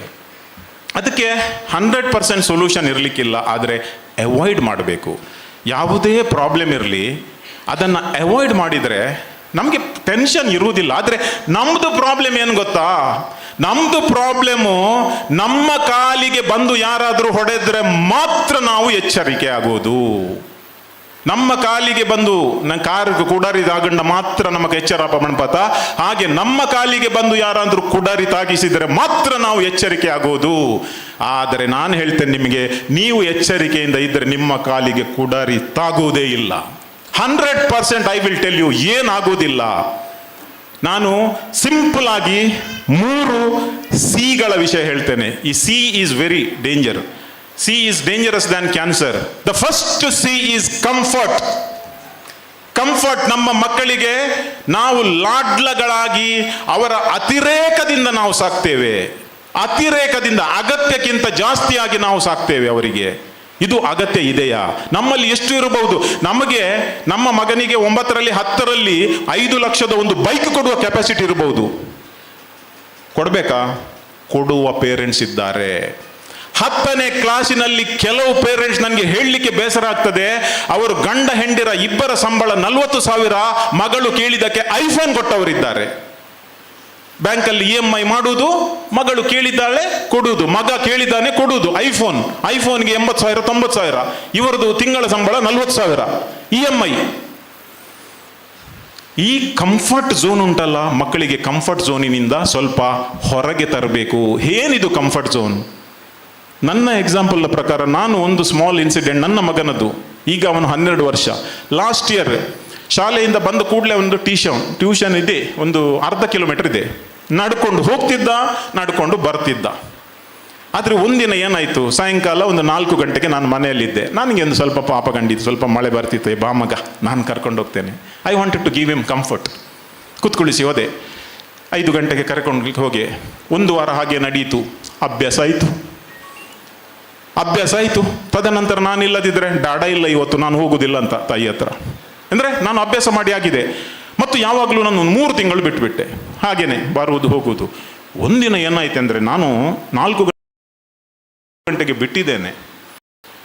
ಅದಕ್ಕೆ 100% ಸೊಲ್ಯೂಷನ್ ಇರಲಿಕ್ಕಿಲ್ಲ, ಆದರೆ ಅವಾಯ್ಡ್ ಮಾಡಬೇಕು. ಯಾವುದೇ ಪ್ರಾಬ್ಲಮ್ ಇರಲಿ, ಅದನ್ನು ಅವಾಯ್ಡ್ ಮಾಡಿದರೆ ನಮಗೆ ಟೆನ್ಷನ್ ಇರುವುದಿಲ್ಲ. ಆದರೆ ನಮ್ಮದು ಪ್ರಾಬ್ಲಮ್ ಏನು ಗೊತ್ತಾ? ನಮ್ಮದು ಪ್ರಾಬ್ಲಮ್ಮು, ನಮ್ಮ ಕಾಲಿಗೆ ಬಂದು ಯಾರಾದರೂ ಹೊಡೆದ್ರೆ ಮಾತ್ರ ನಾವು ಎಚ್ಚರಿಕೆ ಆಗೋದು. ನಮ್ಮ ಕಾಲಿಗೆ ಬಂದು ಕಾರ್ ಕುಡಾರಿದಾಗಂಡ ಮಾತ್ರ ನಮಗೆ ಎಚ್ಚರ ಮಣಪತ. ಹಾಗೆ ನಮ್ಮ ಕಾಲಿಗೆ ಬಂದು ಯಾರಾದರೂ ಕುಡಾರಿ ತಾಗಿಸಿದರೆ ಮಾತ್ರ ನಾವು ಎಚ್ಚರಿಕೆ ಆಗೋದು. ಆದರೆ ನಾನು ಹೇಳ್ತೇನೆ ನಿಮಗೆ, ನೀವು ಎಚ್ಚರಿಕೆಯಿಂದ ಇದ್ದರೆ ನಿಮ್ಮ ಕಾಲಿಗೆ ಕುಡಾರಿ ತಾಗುವುದೇ ಇಲ್ಲ. 100% ಐ ವಿಲ್ ಟೆಲ್ ಯು, ಏನಾಗೋದಿಲ್ಲ. ನಾನು ಸಿಂಪಲ್ ಆಗಿ 3 ಸಿಗಳ ವಿಷಯ ಹೇಳ್ತೇನೆ. ಈ C is very danger. C is dangerous than cancer. The first C is comfort. Comfort. ನಮ್ಮ ಮಕ್ಕಳಿಗೆ ನಾವು ಲಾಡ್ಲಗಳಾಗಿ ಅವರ ಅತಿರೇಕದಿಂದ ನಾವು ಸಾಕ್ತೇವೆ. ಅತಿರೇಕದಿಂದ, ಅಗತ್ಯಕ್ಕಿಂತ ಜಾಸ್ತಿಯಾಗಿ ನಾವು ಸಾಕ್ತೇವೆ ಅವರಿಗೆ. ಇದು ಅಗತ್ಯ ಇದೆಯಾ? ನಮ್ಮಲ್ಲಿ ಎಷ್ಟು ಇರಬಹುದು? ನಮಗೆ ನಮ್ಮ ಮಗನಿಗೆ 9ರಲ್ಲಿ 10ರಲ್ಲಿ 5 ಲಕ್ಷದ ಒಂದು ಬೈಕ್ ಕೊಡುವ ಕೆಪಾಸಿಟಿ ಇರಬಹುದು. ಕೊಡಬೇಕಾ? ಕೊಡುವ ಪೇರೆಂಟ್ಸ್ ಇದ್ದಾರೆ. 10ನೇ ಕ್ಲಾಸಿನಲ್ಲಿ ಕೆಲವು ಪೇರೆಂಟ್ಸ್ ನನಗೆ ಹೇಳಲಿಕ್ಕೆ ಬೇಸರ ಆಗ್ತದೆ, ಅವರು ಗಂಡ ಹೆಂಡಿರ ಇಬ್ಬರ ಸಂಬಳ 40,000, ಮಗಳು ಕೇಳಿದಕ್ಕೆ ಐಫೋನ್ ಕೊಟ್ಟವರಿದ್ದಾರೆ. ಬ್ಯಾಂಕಲ್ಲಿ EMI ಮಾಡುವುದು, ಮಗಳು ಕೇಳಿದ್ದಾಳೆ ಕೊಡುವುದು, ಮಗ ಕೇಳಿದ್ದಾನೆ ಕೊಡುವುದು. ಐಫೋನ್ಗೆ 80,000 90,000, ಇವರದು ತಿಂಗಳ ಸಂಬಳ 40,000 EMI. ಈ ಕಂಫರ್ಟ್ ಝೋನ್ ಉಂಟಲ್ಲ, ಮಕ್ಕಳಿಗೆ ಕಂಫರ್ಟ್ ಝೋನಿನಿಂದ ಸ್ವಲ್ಪ ಹೊರಗೆ ತರಬೇಕು. ಏನಿದು ಕಂಫರ್ಟ್ ಝೋನ್? ನನ್ನ ಎಕ್ಸಾಂಪಲ್ ಪ್ರಕಾರ, ನಾನು ಒಂದು ಸ್ಮಾಲ್ ಇನ್ಸಿಡೆಂಟ್, ನನ್ನ ಮಗನದು, ಈಗ ಅವನು 12 ವರ್ಷ. ಲಾಸ್ಟ್ ಇಯರ್ ಶಾಲೆಯಿಂದ ಬಂದ ಕೂಡಲೇ ಒಂದು ಟ್ಯೂಷನ್ ಇದೆ, ಒಂದು ಅರ್ಧ ಕಿಲೋಮೀಟರ್ ಇದೆ. ನಡ್ಕೊಂಡು ಹೋಗ್ತಿದ್ದ, ನಡ್ಕೊಂಡು ಬರ್ತಿದ್ದ. ಆದರೆ ಒಂದಿನ ಏನಾಯಿತು, ಸಾಯಂಕಾಲ ಒಂದು 4 ಗಂಟೆಗೆ ನಾನು ಮನೆಯಲ್ಲಿದ್ದೆ. ನನಗೆ ಒಂದು ಸ್ವಲ್ಪ ಪಾಪ ಕಂಡಿದ್ದು, ಸ್ವಲ್ಪ ಮಳೆ ಬರ್ತಿತ್ತು. ಬಾ ಮಗ, ನಾನು ಕರ್ಕೊಂಡು ಹೋಗ್ತೇನೆ. I wanted to give him comfort. ಕುತ್ಕೊಳಿಸಿ ಹೋದೆ. 5 ಗಂಟೆಗೆ ಕರ್ಕೊಂಡು ಹೋಗಿ 1 ವಾರ ಹಾಗೆ ನಡೀತು. ಅಭ್ಯಾಸ ಆಯಿತು. ತದನಂತರ ನಾನು ಇಲ್ಲದಿದ್ದರೆ, ಡಾಡ ಇಲ್ಲ ಇವತ್ತು, ನಾನು ಹೋಗುವುದಿಲ್ಲ ಅಂತ ತಾಯಿ ಹತ್ರ. ಅಂದರೆ ನಾನು ಅಭ್ಯಾಸ ಮಾಡಿ ಆಗಿದೆ. ಮತ್ತು ಯಾವಾಗಲೂ ನಾನು 3 ತಿಂಗಳು ಬಿಟ್ಟುಬಿಟ್ಟೆ, ಹಾಗೇನೆ ಬರುವುದು ಹೋಗುವುದು. ಒಂದಿನ ಏನಾಯ್ತು ಅಂದರೆ, ನಾನು 4 ಗಂಟೆಗೆ ಬಿಟ್ಟಿದ್ದೇನೆ.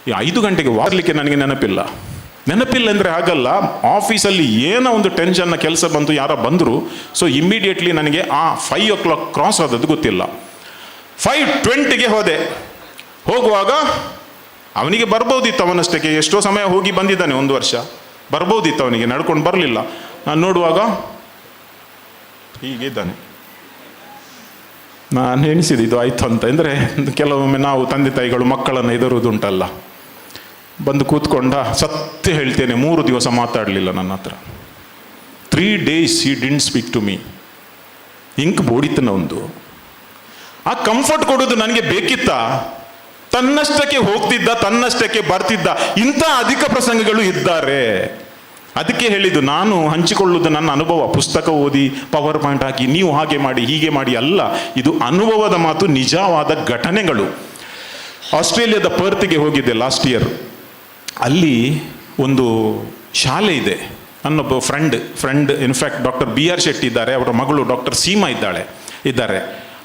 ಈ 5 ಗಂಟೆಗೆ ವಾರಲಿಕ್ಕೆ ನನಗೆ ನೆನಪಿಲ್ಲ ಅಂದರೆ ಆಗಲ್ಲ. ಆಫೀಸಲ್ಲಿ ಏನೋ ಒಂದು ಟೆನ್ಷನ್ನ ಕೆಲಸ ಬಂತು, ಯಾರೋ ಬಂದರು. ಸೊ ಇಮ್ಮಿಡಿಯೇಟ್ಲಿ ನನಗೆ ಆ 5 o'clock ಕ್ರಾಸ್ ಆದದ್ದು ಗೊತ್ತಿಲ್ಲ. 5:20ಗೆ ಹೋದೆ. ಹೋಗುವಾಗ ಅವನಿಗೆ ಬರ್ಬೋದಿತ್ತು, ಅವನಷ್ಟಕ್ಕೆ ಎಷ್ಟೋ ಸಮಯ ಹೋಗಿ ಬಂದಿದ್ದಾನೆ, 1 ವರ್ಷ ಬರ್ಬೋದಿತ್ತು ಅವನಿಗೆ, ನಡ್ಕೊಂಡು ಬರಲಿಲ್ಲ. ನಾನು ನೋಡುವಾಗ ಹೀಗಿದ್ದಾನೆ. ನಾನು ಎಣಿಸಿದ್ದು ಇದು ಆಯಿತು ಅಂತ. ಅಂದರೆ ಕೆಲವೊಮ್ಮೆ ನಾವು ತಂದೆ ತಾಯಿಗಳು ಮಕ್ಕಳನ್ನು ಹೆದರುವುದುಂಟಲ್ಲ, ಬಂದು ಕೂತ್ಕೊಂಡ. ಸತ್ಯ ಹೇಳ್ತೇನೆ, 3 ದಿವಸ ಮಾತಾಡಲಿಲ್ಲ ನನ್ನ ಹತ್ರ. 3 days he didn't speak to me. ಇಂಕ್ ಬೋಡಿತನ ಒಂದು. ಆ ಕಂಫರ್ಟ್ ಕೊಡೋದು ನನಗೆ ಬೇಕಿತ್ತ? ತನ್ನಷ್ಟಕ್ಕೆ ಹೋಗ್ತಿದ್ದ, ತನ್ನಷ್ಟಕ್ಕೆ ಬರ್ತಿದ್ದ. ಇಂಥ ಅಧಿಕ ಪ್ರಸಂಗಗಳು ಇದ್ದಾರೆ. ಅದಕ್ಕೆ ಹೇಳಿದ್ದು, ನಾನು ಹಂಚಿಕೊಳ್ಳುವುದು ನನ್ನ ಅನುಭವ. ಪುಸ್ತಕ ಓದಿ ಪವರ್ ಪಾಯಿಂಟ್ ಹಾಕಿ ನೀವು ಹಾಗೆ ಮಾಡಿ ಹೀಗೆ ಮಾಡಿ ಅಲ್ಲ. ಇದು ಅನುಭವದ ಮಾತು, ನಿಜವಾದ ಘಟನೆಗಳು. ಆಸ್ಟ್ರೇಲಿಯಾದ ಪರ್ತ್ಗೆ ಹೋಗಿದ್ದೆ ಲಾಸ್ಟ್ ಇಯರ್. ಅಲ್ಲಿ ಒಂದು ಶಾಲೆ ಇದೆ. ನನ್ನೊಬ್ಬ friend in fact doctor BR Shetty ಇದ್ದಾರೆ, ಅವರ ಮಗಳು ಡಾಕ್ಟರ್ ಸೀಮಾ ಇದ್ದಾರೆ.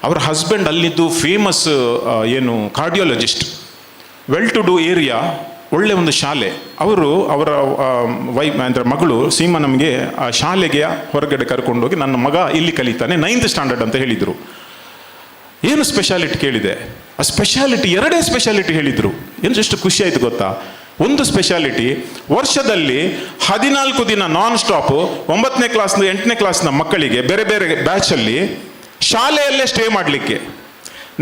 ಅವರ ಹಸ್ಬೆಂಡ್ ಅಲ್ಲಿದ್ದು famous cardiologist. Well to do area, ಒಳ್ಳೆ ಒಂದು ಶಾಲೆ. ಅವರ ಅಂದರೆ ಮಗಳು ಸೀಮಾ ನಮಗೆ ಆ ಶಾಲೆಗೆ ಹೊರಗಡೆ ಕರ್ಕೊಂಡೋಗಿ, ನನ್ನ ಮಗ ಇಲ್ಲಿ ಕಲಿತಾನೆ 9th ಸ್ಟ್ಯಾಂಡರ್ಡ್ ಅಂತ ಹೇಳಿದರು. ಏನು ಸ್ಪೆಷಾಲಿಟಿ ಕೇಳಿದೆ. ಆ ಸ್ಪೆಷಾಲಿಟಿ 2 ಸ್ಪೆಷಾಲಿಟಿ ಹೇಳಿದರು. ಎಷ್ಟು ಖುಷಿ ಆಯಿತು ಗೊತ್ತಾ? ಒಂದು ಸ್ಪೆಷಾಲಿಟಿ, ವರ್ಷದಲ್ಲಿ 14 ದಿನ ನಾನ್ ಸ್ಟಾಪ್ 9ನೇ ಕ್ಲಾಸ್ನ 8ನೇ ಕ್ಲಾಸ್ನ ಮಕ್ಕಳಿಗೆ ಬೇರೆ ಬೇರೆ ಬ್ಯಾಚಲ್ಲಿ ಶಾಲೆಯಲ್ಲೇ ಸ್ಟೇ ಮಾಡಲಿಕ್ಕೆ,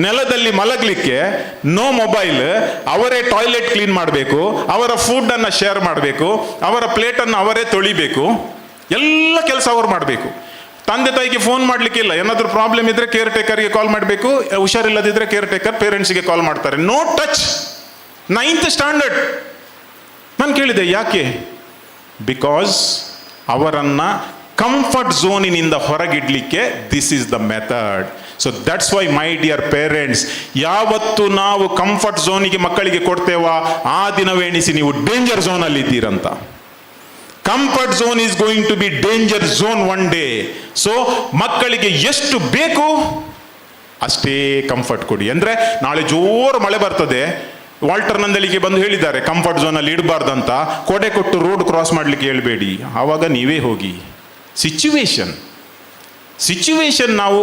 ನೆಲದಲ್ಲಿ ಮಲಗಲಿಕ್ಕೆ, ನೋ ಮೊಬೈಲ್, ಅವರೇ ಟಾಯ್ಲೆಟ್ ಕ್ಲೀನ್ ಮಾಡಬೇಕು, ಅವರ ಫುಡ್ಡನ್ನು ಶೇರ್ ಮಾಡಬೇಕು, ಅವರ ಪ್ಲೇಟನ್ನು ಅವರೇ ತೊಳಿಬೇಕು, ಎಲ್ಲ ಕೆಲಸ ಅವರು ಮಾಡಬೇಕು. ತಂದೆ ತಾಯಿಗೆ ಫೋನ್ ಮಾಡಲಿಕ್ಕಿಲ್ಲ. ಏನಾದರೂ ಪ್ರಾಬ್ಲಮ್ ಇದ್ದರೆ ಕೇರ್ ಟೇಕರ್ಗೆ ಕಾಲ್ ಮಾಡಬೇಕು, ಹುಷಾರಿಲ್ಲದಿದ್ದರೆ ಕೇರ್ ಟೇಕರ್ ಪೇರೆಂಟ್ಸ್ಗೆ ಕಾಲ್ ಮಾಡ್ತಾರೆ. No touch. 9th standard. ನಾನು ಕೇಳಿದೆ ಯಾಕೆ? ಬಿಕಾಸ್ ಅವರನ್ನು ಕಂಫರ್ಟ್ ಝೋನಿನಿಂದ ಹೊರಗಿಡ್ಲಿಕ್ಕೆ this is the method. So that's why my dear parents, ಯಾವತ್ತು ನಾವು ಕಂಫರ್ಟ್ ಝೋನಿಗೆ ಮಕ್ಕಳಿಗೆ ಕೊಡ್ತೇವಾ ಆ ದಿನವೇಣಿಸಿ ನೀವು ಡೇಂಜರ್ ಝೋನಲ್ಲಿ ಇದ್ದೀರಂತ. Comfort zone is going to be danger zone one day. So ಮಕ್ಕಳಿಗೆ ಎಷ್ಟು ಬೇಕು ಅಷ್ಟೇ ಕಂಫರ್ಟ್ ಕೊಡಿ. ಅಂದರೆ ನಾಳೆ ಜೋರು ಮಳೆ ಬರ್ತದೆ, ವಾಲ್ಟರ್ ನಂದಲಿಗೆ ಬಂದು ಹೇಳಿದ್ದಾರೆ ಕಂಫರ್ಟ್ ಝೋನಲ್ಲಿ ಇಡಬಾರ್ದಂತ, ಕೊಡೆ ಕೊಟ್ಟು ರೋಡ್ ಕ್ರಾಸ್ ಮಾಡಲಿಕ್ಕೆ ಹೇಳ್ಬೇಡಿ, ಆವಾಗ ನೀವೇ ಹೋಗಿ. ಸಿಚುವೇಶನ್ ನಾವು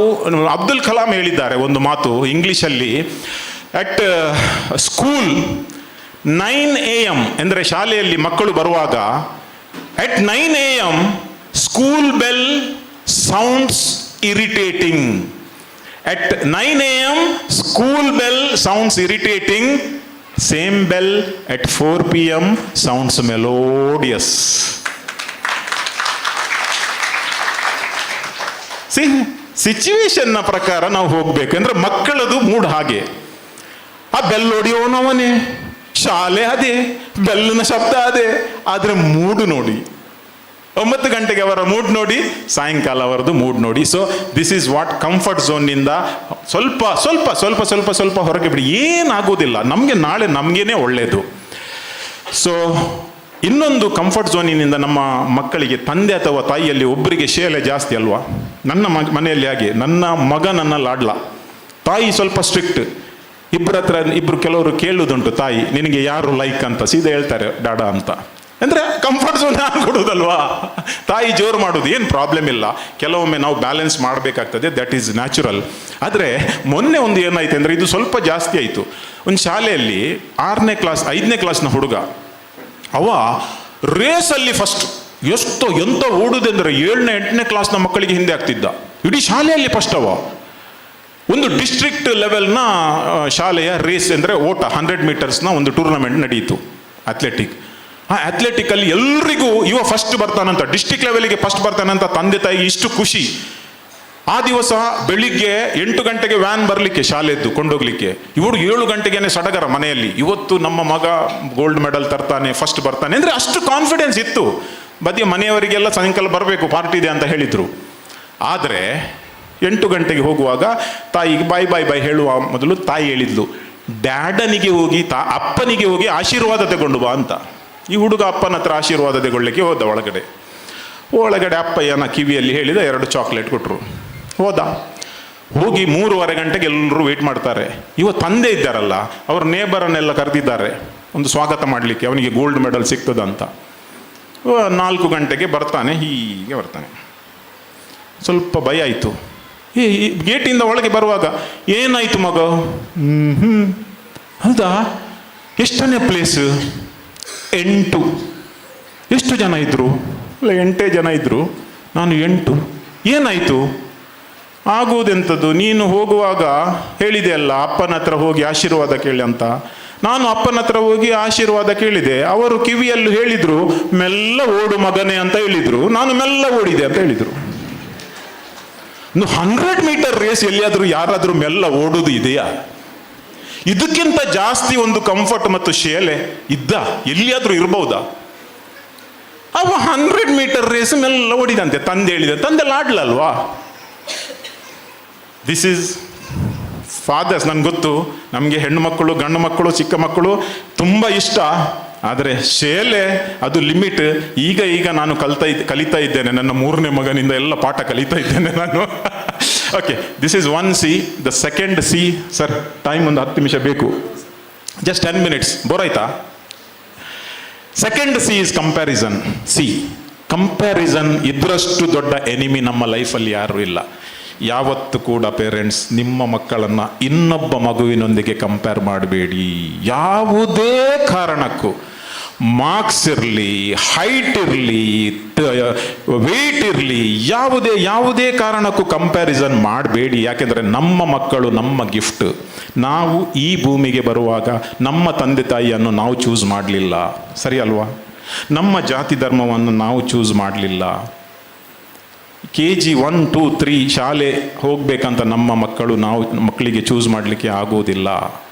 ಅಬ್ದುಲ್ ಕಲಾಂ ಹೇಳಿದ್ದಾರೆ ಒಂದು ಮಾತು ಇಂಗ್ಲೀಷಲ್ಲಿ, ಅಟ್ ಸ್ಕೂಲ್ 9 AM ಅಂದರೆ ಶಾಲೆಯಲ್ಲಿ ಮಕ್ಕಳು ಬರುವಾಗ, at 9 AM school bell sounds irritating. At 9 AM school bell sounds irritating. Same bell at 4 PM sounds melodious. ಸಿಚುವೇಶನ್ನ ಪ್ರಕಾರ ನಾವು ಹೋಗ್ಬೇಕು. ಅಂದ್ರೆ ಮಕ್ಕಳದು ಮೂಡ್ ಹಾಗೆ. ಆ ಬೆಲ್ ಹೊಡಿಯೋನವನೇ, ಶಾಲೆ ಅದೇ, ಬೆಲ್ಲಿನ ಶಬ್ದ ಅದೇ, ಆದರೆ ಮೂಡು ನೋಡಿ. 9 ಗಂಟೆಗೆ ಅವರ ಮೂಡ್ ನೋಡಿ, ಸಾಯಂಕಾಲ ಅವರದ್ದು ಮೂಡ್ ನೋಡಿ. So this is what comfort ಝೋನ್ನಿಂದ ಸ್ವಲ್ಪ ಸ್ವಲ್ಪ ಸ್ವಲ್ಪ ಸ್ವಲ್ಪ ಸ್ವಲ್ಪ ಹೊರಗೆ ಬಿಡಿ, ಏನಾಗೋದಿಲ್ಲ. ನಾಳೆ ನಮಗೇನೆ ಒಳ್ಳೆಯದು. ಸೊ ಇನ್ನೊಂದು ಕಂಫರ್ಟ್ ಝೋನಿನಿಂದ ನಮ್ಮ ಮಕ್ಕಳಿಗೆ ತಂದೆ ಅಥವಾ ತಾಯಿಯಲ್ಲಿ ಒಬ್ಬರಿಗೆ ಶೇಲೆ ಜಾಸ್ತಿ ಅಲ್ವಾ? ನನ್ನ ಮನೆಯಲ್ಲಿ ಹಾಗೆ, ನನ್ನ ಮಗ ನನ್ನ ಲಾಡ್ಲ, ತಾಯಿ ಸ್ವಲ್ಪ ಸ್ಟ್ರಿಕ್ಟ್. ಇಬ್ಬರು ಕೆಲವರು ಕೇಳುವುದುಂಟು, ತಾಯಿ ನಿನಗೆ ಯಾರು ಲೈಕ್ ಅಂತ, ಸೀದಾ ಹೇಳ್ತಾರೆ ಡಾಡಾ ಅಂತ. ಅಂದರೆ ಕಂಫರ್ಟ್ ಝೋನ್ ನಾನು ಕೊಡೋದಲ್ವಾ? ತಾಯಿ ಜೋರು ಮಾಡೋದು ಏನು ಪ್ರಾಬ್ಲಮ್ ಇಲ್ಲ. ಕೆಲವೊಮ್ಮೆ ನಾವು ಬ್ಯಾಲೆನ್ಸ್ ಮಾಡಬೇಕಾಗ್ತದೆ, ದಟ್ ಈಸ್ ನ್ಯಾಚುರಲ್. ಆದರೆ ಮೊನ್ನೆ ಒಂದು ಏನಾಯ್ತು ಅಂದರೆ, ಇದು ಸ್ವಲ್ಪ ಜಾಸ್ತಿ ಆಯಿತು. ಒಂದು ಶಾಲೆಯಲ್ಲಿ 6ನೇ ಕ್ಲಾಸ್ 5ನೇ ಕ್ಲಾಸ್ನ ಹುಡುಗ, ಅವ ರೇಸಲ್ಲಿ ಫಸ್ಟ್. ಎಂತ ಓಡುವುದೆಂದರೆ 7ನೇ 8ನೇ ಕ್ಲಾಸ್ನ ಮಕ್ಕಳಿಗೆ ಹಿಂದೆ ಆಗ್ತಿದ್ದ. ಇಡೀ ಶಾಲೆಯಲ್ಲಿ ಫಸ್ಟ್ ಅವ. ಒಂದು ಡಿಸ್ಟ್ರಿಕ್ಟ್ ಲೆವೆಲ್ನ ಶಾಲೆಯ ರೇಸ್ ಅಂದರೆ ಓಟ 100 ಮೀಟರ್ಸ್ನ ಒಂದು ಟೂರ್ನಮೆಂಟ್ ನಡೆಯಿತು, ಅಥ್ಲೆಟಿಕ್. ಆ ಅಥ್ಲೆಟಿಕಲ್ಲಿ ಎಲ್ರಿಗೂ ಇವ ಫಸ್ಟ್ ಬರ್ತಾನಂತ, ಡಿಸ್ಟ್ರಿಕ್ಟ್ ಲೆವೆಲ್ಗೆ ಫಸ್ಟ್ ಬರ್ತಾನಂತ ತಂದೆ ತಾಯಿಗೆ ಇಷ್ಟು ಖುಷಿ. ಆ ದಿವಸ ಬೆಳಿಗ್ಗೆ 8 ಗಂಟೆಗೆ ವ್ಯಾನ್ ಬರಲಿಕ್ಕೆ ಶಾಲೆದ್ದು ಕೊಂಡೋಗ್ಲಿಕ್ಕೆ, ಇವರು 7 ಗಂಟೆಗೇನೆ ಸಡಗರ ಮನೆಯಲ್ಲಿ, ಇವತ್ತು ನಮ್ಮ ಮಗ ಗೋಲ್ಡ್ ಮೆಡಲ್ ತರ್ತಾನೆ, ಫಸ್ಟ್ ಬರ್ತಾನೆ ಅಂದರೆ ಅಷ್ಟು ಕಾನ್ಫಿಡೆನ್ಸ್ ಇತ್ತು. ಬದಿಯ ಮನೆಯವರಿಗೆಲ್ಲ ಸಾಯಂಕಾಲ ಬರಬೇಕು, ಪಾರ್ಟಿ ಇದೆ ಅಂತ ಹೇಳಿದರು. ಆದರೆ 8 ಗಂಟೆಗೆ ಹೋಗುವಾಗ ತಾಯಿಗೆ ಬಾಯ್ ಬಾಯ್ ಬಾಯ್ ಹೇಳುವ ಮೊದಲು ತಾಯಿ ಹೇಳಿದ್ಲು, ಡ್ಯಾಡನಿಗೆ ಹೋಗಿ ಅಪ್ಪನಿಗೆ ಹೋಗಿ ಆಶೀರ್ವಾದ ತಗೊಂಡು ಬಾ ಅಂತ. ಈ ಹುಡುಗ ಅಪ್ಪನ ಹತ್ರ ಆಶೀರ್ವಾದ ತಗೊಳ್ಳಿಕ್ಕೆ ಹೋದ. ಒಳಗಡೆ ಅಪ್ಪಯ್ಯನ ಕಿವಿಯಲ್ಲಿ ಹೇಳಿದ, 2 ಚಾಕ್ಲೇಟ್ ಕೊಟ್ಟರು. ಹೋಗಿ 3:15 ಗಂಟೆಗೆ ಎಲ್ಲರೂ ವೇಟ್ ಮಾಡ್ತಾರೆ. ತಂದೆ ಇದ್ದಾರಲ್ಲ, ಅವ್ರ ನೇಬರನ್ನೆಲ್ಲ ಕರೆದಿದ್ದಾರೆ ಒಂದು ಸ್ವಾಗತ ಮಾಡಲಿಕ್ಕೆ, ಅವನಿಗೆ ಗೋಲ್ಡ್ ಮೆಡಲ್ ಸಿಗ್ತದಂತ. 4 ಗಂಟೆಗೆ ಬರ್ತಾನೆ, ಹೀಗೆ ಬರ್ತಾನೆ. ಸ್ವಲ್ಪ ಭಯ ಆಯಿತು. ಗೇಟಿಂದ ಒಳಗೆ ಬರುವಾಗ, ಏನಾಯಿತು ಮಗ? ಹೌದಾ, ಎಷ್ಟನೇ ಪ್ಲೇಸು? 8. ಎಷ್ಟು ಜನ ಇದ್ರು? ಇಲ್ಲ 8 ಜನ ಇದ್ರು, ನಾನು 8. ಏನಾಯಿತು? ಆಗುವುದೆಂಥದ್ದು, ನೀನು ಹೋಗುವಾಗ ಹೇಳಿದೆ ಅಲ್ಲ ಅಪ್ಪನ ಹತ್ರ ಹೋಗಿ ಆಶೀರ್ವಾದ ಕೇಳಿ ಅಂತ. ನಾನು ಅಪ್ಪನ ಹತ್ರ ಹೋಗಿ ಆಶೀರ್ವಾದ ಕೇಳಿದೆ. ಅವರು ಕಿವಿಯಲ್ಲಿ ಹೇಳಿದ್ರು, ಮೆಲ್ಲ ಓಡು ಮಗನೇ ಅಂತ ಹೇಳಿದ್ರು. ನಾನು ಮೆಲ್ಲ ಓಡಿದೆ ಅಂತ ಹೇಳಿದ್ರು. 100 ಮೀಟರ್ ರೇಸ್ ಎಲ್ಲಿಯಾದ್ರೂ ಯಾರಾದ್ರೂ ಮೆಲ್ಲ ಓಡುದು ಇದೆಯಾ? ಇದಕ್ಕಿಂತ ಜಾಸ್ತಿ ಒಂದು ಕಂಫರ್ಟ್ ಮತ್ತು ಶೇಲೆ ಎಲ್ಲಿಯಾದ್ರೂ ಇರಬಹುದಾ? ಅವ 100 ಮೀಟರ್ ರೇಸ್ ಮೆಲ್ಲ ಓಡಿದಂತೆ. ತಂದೆ ಹೇಳಿದೆ, ತಂದೆಲ್ಲ ಆಡ್ಲಲ್ವಾ? This is father's. ನನ್ಗೆ ಗೊತ್ತು, ನಮಗೆ ಹೆಣ್ಣು ಮಕ್ಕಳು, ಗಂಡು ಮಕ್ಕಳು, ಚಿಕ್ಕ ಮಕ್ಕಳು ತುಂಬ ಇಷ್ಟ. ಆದರೆ ಶೇಲೆ ಅದು ಲಿಮಿಟ್. ಈಗ ನಾನು ಕಲಿತಾ ಇದ್ದೇನೆ. ನನ್ನ 3ನೇ ಮಗನಿಂದ ಎಲ್ಲ ಪಾಠ ಕಲಿತಾ ಇದ್ದೇನೆ ನಾನು. Okay, this is 1 C. The second C, sir time ಒಂದು 10 ನಿಮಿಷ ಬೇಕು, ಜಸ್ಟ್ 10 minutes. ಬೋರ್ ಆಯ್ತಾ? Second C is comparison. Comparison ಇದ್ರಷ್ಟು ದೊಡ್ಡ ಎನಿಮಿ ನಮ್ಮ ಲೈಫಲ್ಲಿ ಯಾರೂ ಇಲ್ಲ. ಯಾವತ್ತು ಕೂಡ ಪೇರೆಂಟ್ಸ್ ನಿಮ್ಮ ಮಕ್ಕಳನ್ನು ಇನ್ನೊಬ್ಬ ಮಗುವಿನೊಂದಿಗೆ ಕಂಪೇರ್ ಮಾಡಬೇಡಿ. ಯಾವುದೇ ಕಾರಣಕ್ಕೂ ಮಾರ್ಕ್ಸ್ ಇರಲಿ, ಹೈಟ್ ಇರಲಿ, ವೇಟ್ ಇರಲಿ, ಯಾವುದೇ ಕಾರಣಕ್ಕೂ ಕಂಪ್ಯಾರಿಸನ್ ಮಾಡಬೇಡಿ. ಯಾಕೆಂದರೆ ನಮ್ಮ ಮಕ್ಕಳು ನಮ್ಮ ಗಿಫ್ಟ್. ನಾವು ಈ ಭೂಮಿಗೆ ಬರುವಾಗ ನಮ್ಮ ತಂದೆ ತಾಯಿಯನ್ನು ನಾವು ಚೂಸ್ ಮಾಡಲಿಲ್ಲ, ಸರಿ ಅಲ್ವಾ? ನಮ್ಮ ಜಾತಿ ಧರ್ಮವನ್ನು ನಾವು ಚೂಸ್ ಮಾಡಲಿಲ್ಲ. KG 1, 2, 3 ಶಾಲೆ ಹೋಗ್ಬೇಕಂತ ನಮ್ಮ ಮಕ್ಕಳಿಗೆ ಚೂಸ್ ಮಾಡಲಿಕ್ಕೆ ಆಗೋದಿಲ್ಲ.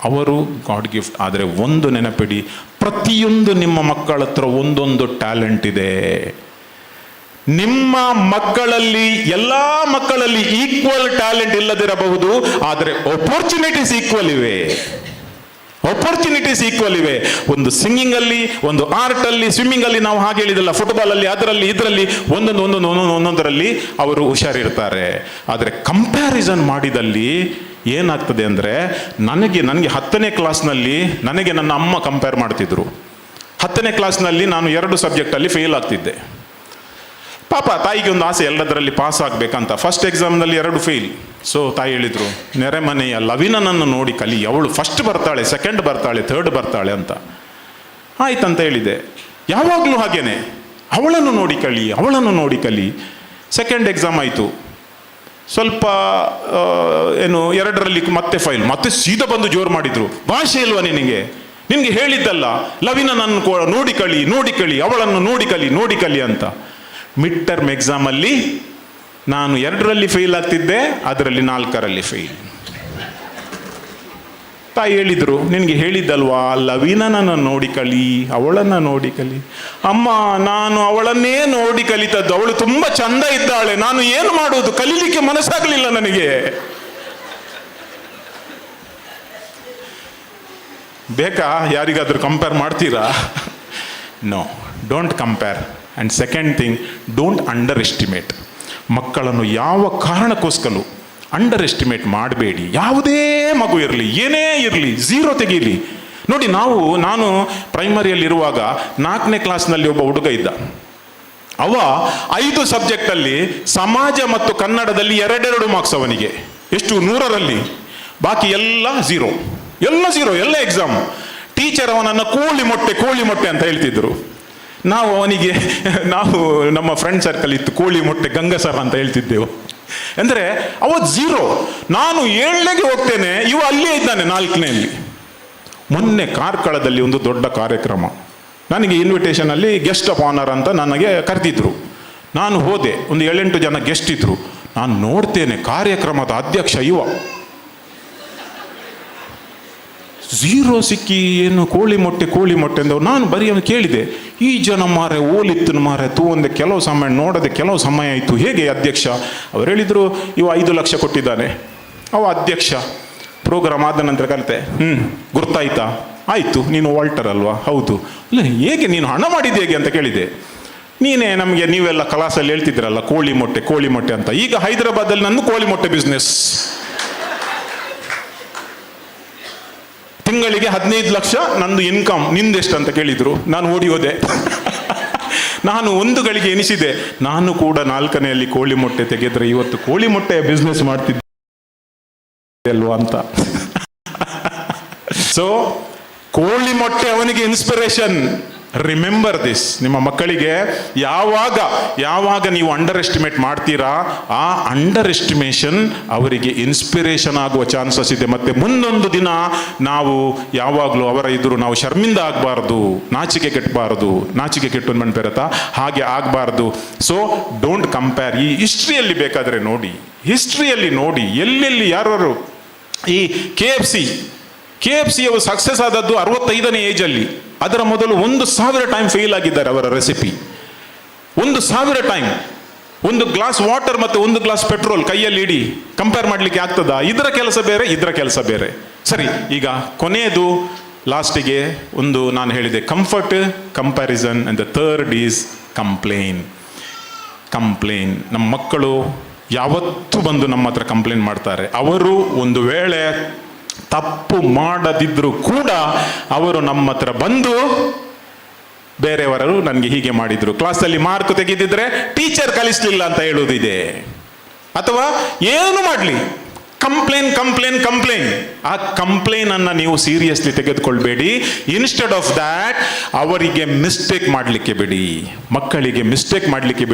ಅವರು ಗಾಡ್ ಗಿಫ್ಟ್. ಆದರೆ ಒಂದು ನೆನಪಿಡಿ, ಪ್ರತಿಯೊಂದು ನಿಮ್ಮ ಮಕ್ಕಳ ಹತ್ರ ಒಂದೊಂದು ಟ್ಯಾಲೆಂಟ್ ಇದೆ. ನಿಮ್ಮ ಮಕ್ಕಳಲ್ಲಿ, ಎಲ್ಲ ಮಕ್ಕಳಲ್ಲಿ ಈಕ್ವಲ್ ಟ್ಯಾಲೆಂಟ್ ಇಲ್ಲದಿರಬಹುದು, ಆದರೆ ಆಪರ್ಚುನಿಟೀಸ್ ಈಕ್ವಲ್ ಇವೆ. ಒಂದು ಸಿಂಗಿಂಗ್ ಅಲ್ಲಿ, ಒಂದು ಆರ್ಟ್ ಅಲ್ಲಿ, ಸ್ವಿಮ್ಮಿಂಗ್ ಅಲ್ಲಿ ನಾವು ಹಾಗೆ ಹೇಳಿದಲ್ಲ, ಫುಟ್ಬಾಲ್ ಅಲ್ಲಿ, ಅದರಲ್ಲಿ ಇದರಲ್ಲಿ ಒಂದೊಂದರಲ್ಲಿ ಅವರು ಹುಷಾರಿರ್ತಾರೆ. ಆದರೆ ಕಂಪ್ಯಾರಿಸನ್ ಮಾಡಿದಲ್ಲಿ ಏನಾಗ್ತದೆ ಅಂದರೆ, ನನಗೆ 10ನೇ ಕ್ಲಾಸ್ನಲ್ಲಿ ನನಗೆ ನನ್ನ ಅಮ್ಮ ಕಂಪೇರ್ ಮಾಡ್ತಿದ್ರು. 10ನೇ ಕ್ಲಾಸ್ನಲ್ಲಿ ನಾನು 2 ಸಬ್ಜೆಕ್ಟಲ್ಲಿ ಫೇಲ್ ಆಗ್ತಿದ್ದೆ. ಪಾಪ ತಾಯಿಗೆ ಒಂದು ಆಸೆ ಎಲ್ಲದರಲ್ಲಿ ಪಾಸ್ ಆಗಬೇಕಂತ. ಫಸ್ಟ್ ಎಕ್ಸಾಮ್ನಲ್ಲಿ 2 ಫೇಲ್. ಸೊ ತಾಯಿ ಹೇಳಿದರು, ನೆರೆಮನೆಯ ಲವಿನನನ್ನು ನೋಡಿ ಕಲಿ, ಅವಳು ಫಸ್ಟ್ ಬರ್ತಾಳೆ, ಸೆಕೆಂಡ್ ಬರ್ತಾಳೆ, ಥರ್ಡ್ ಬರ್ತಾಳೆ ಅಂತ. ಆಯ್ತಂತ ಹೇಳಿದೆ. ಯಾವಾಗಲೂ ಹಾಗೇನೆ, ಅವಳನ್ನು ನೋಡಿ ಕಲಿ. ಸೆಕೆಂಡ್ ಎಕ್ಸಾಮ್ ಆಯಿತು. ಸ್ವಲ್ಪ 2ರಲ್ಲಿ ಮತ್ತೆ ಫೈಲ್. ಮತ್ತೆ ಸೀದಾ ಬಂದು ಜೋರು ಮಾಡಿದ್ರು, ಭಾಷೆ ಇಲ್ವಾ ನಿನಗೆ ಹೇಳಿದ್ದಲ್ಲ, ಲವಿನನನ್ನು ನೋಡಿ ಕಲಿ, ಅವಳನ್ನು ನೋಡಿ ಕಲಿ ಅಂತ. ಮಿಡ್ ಟರ್ಮ್ ಎಕ್ಸಾಮಲ್ಲಿ ನಾನು 2ರಲ್ಲಿ ಫೇಲ್ ಆಗ್ತಿದ್ದೆ, ಅದರಲ್ಲಿ 4ರಲ್ಲಿ ಫೇಲ್. ತಾಯಿ ಹೇಳಿದ್ರು, ನಿನಗೆ ಹೇಳಿದ್ದಲ್ವಾ, ಲವಿನನನ್ನು ನೋಡಿ ಕಲಿ, ಅವಳನ್ನು ನೋಡಿ ಕಲಿ. ಅಮ್ಮ, ನಾನು ಅವಳನ್ನೇ ನೋಡಿ ಕಲಿತದ್ದು, ಅವಳು ತುಂಬ ಚಂದ ಇದ್ದಾಳೆ, ನಾನು ಏನು ಮಾಡೋದು, ಕಲೀಲಿಕ್ಕೆ ಮನಸ್ಸಾಗಲಿಲ್ಲ ನನಗೆ. ಬೇಕಾ ಯಾರಿಗಾದ್ರೂ ಕಂಪೇರ್ ಮಾಡ್ತೀರಾ? No, don't compare. And second thing, don't underestimate. ಮಕ್ಕಳನ್ನು ಯಾವ ಕಾರಣಕ್ಕೋಸ್ಕರ ಅಂಡರ್ ಎಸ್ಟಿಮೇಟ್ ಮಾಡಬೇಡಿ. ಯಾವುದೇ ಮಗು ಇರಲಿ, ಏನೇ ಇರಲಿ, 0 ತೆಗೀಲಿ. ನೋಡಿ, ನಾನು ಪ್ರೈಮರಿಯಲ್ಲಿರುವಾಗ 4ನೇ ಕ್ಲಾಸ್ನಲ್ಲಿ ಒಬ್ಬ ಹುಡುಗ ಇದ್ದ. ಅವ 5 ಸಬ್ಜೆಕ್ಟಲ್ಲಿ ಸಮಾಜ ಮತ್ತು ಕನ್ನಡದಲ್ಲಿ 2 ಮಾರ್ಕ್ಸ್ ಅವನಿಗೆ. ಎಷ್ಟು? 100ರಲ್ಲಿ. ಬಾಕಿ ಎಲ್ಲ 0, ಎಲ್ಲ ಎಕ್ಸಾಮ್. ಟೀಚರ್ ಅವನನ್ನು ಕೋಳಿ ಮೊಟ್ಟೆ ಅಂತ ಹೇಳ್ತಿದ್ರು. ನಾವು ನಮ್ಮ ಫ್ರೆಂಡ್ ಸರ್ಕಲ್ ಇತ್ತು, ಕೋಳಿ ಮೊಟ್ಟೆ ಗಂಗಸರ ಅಂತ ಹೇಳ್ತಿದ್ದೆವು. ಅಂದರೆ ಅವತ್ತು 0. ನಾನು 7ನೇಗೆ ಹೋಗ್ತೇನೆ, ಇವ ಅಲ್ಲೇ ಇದ್ದಾನೆ 4ನೇಯಲ್ಲಿ. ಮೊನ್ನೆ ಕಾರ್ಕಳದಲ್ಲಿ ಒಂದು ದೊಡ್ಡ ಕಾರ್ಯಕ್ರಮ, ನನಗೆ ಇನ್ವಿಟೇಷನಲ್ಲಿ ಗೆಸ್ಟ್ ಆಫ್ ಆನರ್ ಅಂತ ನನಗೆ ಕರೆದಿದ್ರು. ನಾನು ಹೋದೆ. ಒಂದು 7-8 ಜನ ಗೆಸ್ಟ್ ಇದ್ರು. ನಾನು ನೋಡ್ತೇನೆ, ಕಾರ್ಯಕ್ರಮದ ಅಧ್ಯಕ್ಷ ಇವ. 0 ಸಿಕ್ಕಿ, ಏನು ಕೋಳಿ ಮೊಟ್ಟೆ ಅಂದವು. ನಾನು ಬರೀ ಕೇಳಿದೆ, ಈ ಜನ ಮಾರೆ ಓಲಿತ್ತು ಮಾರೆ ತೂ ಒಂದೆ, ಕೆಲವು ಸಮಯ ನೋಡದೆ, ಕೆಲವು ಸಮಯ ಆಯಿತು, ಹೇಗೆ ಅಧ್ಯಕ್ಷ? ಅವ್ರು ಹೇಳಿದರು, ಇವ 5 ಲಕ್ಷ ಕೊಟ್ಟಿದ್ದಾನೆ, ಅವ ಅಧ್ಯಕ್ಷ. ಪ್ರೋಗ್ರಾಮ್ ಆದ ನಂತರ ಕಲಿತೆ, ಗುರ್ತಾಯ್ತಾ? ಆಯಿತು, ನೀನು ವಾಲ್ಟರ್ ಅಲ್ವಾ? ಹೌದು. ಇಲ್ಲ, ಹೇಗೆ ನೀನು ಹಣ ಮಾಡಿದ್ದು ಹೇಗೆ ಅಂತ ಕೇಳಿದೆ. ನೀವೆಲ್ಲ ಕ್ಲಾಸಲ್ಲಿ ಹೇಳ್ತಿದ್ರಲ್ಲ ಕೋಳಿ ಮೊಟ್ಟೆ ಅಂತ. ಈಗ ಹೈದರಾಬಾದಲ್ಲಿ ನಂದು ಕೋಳಿ ಮೊಟ್ಟೆ ಬಿಸ್ನೆಸ್. ತಿಂಗಳಿಗೆ 15 ಲಕ್ಷ ನಂದು ಇನ್ಕಮ್. ನಿಂದೆಷ್ಟು ಅಂತ ಕೇಳಿದ್ರು. ನಾನು ಓಡಿ ಹೋದೆ. ನಾನು 1 ಗಳಿಗೆ ಎನಿಸಿದೆ, ನಾನು ಕೂಡ 4ನೇಯಲ್ಲಿ ಕೋಳಿ ಮೊಟ್ಟೆ ತೆಗೆದ್ರೆ ಇವತ್ತು ಕೋಳಿ ಮೊಟ್ಟೆಯ ಬಿಸ್ನೆಸ್ ಮಾಡ್ತಿದ್ದೆ ಅಲ್ವಾ ಅಂತ. ಸೊ ಕೋಳಿ ಮೊಟ್ಟೆ ಅವನಿಗೆ ಇನ್ಸ್ಪಿರೇಷನ್. Remember this. ನಿಮ್ಮ ಮಕ್ಕಳಿಗೆ ಯಾವಾಗ ನೀವು ಅಂಡರ್ ಎಸ್ಟಿಮೇಟ್ ಮಾಡ್ತೀರಾ, ಆ ಅಂಡರ್ ಎಸ್ಟಿಮೇಷನ್ ಅವರಿಗೆ ಇನ್ಸ್ಪಿರೇಷನ್ ಆಗುವ ಚಾನ್ಸಸ್ ಇದೆ. ಮತ್ತೆ ಮುಂದೊಂದು ದಿನ ನಾವು ಯಾವಾಗಲೂ ಅವರ ಎದುರು ನಾವು ಶರ್ಮಿಂದ ಆಗಬಾರ್ದು, ನಾಚಿಕೆ ಕೆಟ್ಟು ಮಣ್ಪೆರತ ಹಾಗೆ ಆಗಬಾರ್ದು. So don't compare. ಈ ಹಿಸ್ಟ್ರಿಯಲ್ಲಿ ಬೇಕಾದರೆ ನೋಡಿ, ಎಲ್ಲೆಲ್ಲಿ ಯಾರು ಈ KFC ಅವರು ಸಕ್ಸಸ್ ಆದದ್ದು 65ನೇ ಏಜಲ್ಲಿ. ಅದರ ಮೊದಲು 1000 ಟೈಮ್ ಫೇಲ್ ಆಗಿದ್ದಾರೆ. ಅವರ ರೆಸಿಪಿ 1000 ಟೈಮ್. ಒಂದು ಗ್ಲಾಸ್ ವಾಟರ್ ಮತ್ತು 1 ಗ್ಲಾಸ್ ಪೆಟ್ರೋಲ್ ಕೈಯಲ್ಲಿ ಇಡಿ, ಕಂಪೇರ್ ಮಾಡಲಿಕ್ಕೆ ಆಗ್ತದಾ? ಇದರ ಕೆಲಸ ಬೇರೆ. ಸರಿ, ಈಗ ಕೊನೆಯದು ಲಾಸ್ಟಿಗೆ ಒಂದು ನಾನು ಹೇಳಿದೆ, comfort, comparison and the third is complain. ನಮ್ಮ ಮಕ್ಕಳು ಯಾವತ್ತೂ ಬಂದು ನಮ್ಮ ಹತ್ರ ಕಂಪ್ಲೇಂಟ್ ಮಾಡ್ತಾರೆ. ಅವರು ಒಂದು ವೇಳೆ ತಪ್ಪು ಮಾಡದಿದ್ರೂ ಕೂಡ ಅವರು ನಮ್ಮ ಹತ್ರ ಬಂದು ಬೇರೆಯವರು ನನಗೆ ಹೀಗೆ ಮಾಡಿದ್ರು, ಕ್ಲಾಸಲ್ಲಿ ಮಾರ್ಕ್ ತೆಗೆದಿದ್ರೆ ಟೀಚರ್ ಕಲಿಸ್ಲಿಲ್ಲ ಅಂತ ಹೇಳುವುದಿದೆ. ಅಥವಾ ಏನು ಮಾಡಲಿ ಕಂಪ್ಲೇನ್. ಆ ಕಂಪ್ಲೇನ್ ಅನ್ನ ನೀವು ಸೀರಿಯಸ್ಲಿ ತೆಗೆದುಕೊಳ್ಬೇಡಿ. ಇನ್ಸ್ಟೆಡ್ ಆಫ್ ದ್ಯಾಟ್ ಅವರಿಗೆ ಮಿಸ್ಟೇಕ್ ಮಾಡಲಿಕ್ಕೆ ಬಿಡಿ, ಮಕ್ಕಳಿಗೆ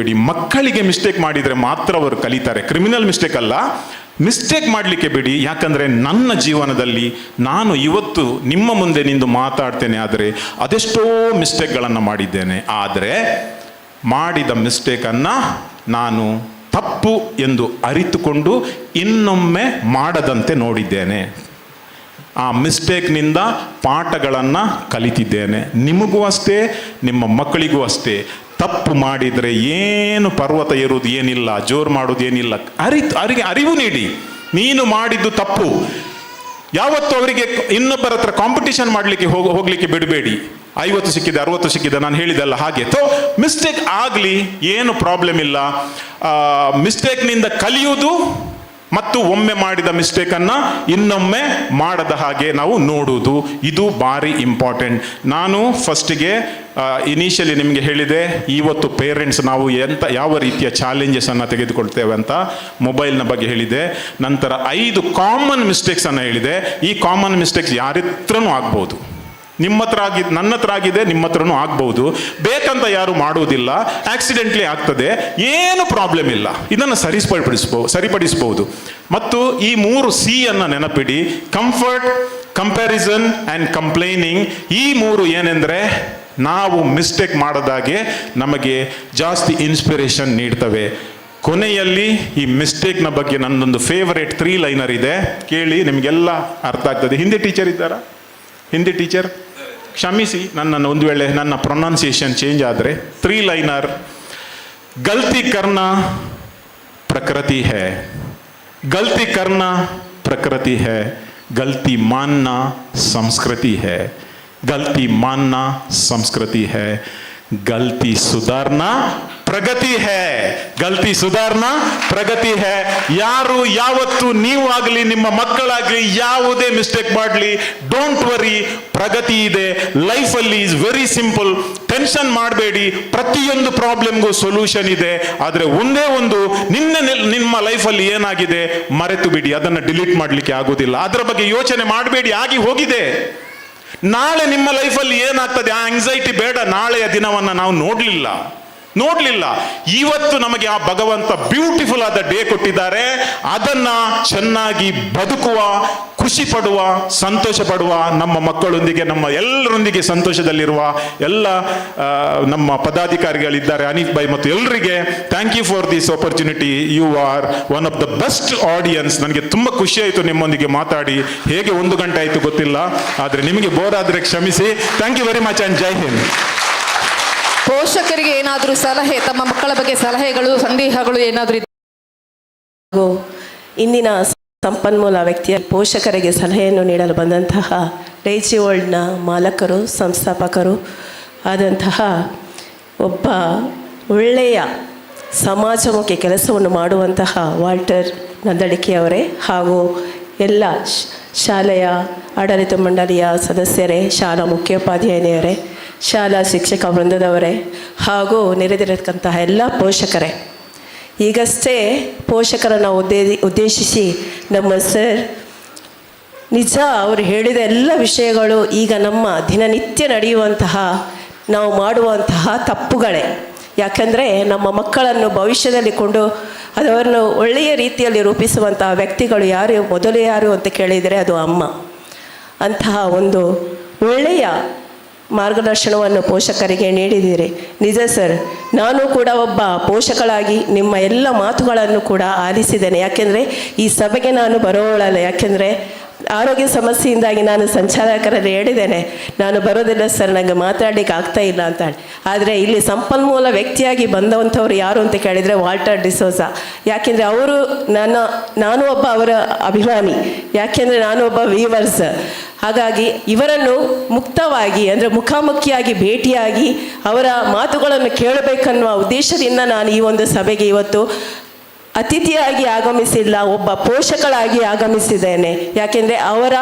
ಮಿಸ್ಟೇಕ್ ಮಾಡಿದ್ರೆ ಮಾತ್ರ ಅವರು ಕಲಿತಾರೆ. ಕ್ರಿಮಿನಲ್ ಮಿಸ್ಟೇಕ್ ಅಲ್ಲ, ಮಿಸ್ಟೇಕ್ ಮಾಡಲಿಕ್ಕೆ ಬಿಡಿ. ಯಾಕಂದರೆ ನನ್ನ ಜೀವನದಲ್ಲಿ ನಾನು ಇವತ್ತು ನಿಮ್ಮ ಮುಂದೆ ನಿಂದು ಮಾತಾಡ್ತೇನೆ, ಆದರೆ ಅದೆಷ್ಟೋ ಮಿಸ್ಟೇಕ್ಗಳನ್ನು ಮಾಡಿದ್ದೇನೆ. ಆದರೆ ಮಾಡಿದ ಮಿಸ್ಟೇಕನ್ನು ನಾನು ತಪ್ಪು ಎಂದು ಅರಿತುಕೊಂಡು ಇನ್ನೊಮ್ಮೆ ಮಾಡದಂತೆ ನೋಡಿದ್ದೇನೆ. ಆ ಮಿಸ್ಟೇಕ್ನಿಂದ ಪಾಠಗಳನ್ನು ಕಲಿತಿದ್ದೇನೆ. ನಿಮಗೂ ಅಷ್ಟೇ, ನಿಮ್ಮ ಮಕ್ಕಳಿಗೂ ಅಷ್ಟೇ. ತಪ್ಪು ಮಾಡಿದರೆ ಏನು ಪರ್ವತ ಏರುವುದು ಏನಿಲ್ಲ, ಜೋರು ಮಾಡೋದು ಏನಿಲ್ಲ. ಅರಿವು ನೀಡಿ, ನೀನು ಮಾಡಿದ್ದು ತಪ್ಪು. ಯಾವತ್ತು ಅವರಿಗೆ ಇನ್ನೊಬ್ಬರ ಹತ್ರ ಕಾಂಪಿಟೇಷನ್ ಮಾಡಲಿಕ್ಕೆ ಹೋಗ್ಲಿಕ್ಕೆ ಬಿಡಬೇಡಿ. 50 ಸಿಕ್ಕಿದೆ 60 ಸಿಕ್ಕಿದೆ ನಾನು ಹೇಳಿದೆಲ್ಲ ಹಾಗೆ. ಮಿಸ್ಟೇಕ್ ಆಗಲಿ, ಏನು ಪ್ರಾಬ್ಲಮ್ ಇಲ್ಲ. ಮಿಸ್ಟೇಕ್ನಿಂದ ಕಲಿಯುವುದು ಮತ್ತು ಒಮ್ಮೆ ಮಾಡಿದ ಮಿಸ್ಟೇಕನ್ನು ಇನ್ನೊಮ್ಮೆ ಮಾಡದ ಹಾಗೆ ನಾವು ನೋಡುವುದು, ಇದು ಭಾರಿ ಇಂಪಾರ್ಟೆಂಟ್. ನಾನು ಫಸ್ಟಿಗೆ ಇನಿಷಿಯಲಿ ನಿಮಗೆ ಹೇಳಿದೆ, ಇವತ್ತು ಪೇರೆಂಟ್ಸ್ ನಾವು ಯಾವ ರೀತಿಯ ಚಾಲೆಂಜಸನ್ನು ತೆಗೆದುಕೊಳ್ತೇವೆ ಅಂತ ಮೊಬೈಲ್ನ ಬಗ್ಗೆ ಹೇಳಿದೆ. ನಂತರ 5 ಕಾಮನ್ ಮಿಸ್ಟೇಕ್ಸನ್ನು ಹೇಳಿದೆ. ಈ ಕಾಮನ್ ಮಿಸ್ಟೇಕ್ಸ್ ಯಾರಿತ್ರನೂ ಆಗ್ಬೋದು. ನನ್ನ ಹತ್ರ ಆಗಿದೆ, ನಿಮ್ಮ ಹತ್ರನೂ ಆಗ್ಬಹುದು. ಬೇಕಂತ ಯಾರು ಮಾಡುವುದಿಲ್ಲ, ಆಕ್ಸಿಡೆಂಟ್ಲಿ ಆಗ್ತದೆ, ಏನು ಪ್ರಾಬ್ಲಮ್ ಇಲ್ಲ. ಇದನ್ನು ಸರಿಪಡಿಸಬಹುದು. ಮತ್ತು ಈ 3 C ಅನ್ನು ನೆನಪಿಡಿ: ಕಂಫರ್ಟ್, ಕಂಪ್ಯಾರಿಸನ್ ಆ್ಯಂಡ್ ಕಂಪ್ಲೇನಿಂಗ್. ಈ 3 ಏನೆಂದರೆ ನಾವು ಮಿಸ್ಟೇಕ್ ಮಾಡದಾಗೆ ನಮಗೆ ಜಾಸ್ತಿ ಇನ್ಸ್ಪಿರೇಷನ್ ನೀಡ್ತವೆ. ಕೊನೆಯಲ್ಲಿ ಈ ಮಿಸ್ಟೇಕ್ನ ಬಗ್ಗೆ ನನ್ನೊಂದು ಫೇವರೇಟ್ 3 ಲೈನರ್ ಇದೆ, ಕೇಳಿ, ನಿಮಗೆಲ್ಲ ಅರ್ಥ ಆಗ್ತದೆ. ಹಿಂದಿ ಟೀಚರ್ ಕ್ಷಮಿಸಿ ನನ್ನನ್ನು ಒಂದು ವೇಳೆ ನನ್ನ ಪ್ರೊನೌನ್ಸಿಯೇಷನ್ ಚೇಂಜ್ ಆದರೆ. 3 ಲೈನರ್: ಗಲ್ತಿ ಕರ್ನಾ ಪ್ರಕೃತಿ ಹೈ, ಗಲ್ತಿ ಕರ್ನಾ ಪ್ರಕೃತಿ ಹೈ, ಗಲ್ತಿ ಮಾನ್ನ ಸಂಸ್ಕೃತಿ ಹೈ, ಗಲ್ತಿ ಮಾನ್ನ ಸಂಸ್ಕೃತಿ ಹೈ, ಗಲ್ತಿ ಸುಧಾರ್ನಾ ಪ್ರಗತಿ ಹೈ, ಗಲ್ತಿ ಸುಧಾರ್ನಾ ಪ್ರಗತಿ ಹೈ. ಯಾರು ಯಾವತ್ತು ನೀವು ಆಗಲಿ ನಿಮ್ಮ ಮಕ್ಕಳಾಗಲಿ ಯಾವುದೇ ಮಿಸ್ಟೇಕ್ ಮಾಡಲಿ, ಡೋಂಟ್ ವರಿ, ಪ್ರಗತಿ ಇದೆ. ಲೈಫಲ್ಲಿ ಈಸ್ ವೆರಿ ಸಿಂಪಲ್. ಟೆನ್ಷನ್ ಮಾಡಬೇಡಿ, ಪ್ರತಿಯೊಂದು ಪ್ರಾಬ್ಲಮ್ಗೂ ಸೊಲ್ಯೂಷನ್ ಇದೆ. ಆದರೆ ಒಂದೇ ಒಂದು, ನಿಮ್ಮ ಲೈಫಲ್ಲಿ ಏನಾಗಿದೆ ಮರೆತು ಬಿಡಿ, ಅದನ್ನು ಡಿಲೀಟ್ ಮಾಡಲಿಕ್ಕೆ ಆಗೋದಿಲ್ಲ. ಅದರ ಬಗ್ಗೆ ಯೋಚನೆ ಮಾಡಬೇಡಿ, ಆಗಿ ಹೋಗಿದೆ. ನಾಳೆ ನಿಮ್ಮ ಲೈಫಲ್ಲಿ ಏನಾಗ್ತದೆ ಆ ಆಂಗ್ಸೈಟಿ ಬೇಡ. ನಾಳೆಯ ದಿನವನ್ನು ನಾವು ನೋಡಲಿಲ್ಲ. ಇವತ್ತು ನಮಗೆ ಆ ಭಗವಂತ ಬ್ಯೂಟಿಫುಲ್ ಆದ ಡೇ ಕೊಟ್ಟಿದ್ದಾರೆ. ಅದನ್ನ ಚೆನ್ನಾಗಿ ಬದುಕುವ, ಖುಷಿ ಪಡುವ, ಸಂತೋಷ ಪಡುವ, ನಮ್ಮ ಮಕ್ಕಳೊಂದಿಗೆ, ನಮ್ಮ ಎಲ್ಲರೊಂದಿಗೆ ಸಂತೋಷದಲ್ಲಿರುವ ಎಲ್ಲ ನಮ್ಮ ಪದಾಧಿಕಾರಿಗಳಿದ್ದಾರೆ, ಅನೀಫ್ ಭಾಯ್ ಮತ್ತು ಎಲ್ಲರಿಗೆ thank you for this opportunity. You are one of the best audience. ನನಗೆ ತುಂಬ ಖುಷಿ ಆಯಿತು ನಿಮ್ಮೊಂದಿಗೆ ಮಾತಾಡಿ. ಹೇಗೆ 1 ಗಂಟೆ ಆಯಿತು ಗೊತ್ತಿಲ್ಲ, ಆದರೆ ನಿಮಗೆ ಬೋರ್ ಆದರೆ ಕ್ಷಮಿಸಿ. Thank you very much and Jai Hind. ಪೋಷಕರಿಗೆ ಏನಾದರೂ ಸಲಹೆ, ತಮ್ಮ ಮಕ್ಕಳ ಬಗ್ಗೆ ಸಲಹೆಗಳು, ಸಂದೇಹಗಳು ಏನಾದರೂ ಇಂದಿನ ಸಂಪನ್ಮೂಲ ವ್ಯಕ್ತಿಯ ಪೋಷಕರಿಗೆ ಸಲಹೆಯನ್ನು ನೀಡಲು ಬಂದಂತಹ ಡೈಚಿ ವರ್ಲ್ಡ್ನ ಮಾಲಕರು, ಸಂಸ್ಥಾಪಕರು ಆದಂತಹ ಒಬ್ಬ ಒಳ್ಳೆಯ ಸಮಾಜಮುಖಿ ಕೆಲಸವನ್ನು ಮಾಡುವಂತಹ ವಾಲ್ಟರ್ ನಂದಳಿಕೆಯವರೇ ಹಾಗೂ ಎಲ್ಲ ಶಾಲೆಯ ಆಡಳಿತ ಮಂಡಳಿಯ ಸದಸ್ಯರೇ, ಶಾಲಾ ಮುಖ್ಯೋಪಾಧ್ಯಾಯನಿಯರೇ, ಶಾಲಾ ಶಿಕ್ಷಕ ವೃಂದದವರೇ ಹಾಗೂ ನೆರೆದಿರತಕ್ಕಂತಹ ಎಲ್ಲ ಪೋಷಕರೇ, ಈಗಷ್ಟೇ ಪೋಷಕರನ್ನು ಉದ್ದೇಶಿಸಿ ನಮ್ಮ ಸರ್ ನಿಜ ಅವರು ಹೇಳಿದ ಎಲ್ಲ ವಿಷಯಗಳು ಈಗ ನಮ್ಮ ದಿನನಿತ್ಯ ನಡೆಯುವಂತಹ ನಾವು ಮಾಡುವಂತಹ ತಪ್ಪುಗಳೇ. ಯಾಕಂದರೆ ನಮ್ಮ ಮಕ್ಕಳನ್ನು ಭವಿಷ್ಯದಲ್ಲಿ ಅವರನ್ನು ಒಳ್ಳೆಯ ರೀತಿಯಲ್ಲಿ ರೂಪಿಸುವಂತಹ ವ್ಯಕ್ತಿಗಳು ಮೊದಲು ಯಾರು ಅಂತ ಕೇಳಿದರೆ ಅದು ಅಮ್ಮ. ಅಂತಹ ಒಂದು ಒಳ್ಳೆಯ ಮಾರ್ಗದರ್ಶನವನ್ನು ಪೋಷಕರಿಗೆ ನೀಡಿದ್ದೀರಿ. ನಿಜ ಸರ್, ನಾನು ಕೂಡ ಒಬ್ಬ ಪೋಷಕಳಾಗಿ ನಿಮ್ಮ ಎಲ್ಲ ಮಾತುಗಳನ್ನು ಕೂಡ ಆಲಿಸಿದ್ದೇನೆ. ಯಾಕೆಂದರೆ ಈ ಸಭೆಗೆ ನಾನು ಬರೋಳಲ್ಲ. ಯಾಕೆಂದರೆ ಆರೋಗ್ಯ ಸಮಸ್ಯೆಯಿಂದಾಗಿ ನಾನು ಸಂಚಾಲಕರಲ್ಲಿ ಹೇಳಿದ್ದೇನೆ, ನಾನು ಬರೋದಿಲ್ಲ ಸರ್, ನನಗೆ ಮಾತಾಡಲಿಕ್ಕೆ ಆಗ್ತಾ ಇಲ್ಲ ಅಂತ ಹೇಳಿ. ಆದರೆ ಇಲ್ಲಿ ಸಂಪನ್ಮೂಲ ವ್ಯಕ್ತಿಯಾಗಿ ಬಂದಂಥವ್ರು ಯಾರು ಅಂತ ಕೇಳಿದರೆ ವಾಲ್ಟರ್ ಡಿಸೋಜ. ಯಾಕೆಂದರೆ ನಾನು ಒಬ್ಬ ಅವರ ಅಭಿಮಾನಿ. ಯಾಕೆಂದರೆ ನಾನು ಒಬ್ಬ ವೀವರ್ಸ್. ಹಾಗಾಗಿ ಇವರನ್ನು ಮುಕ್ತವಾಗಿ ಅಂದರೆ ಮುಖಾಮುಖಿಯಾಗಿ ಭೇಟಿಯಾಗಿ ಅವರ ಮಾತುಗಳನ್ನು ಕೇಳಬೇಕನ್ನುವ ಉದ್ದೇಶದಿಂದ ನಾನು ಈ ಒಂದು ಸಭೆಗೆ ಇವತ್ತು ಅತಿಥಿಯಾಗಿ ಆಗಮಿಸಿಲ್ಲ, ಒಬ್ಬ ಪೋಷಕಳಾಗಿ ಆಗಮಿಸಿದ್ದೇನೆ. ಯಾಕೆಂದರೆ ಅವರ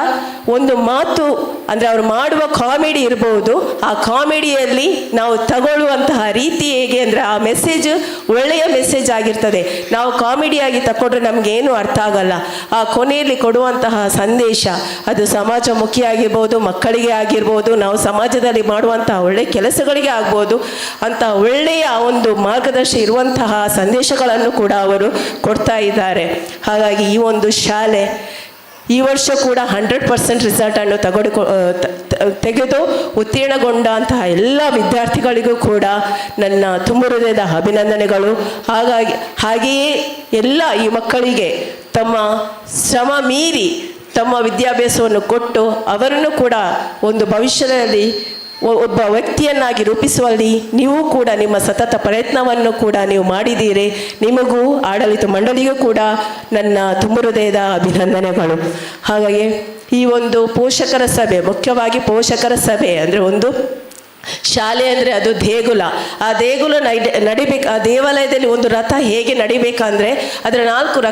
ಒಂದು ಮಾತು ಅಂದರೆ ಅವರು ಮಾಡುವ ಕಾಮಿಡಿ ಇರ್ಬೋದು, ಆ ಕಾಮಿಡಿಯಲ್ಲಿ ನಾವು ತಗೊಳ್ಳುವಂತಹ ರೀತಿ ಹೇಗೆ ಅಂದರೆ ಆ ಮೆಸೇಜ್ ಒಳ್ಳೆಯ ಮೆಸೇಜ್ ಆಗಿರ್ತದೆ. ನಾವು ಕಾಮಿಡಿಯಾಗಿ ತಗೊಂಡ್ರೆ ನಮಗೇನು ಅರ್ಥ ಆಗಲ್ಲ. ಆ ಕೊನೆಯಲ್ಲಿ ಕೊಡುವಂತಹ ಸಂದೇಶ ಅದು ಸಮಾಜಮುಖಿ ಆಗಿರ್ಬೋದು, ಮಕ್ಕಳಿಗೆ ಆಗಿರ್ಬೋದು, ನಾವು ಸಮಾಜದಲ್ಲಿ ಮಾಡುವಂತಹ ಒಳ್ಳೆಯ ಕೆಲಸಗಳಿಗೆ ಆಗ್ಬೋದು, ಅಂತ ಒಳ್ಳೆಯ ಒಂದು ಮಾರ್ಗದರ್ಶಿ ಇರುವಂತಹ ಸಂದೇಶಗಳನ್ನು ಕೂಡ ಅವರು ಕೊಡ್ತಾ ಇದ್ದಾರೆ. ಹಾಗಾಗಿ ಈ ಒಂದು ಶಾಲೆ ಈ ವರ್ಷ ಕೂಡ 100% ರಿಸಲ್ಟನ್ನು ತೆಗೆದು ಉತ್ತೀರ್ಣಗೊಂಡಂತಹ ಎಲ್ಲ ವಿದ್ಯಾರ್ಥಿಗಳಿಗೂ ಕೂಡ ನನ್ನ ತುಂಬ ಹೃದಯದ ಅಭಿನಂದನೆಗಳು. ಹಾಗೆಯೇ ಎಲ್ಲ ಈ ಮಕ್ಕಳಿಗೆ ತಮ್ಮ ಶ್ರಮ ಮೀರಿ ತಮ್ಮ ವಿದ್ಯಾಭ್ಯಾಸವನ್ನು ಕೊಟ್ಟು ಅವರನ್ನು ಕೂಡ ಒಂದು ಭವಿಷ್ಯದಲ್ಲಿ ಒಬ್ಬ ವ್ಯಕ್ತಿಯನ್ನಾಗಿ ರೂಪಿಸುವಲ್ಲಿ ನೀವು ಕೂಡ ನಿಮ್ಮ ಸತತ ಪ್ರಯತ್ನವನ್ನು ಕೂಡ ನೀವು ಮಾಡಿದ್ದೀರಿ. ನಿಮಗೂ ಆಡಳಿತ ಮಂಡಳಿಗೂ ಕೂಡ ನನ್ನ ತುಂಬ ಹೃದಯದ ಅಭಿನಂದನೆಗಳು. ಹಾಗಾಗಿ ಈ ಒಂದು ಪೋಷಕರ ಸಭೆ, ಮುಖ್ಯವಾಗಿ ಪೋಷಕರ ಸಭೆ ಅಂದರೆ ಒಂದು ಶಾಲೆ ಅಂದರೆ ಅದು ದೇಗುಲ. ಆ ದೇಗುಲ ನಡಿಬೇಕು. ಆ ದೇವಾಲಯದಲ್ಲಿ ಒಂದು ರಥ ಹೇಗೆ ನಡಿಬೇಕಂದ್ರೆ ಅದರ 4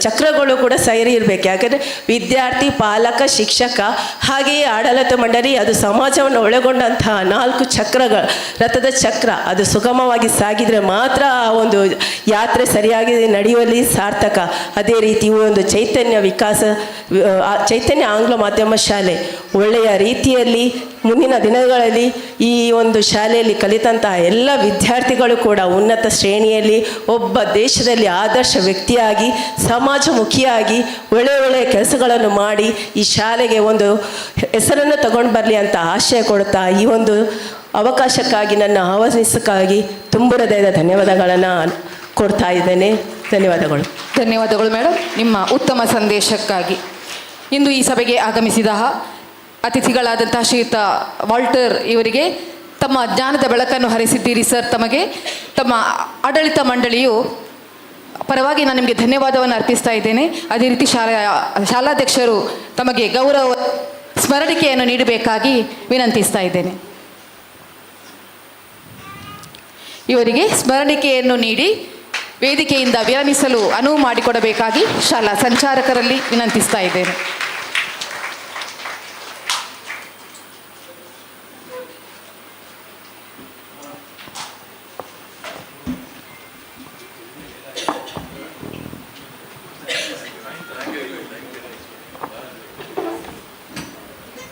ಚಕ್ರಗಳು ಕೂಡ ಸೈರಿ ಇರಬೇಕು. ಯಾಕಂದರೆ ವಿದ್ಯಾರ್ಥಿ, ಪಾಲಕ, ಶಿಕ್ಷಕ, ಹಾಗೆಯೇ ಆಡಳಿತ ಮಂಡಳಿ, ಅದು ಸಮಾಜವನ್ನು ಒಳಗೊಂಡಂತಹ 4 ಚಕ್ರಗಳು, ರಥದ ಚಕ್ರ ಅದು ಸುಗಮವಾಗಿ ಸಾಗಿದರೆ ಮಾತ್ರ ಆ ಒಂದು ಯಾತ್ರೆ ಸರಿಯಾಗಿ ನಡೆಯುವಲ್ಲಿ ಸಾರ್ಥಕ. ಅದೇ ರೀತಿ ಒಂದು ಚೈತನ್ಯ ಆಂಗ್ಲ ಮಾಧ್ಯಮ ಶಾಲೆ ಒಳ್ಳೆಯ ರೀತಿಯಲ್ಲಿ ಮುಂದಿನ ದಿನಗಳಲ್ಲಿ ಈ ಒಂದು ಶಾಲೆಯಲ್ಲಿ ಕಲಿತಂತಹ ಎಲ್ಲ ವಿದ್ಯಾರ್ಥಿಗಳು ಕೂಡ ಉನ್ನತ ಶ್ರೇಣಿಯಲ್ಲಿ ಒಬ್ಬ ದೇಶದಲ್ಲಿ ಆದರ್ಶ ವ್ಯಕ್ತಿಯಾಗಿ ಸಮಾಜಮುಖಿಯಾಗಿ ಒಳ್ಳೆಯ ಕೆಲಸಗಳನ್ನು ಮಾಡಿ ಈ ಶಾಲೆಗೆ ಒಂದು ಹೆಸರನ್ನು ತಗೊಂಡು ಬರಲಿ ಅಂತ ಆಶಯ ಕೊಡುತ್ತಾ ಈ ಒಂದು ಅವಕಾಶಕ್ಕಾಗಿ ನನ್ನ ಆಹ್ವಾನಿಸಕ್ಕಾಗಿ ತುಂಬ ಹೃದಯದ ಧನ್ಯವಾದಗಳನ್ನು ಕೊಡ್ತಾ ಇದ್ದೇನೆ. ಧನ್ಯವಾದಗಳು. ಧನ್ಯವಾದಗಳು ಮೇಡಮ್, ನಿಮ್ಮ ಉತ್ತಮ ಸಂದೇಶಕ್ಕಾಗಿ. ಇಂದು ಈ ಸಭೆಗೆ ಆಗಮಿಸಿದ ಅತಿಥಿಗಳಾದಂತಹ ಶ್ರೀಯುತ ವಾಲ್ಟರ್ ಇವರಿಗೆ ತಮ್ಮ ಜ್ಞಾನದ ಬೆಳಕನ್ನು ಹರಿಸಿದ್ದೀರಿ ಸರ್. ತಮಗೆ ತಮ್ಮ ಆಡಳಿತ ಮಂಡಳಿಯು ಪರವಾಗಿ ನಾನು ನಿಮಗೆ ಧನ್ಯವಾದವನ್ನು ಅರ್ಪಿಸ್ತಾ ಇದ್ದೇನೆ. ಅದೇ ರೀತಿ ಶಾಲಾಧ್ಯಕ್ಷರು ತಮಗೆ ಗೌರವ ಸ್ಮರಣಿಕೆಯನ್ನು ನೀಡಬೇಕಾಗಿ ವಿನಂತಿಸ್ತಾ ಇದ್ದೇನೆ. ಇವರಿಗೆ ಸ್ಮರಣಿಕೆಯನ್ನು ನೀಡಿ ವೇದಿಕೆಯಿಂದ ವಿರಮಿಸಲು ಅನುವು ಮಾಡಿಕೊಡಬೇಕಾಗಿ ಶಾಲಾ ಸಂಚಾಲಕರಲ್ಲಿ ವಿನಂತಿಸ್ತಾ ಇದ್ದೇನೆ.